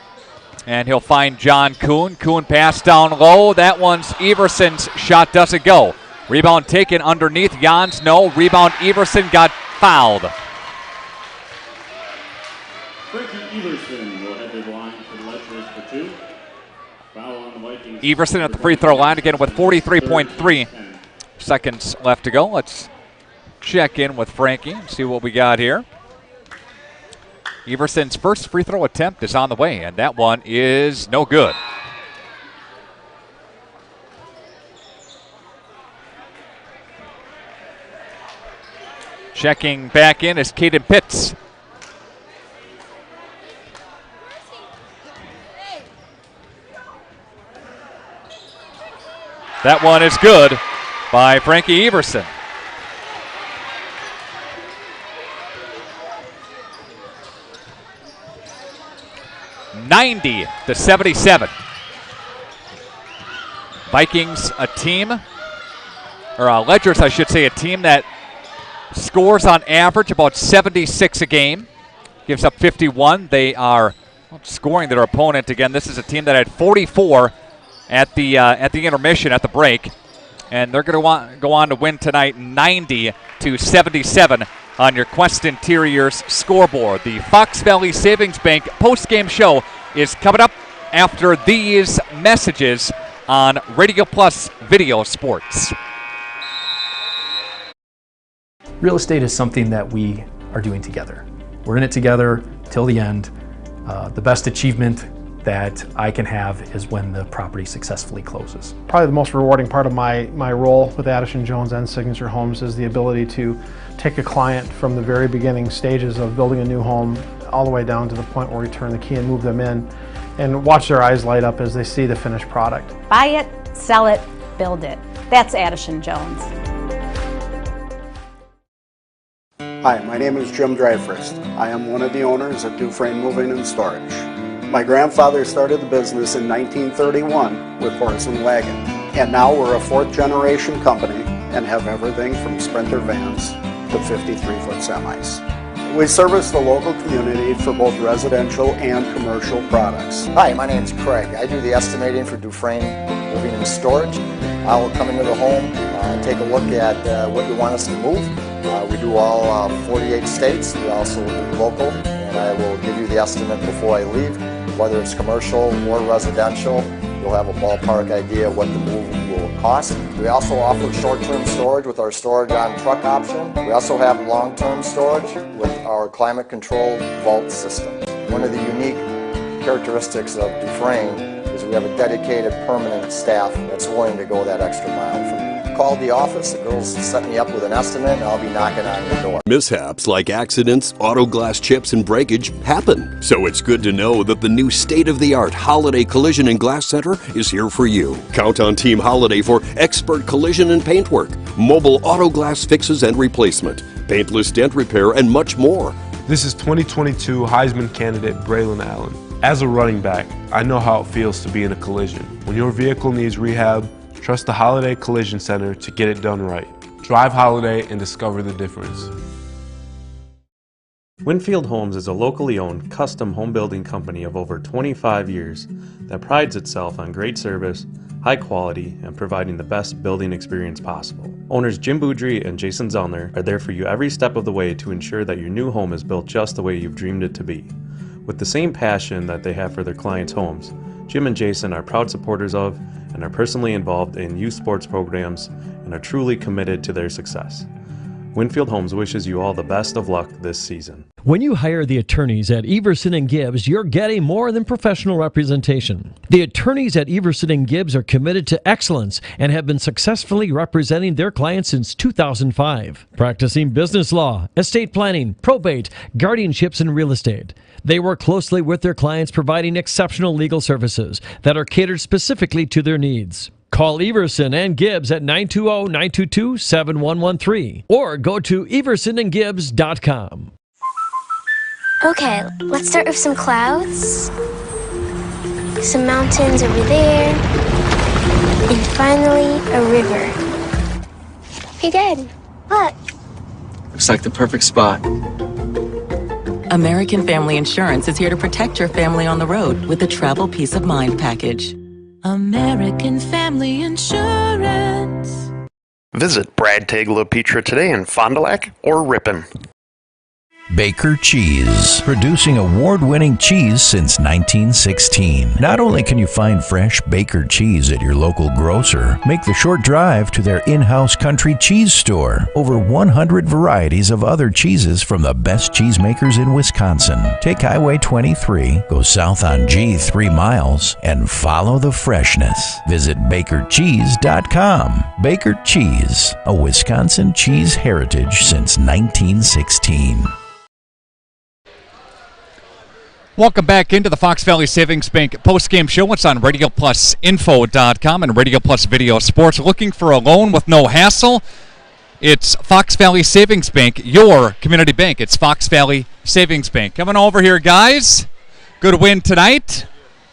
And he'll find John Kuhn. Kuhn pass down low. That one's Everson's shot doesn't go. Rebound taken underneath. Jans, no. Rebound Everson got fouled. Frankie Everson will head to the line for the Ledgers for 2. Foul on the Vikings. Everson at the free throw line again with 43.3 seconds left to go. Let's check in with Frankie and see what we got here. Everson's first free throw attempt is on the way, and that one is no good. Checking back in is Caden Pitts. That one is good by Frankie Everson. (90-77). Vikings, a team, or Ledgers, I should say, a team that scores on average about 76 a game, gives up 51. They are scoring their opponent again. This is a team that had 44 at the intermission at the break, and they're going to go on to win tonight 90-77 on your Quest Interiors scoreboard. The Fox Valley Savings Bank post-game show is coming up after these messages on Radio Plus Video Sports. Real estate is something that we are doing together. We're in it together till the end. The best achievement that I can have is when the property successfully closes. Probably the most rewarding part of my role with Addison Jones and Signature Homes is the ability to take a client from the very beginning stages of building a new home all the way down to the point where we turn the key and move them in and watch their eyes light up as they see the finished product. Buy it, sell it, build it. That's Addison Jones. Hi, my name is Jim Dreyfus. I am one of the owners of Dufresne Moving and Storage. My grandfather started the business in 1931 with horse and wagon, and now we're a fourth generation company and have everything from Sprinter vans to 53-foot semis. We service the local community for both residential and commercial products. Hi, my name is Craig. I do the estimating for Dufresne Moving and Storage. I will come into the home and take a look at what you want us to move. We do all 48 states. We also do local, and I will give you the estimate before I leave. Whether it's commercial or residential, you'll have a ballpark idea of what the move will cost. We also offer short-term storage with our storage on truck option. We also have long-term storage with our climate-controlled vault system. One of the unique characteristics of Dufresne is we have a dedicated permanent staff that's willing to go that extra mile for you. Call the office, the girls set me up with an estimate, and I'll be knocking on your door. Mishaps like accidents, auto glass chips, and breakage happen. So it's good to know that the new state-of-the-art Holiday Collision and Glass Center is here for you. Count on Team Holiday for expert collision and paintwork, mobile auto glass fixes and replacement, paintless dent repair, and much more. This is 2022 Heisman candidate Braylon Allen. As a running back, I know how it feels to be in a collision. When your vehicle needs rehab, trust the Holiday Collision Center to get it done right. Drive Holiday and discover the difference. Winfield Homes is a locally owned custom home building company of over 25 years that prides itself on great service, high quality, and providing the best building experience possible. Owners Jim Boudry and Jason Zellner are there for you every step of the way to ensure that your new home is built just the way you've dreamed it to be. With the same passion that they have for their clients' homes, Jim and Jason are proud supporters of and are personally involved in youth sports programs and are truly committed to their success. Winfield Homes wishes you all the best of luck this season. When you hire the attorneys at Everson and Gibbs, you're getting more than professional representation. The attorneys at Everson and Gibbs are committed to excellence and have been successfully representing their clients since 2005, practicing business law, estate planning, probate, guardianships, and real estate. They work closely with their clients, providing exceptional legal services that are catered specifically to their needs. Call Everson and Gibbs at 920-922-7113 or go to eversonandgibbs.com. Okay, let's start with some clouds, some mountains over there, and finally a river. Hey, Dad, look. Looks like the perfect spot. American Family Insurance is here to protect your family on the road with the Travel Peace of Mind package. American Family Insurance. Visit Brad Tagle Pizza today in Fond du Lac or Ripon. Baker Cheese, producing award-winning cheese since 1916. Not only can you find fresh Baker cheese at your local grocer, make the short drive to their in-house country cheese store. Over 100 varieties of other cheeses from the best cheesemakers in Wisconsin. Take Highway 23, go south on G 3 miles, and follow the freshness. Visit BakerCheese.com. Baker Cheese, a Wisconsin cheese heritage since 1916. Welcome back into the Fox Valley Savings Bank postgame show. It's on RadioPlusInfo.com and Radio Plus Video Sports. Looking for a loan with no hassle? It's Fox Valley Savings Bank, your community bank. It's Fox Valley Savings Bank. Coming over here, guys. Good win tonight.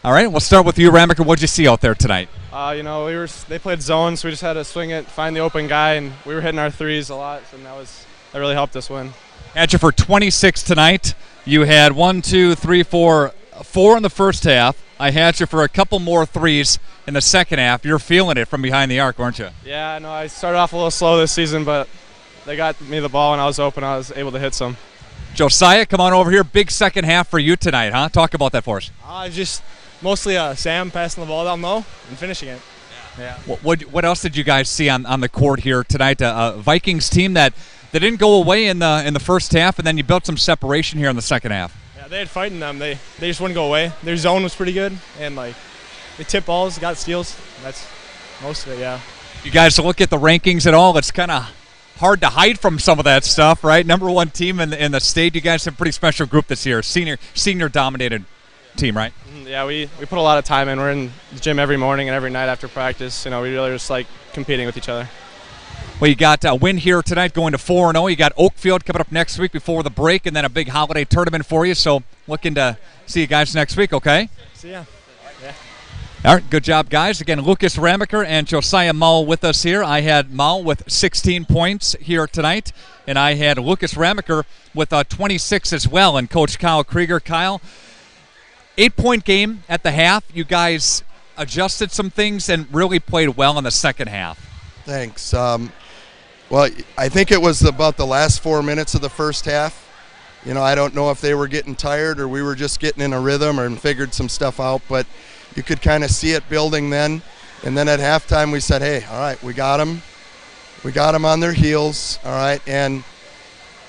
All right, we'll start with you, Ramaker. What'd you see out there tonight? They played zone, so we just had to swing it, find the open guy, and we were hitting our threes a lot, and that really helped us win. Had you for 26 tonight. You had 4 in the first half. I had you for a couple more threes in the second half. You're feeling it from behind the arc, weren't you? Yeah, I know. I started off a little slow this season, but they got me the ball and I was open. I was able to hit some. Josiah, come on over here. Big second half for you tonight, huh? Talk about that for us. Just mostly Sam passing the ball down low and finishing it. Yeah. What else did you guys see on the court here tonight? A Vikings team that they didn't go away in the first half, and then you built some separation here in the second half. Yeah, they had fight in them. They just wouldn't go away. Their zone was pretty good, and they tipped balls, got steals. That's most of it. Yeah. You guys look at the rankings at all? It's kind of hard to hide from some of that stuff, right? Number one team in the state. You guys have a pretty special group this year. Senior dominated team, right? Yeah, we put a lot of time in. We're in the gym every morning and every night after practice. We really just like competing with each other. Well, you got a win here tonight going to 4-0. You got Oakfield coming up next week before the break, and then a big holiday tournament for you. So looking to see you guys next week, okay? See ya. Yeah. All right, good job, guys. Again, Lucas Ramaker and Josiah Mull with us here. I had Mull with 16 points here tonight, and I had Lucas Ramaker with 26 as well. And Coach Kyle Krieger. Kyle, 8-point game at the half. You guys adjusted some things and really played well in the second half. Thanks. Well, I think it was about the last 4 minutes of the first half. I don't know if they were getting tired or we were just getting in a rhythm and figured some stuff out, but you could kind of see it building then. And then at halftime we said, hey, all right, we got them. We got them on their heels, all right. And,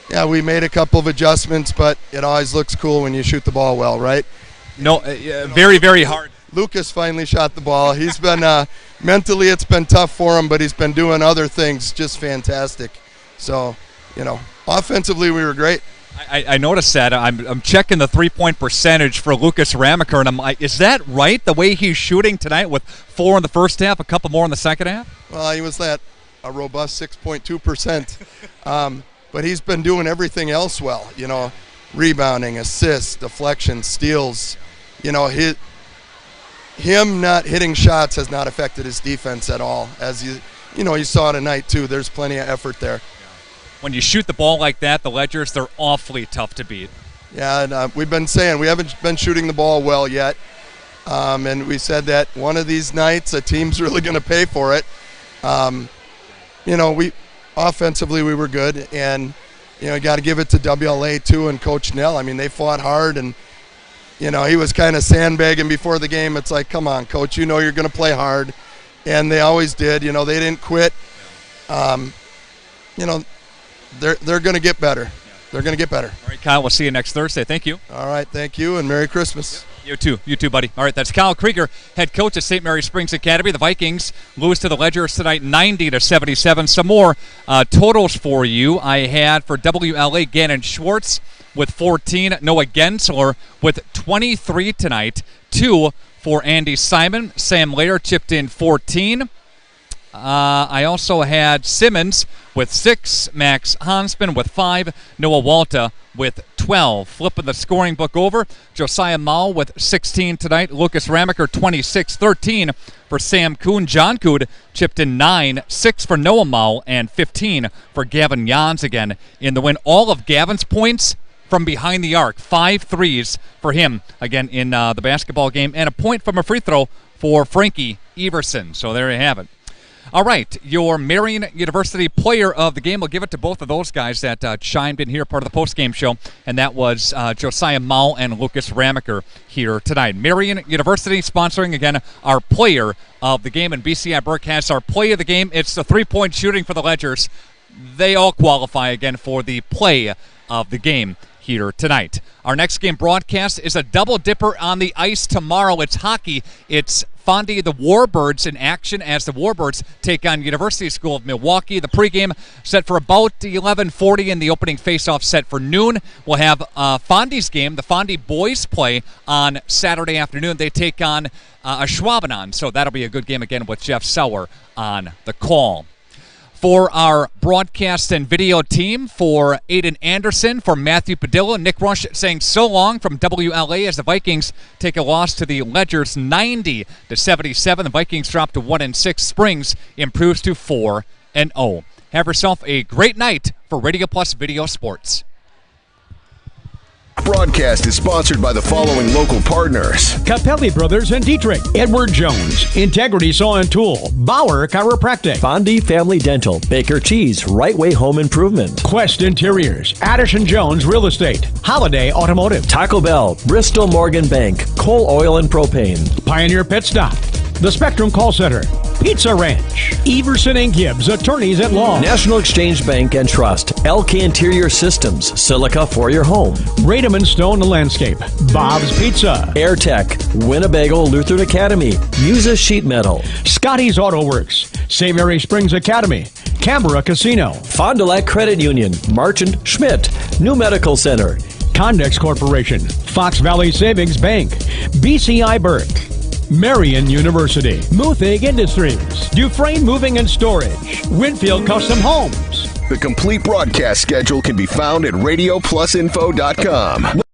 yeah, we made a couple of adjustments, but it always looks cool when you shoot the ball well, right? No, very, very hard. Lucas finally shot the ball. He's been mentally it's been tough for him, but he's been doing other things just fantastic. So, offensively we were great. I noticed that. I'm checking the three-point percentage for Lucas Ramaker, and I'm like, is that right, the way he's shooting tonight with 4 in the first half, a couple more in the second half? Well, he was a robust 6.2%. But he's been doing everything else well, rebounding, assists, deflection, steals. Him not hitting shots has not affected his defense at all. As you saw tonight too. There's plenty of effort there. When you shoot the ball like that, the Ledgers, they're awfully tough to beat. Yeah, and we've been saying we haven't been shooting the ball well yet, and we said that one of these nights a team's really going to pay for it. We offensively we were good, and you got to give it to WLA too and Coach Nell. I mean, they fought hard and. He was kind of sandbagging before the game. It's like, come on, Coach, you're going to play hard. And they always did. They didn't quit. They're going to get better. They're going to get better. All right, Kyle, we'll see you next Thursday. Thank you. All right, thank you, and Merry Christmas. You too, buddy. All right, that's Kyle Krieger, head coach at St. Mary Springs Academy. The Vikings lose to the Ledgers tonight, 90-77. Some more totals for you. I had for WLA Gannon Schwartz with 14, Noah Gensler with 23 tonight, 2 for Andy Simon. Sam Lair chipped in 14. I also had Simmons with 6, Max Hansman with 5, Noah Walta with 12. Flipping the scoring book over, Josiah Mall with 16 tonight, Lucas Ramaker 26, 13 for Sam Kuhn. John Kuhn chipped in 9, 6 for Noah Mall, and 15 for Gavin Jans again in the win. All of Gavin's points from behind the arc, 5 threes for him again in the basketball game, and a point from a free throw for Frankie Everson. So there you have it. All right, your Marian University player of the game, we'll give it to both of those guys that chimed in here, part of the postgame show, and that was Josiah Mall and Lucas Ramaker here tonight. Marian University sponsoring, again, our player of the game, and BCI Burke has our play of the game. It's the three-point shooting for the Ledgers. They all qualify, again, for the play of the game here tonight. Our next game broadcast is a double dipper on the ice tomorrow. It's hockey. It's Fondy the Warbirds in action as the Warbirds take on University School of Milwaukee. The pregame set for about 11:40 and the opening faceoff set for noon. We'll have Fondy's game. The Fondy boys play on Saturday afternoon. They take on Schwabenon, so that'll be a good game again with Jeff Sauer on the call. For our broadcast and video team, for Aiden Anderson, for Matthew Padilla, Nick Rush saying so long from WLA as the Vikings take a loss to the Ledgers 90-77. The Vikings drop to 1-6. Springs improves to 4-0. Have yourself a great night for Radio Plus Video Sports. Broadcast is sponsored by the following local partners: Capelli Brothers and Dietrich, Edward Jones, Integrity Saw and Tool, Bauer Chiropractic, Fondy Family Dental, Baker Cheese, Right Way Home Improvement, Quest Interiors, Addison Jones Real Estate, Holiday Automotive, Taco Bell, Bristol Morgan Bank, Coal Oil and Propane, Pioneer Pit Stop, The Spectrum Call Center, Pizza Ranch, Everson and Gibbs, Attorneys at Law, National Exchange Bank and Trust, LK Interior Systems, Silica for your home, Radom and Stone Landscape, Bob's Pizza, AirTech, Winnebago Lutheran Academy, Musa Sheet Metal, Scotty's Auto Works, St. Mary Springs Academy, Canberra Casino, Fond du Lac Credit Union, Marchant Schmidt, New Medical Center, Condex Corporation, Fox Valley Savings Bank, BCI Burke, Marian University, Muthig Industries, Dufresne Moving and Storage, Winfield Custom Homes. The complete broadcast schedule can be found at RadioPlusInfo.com.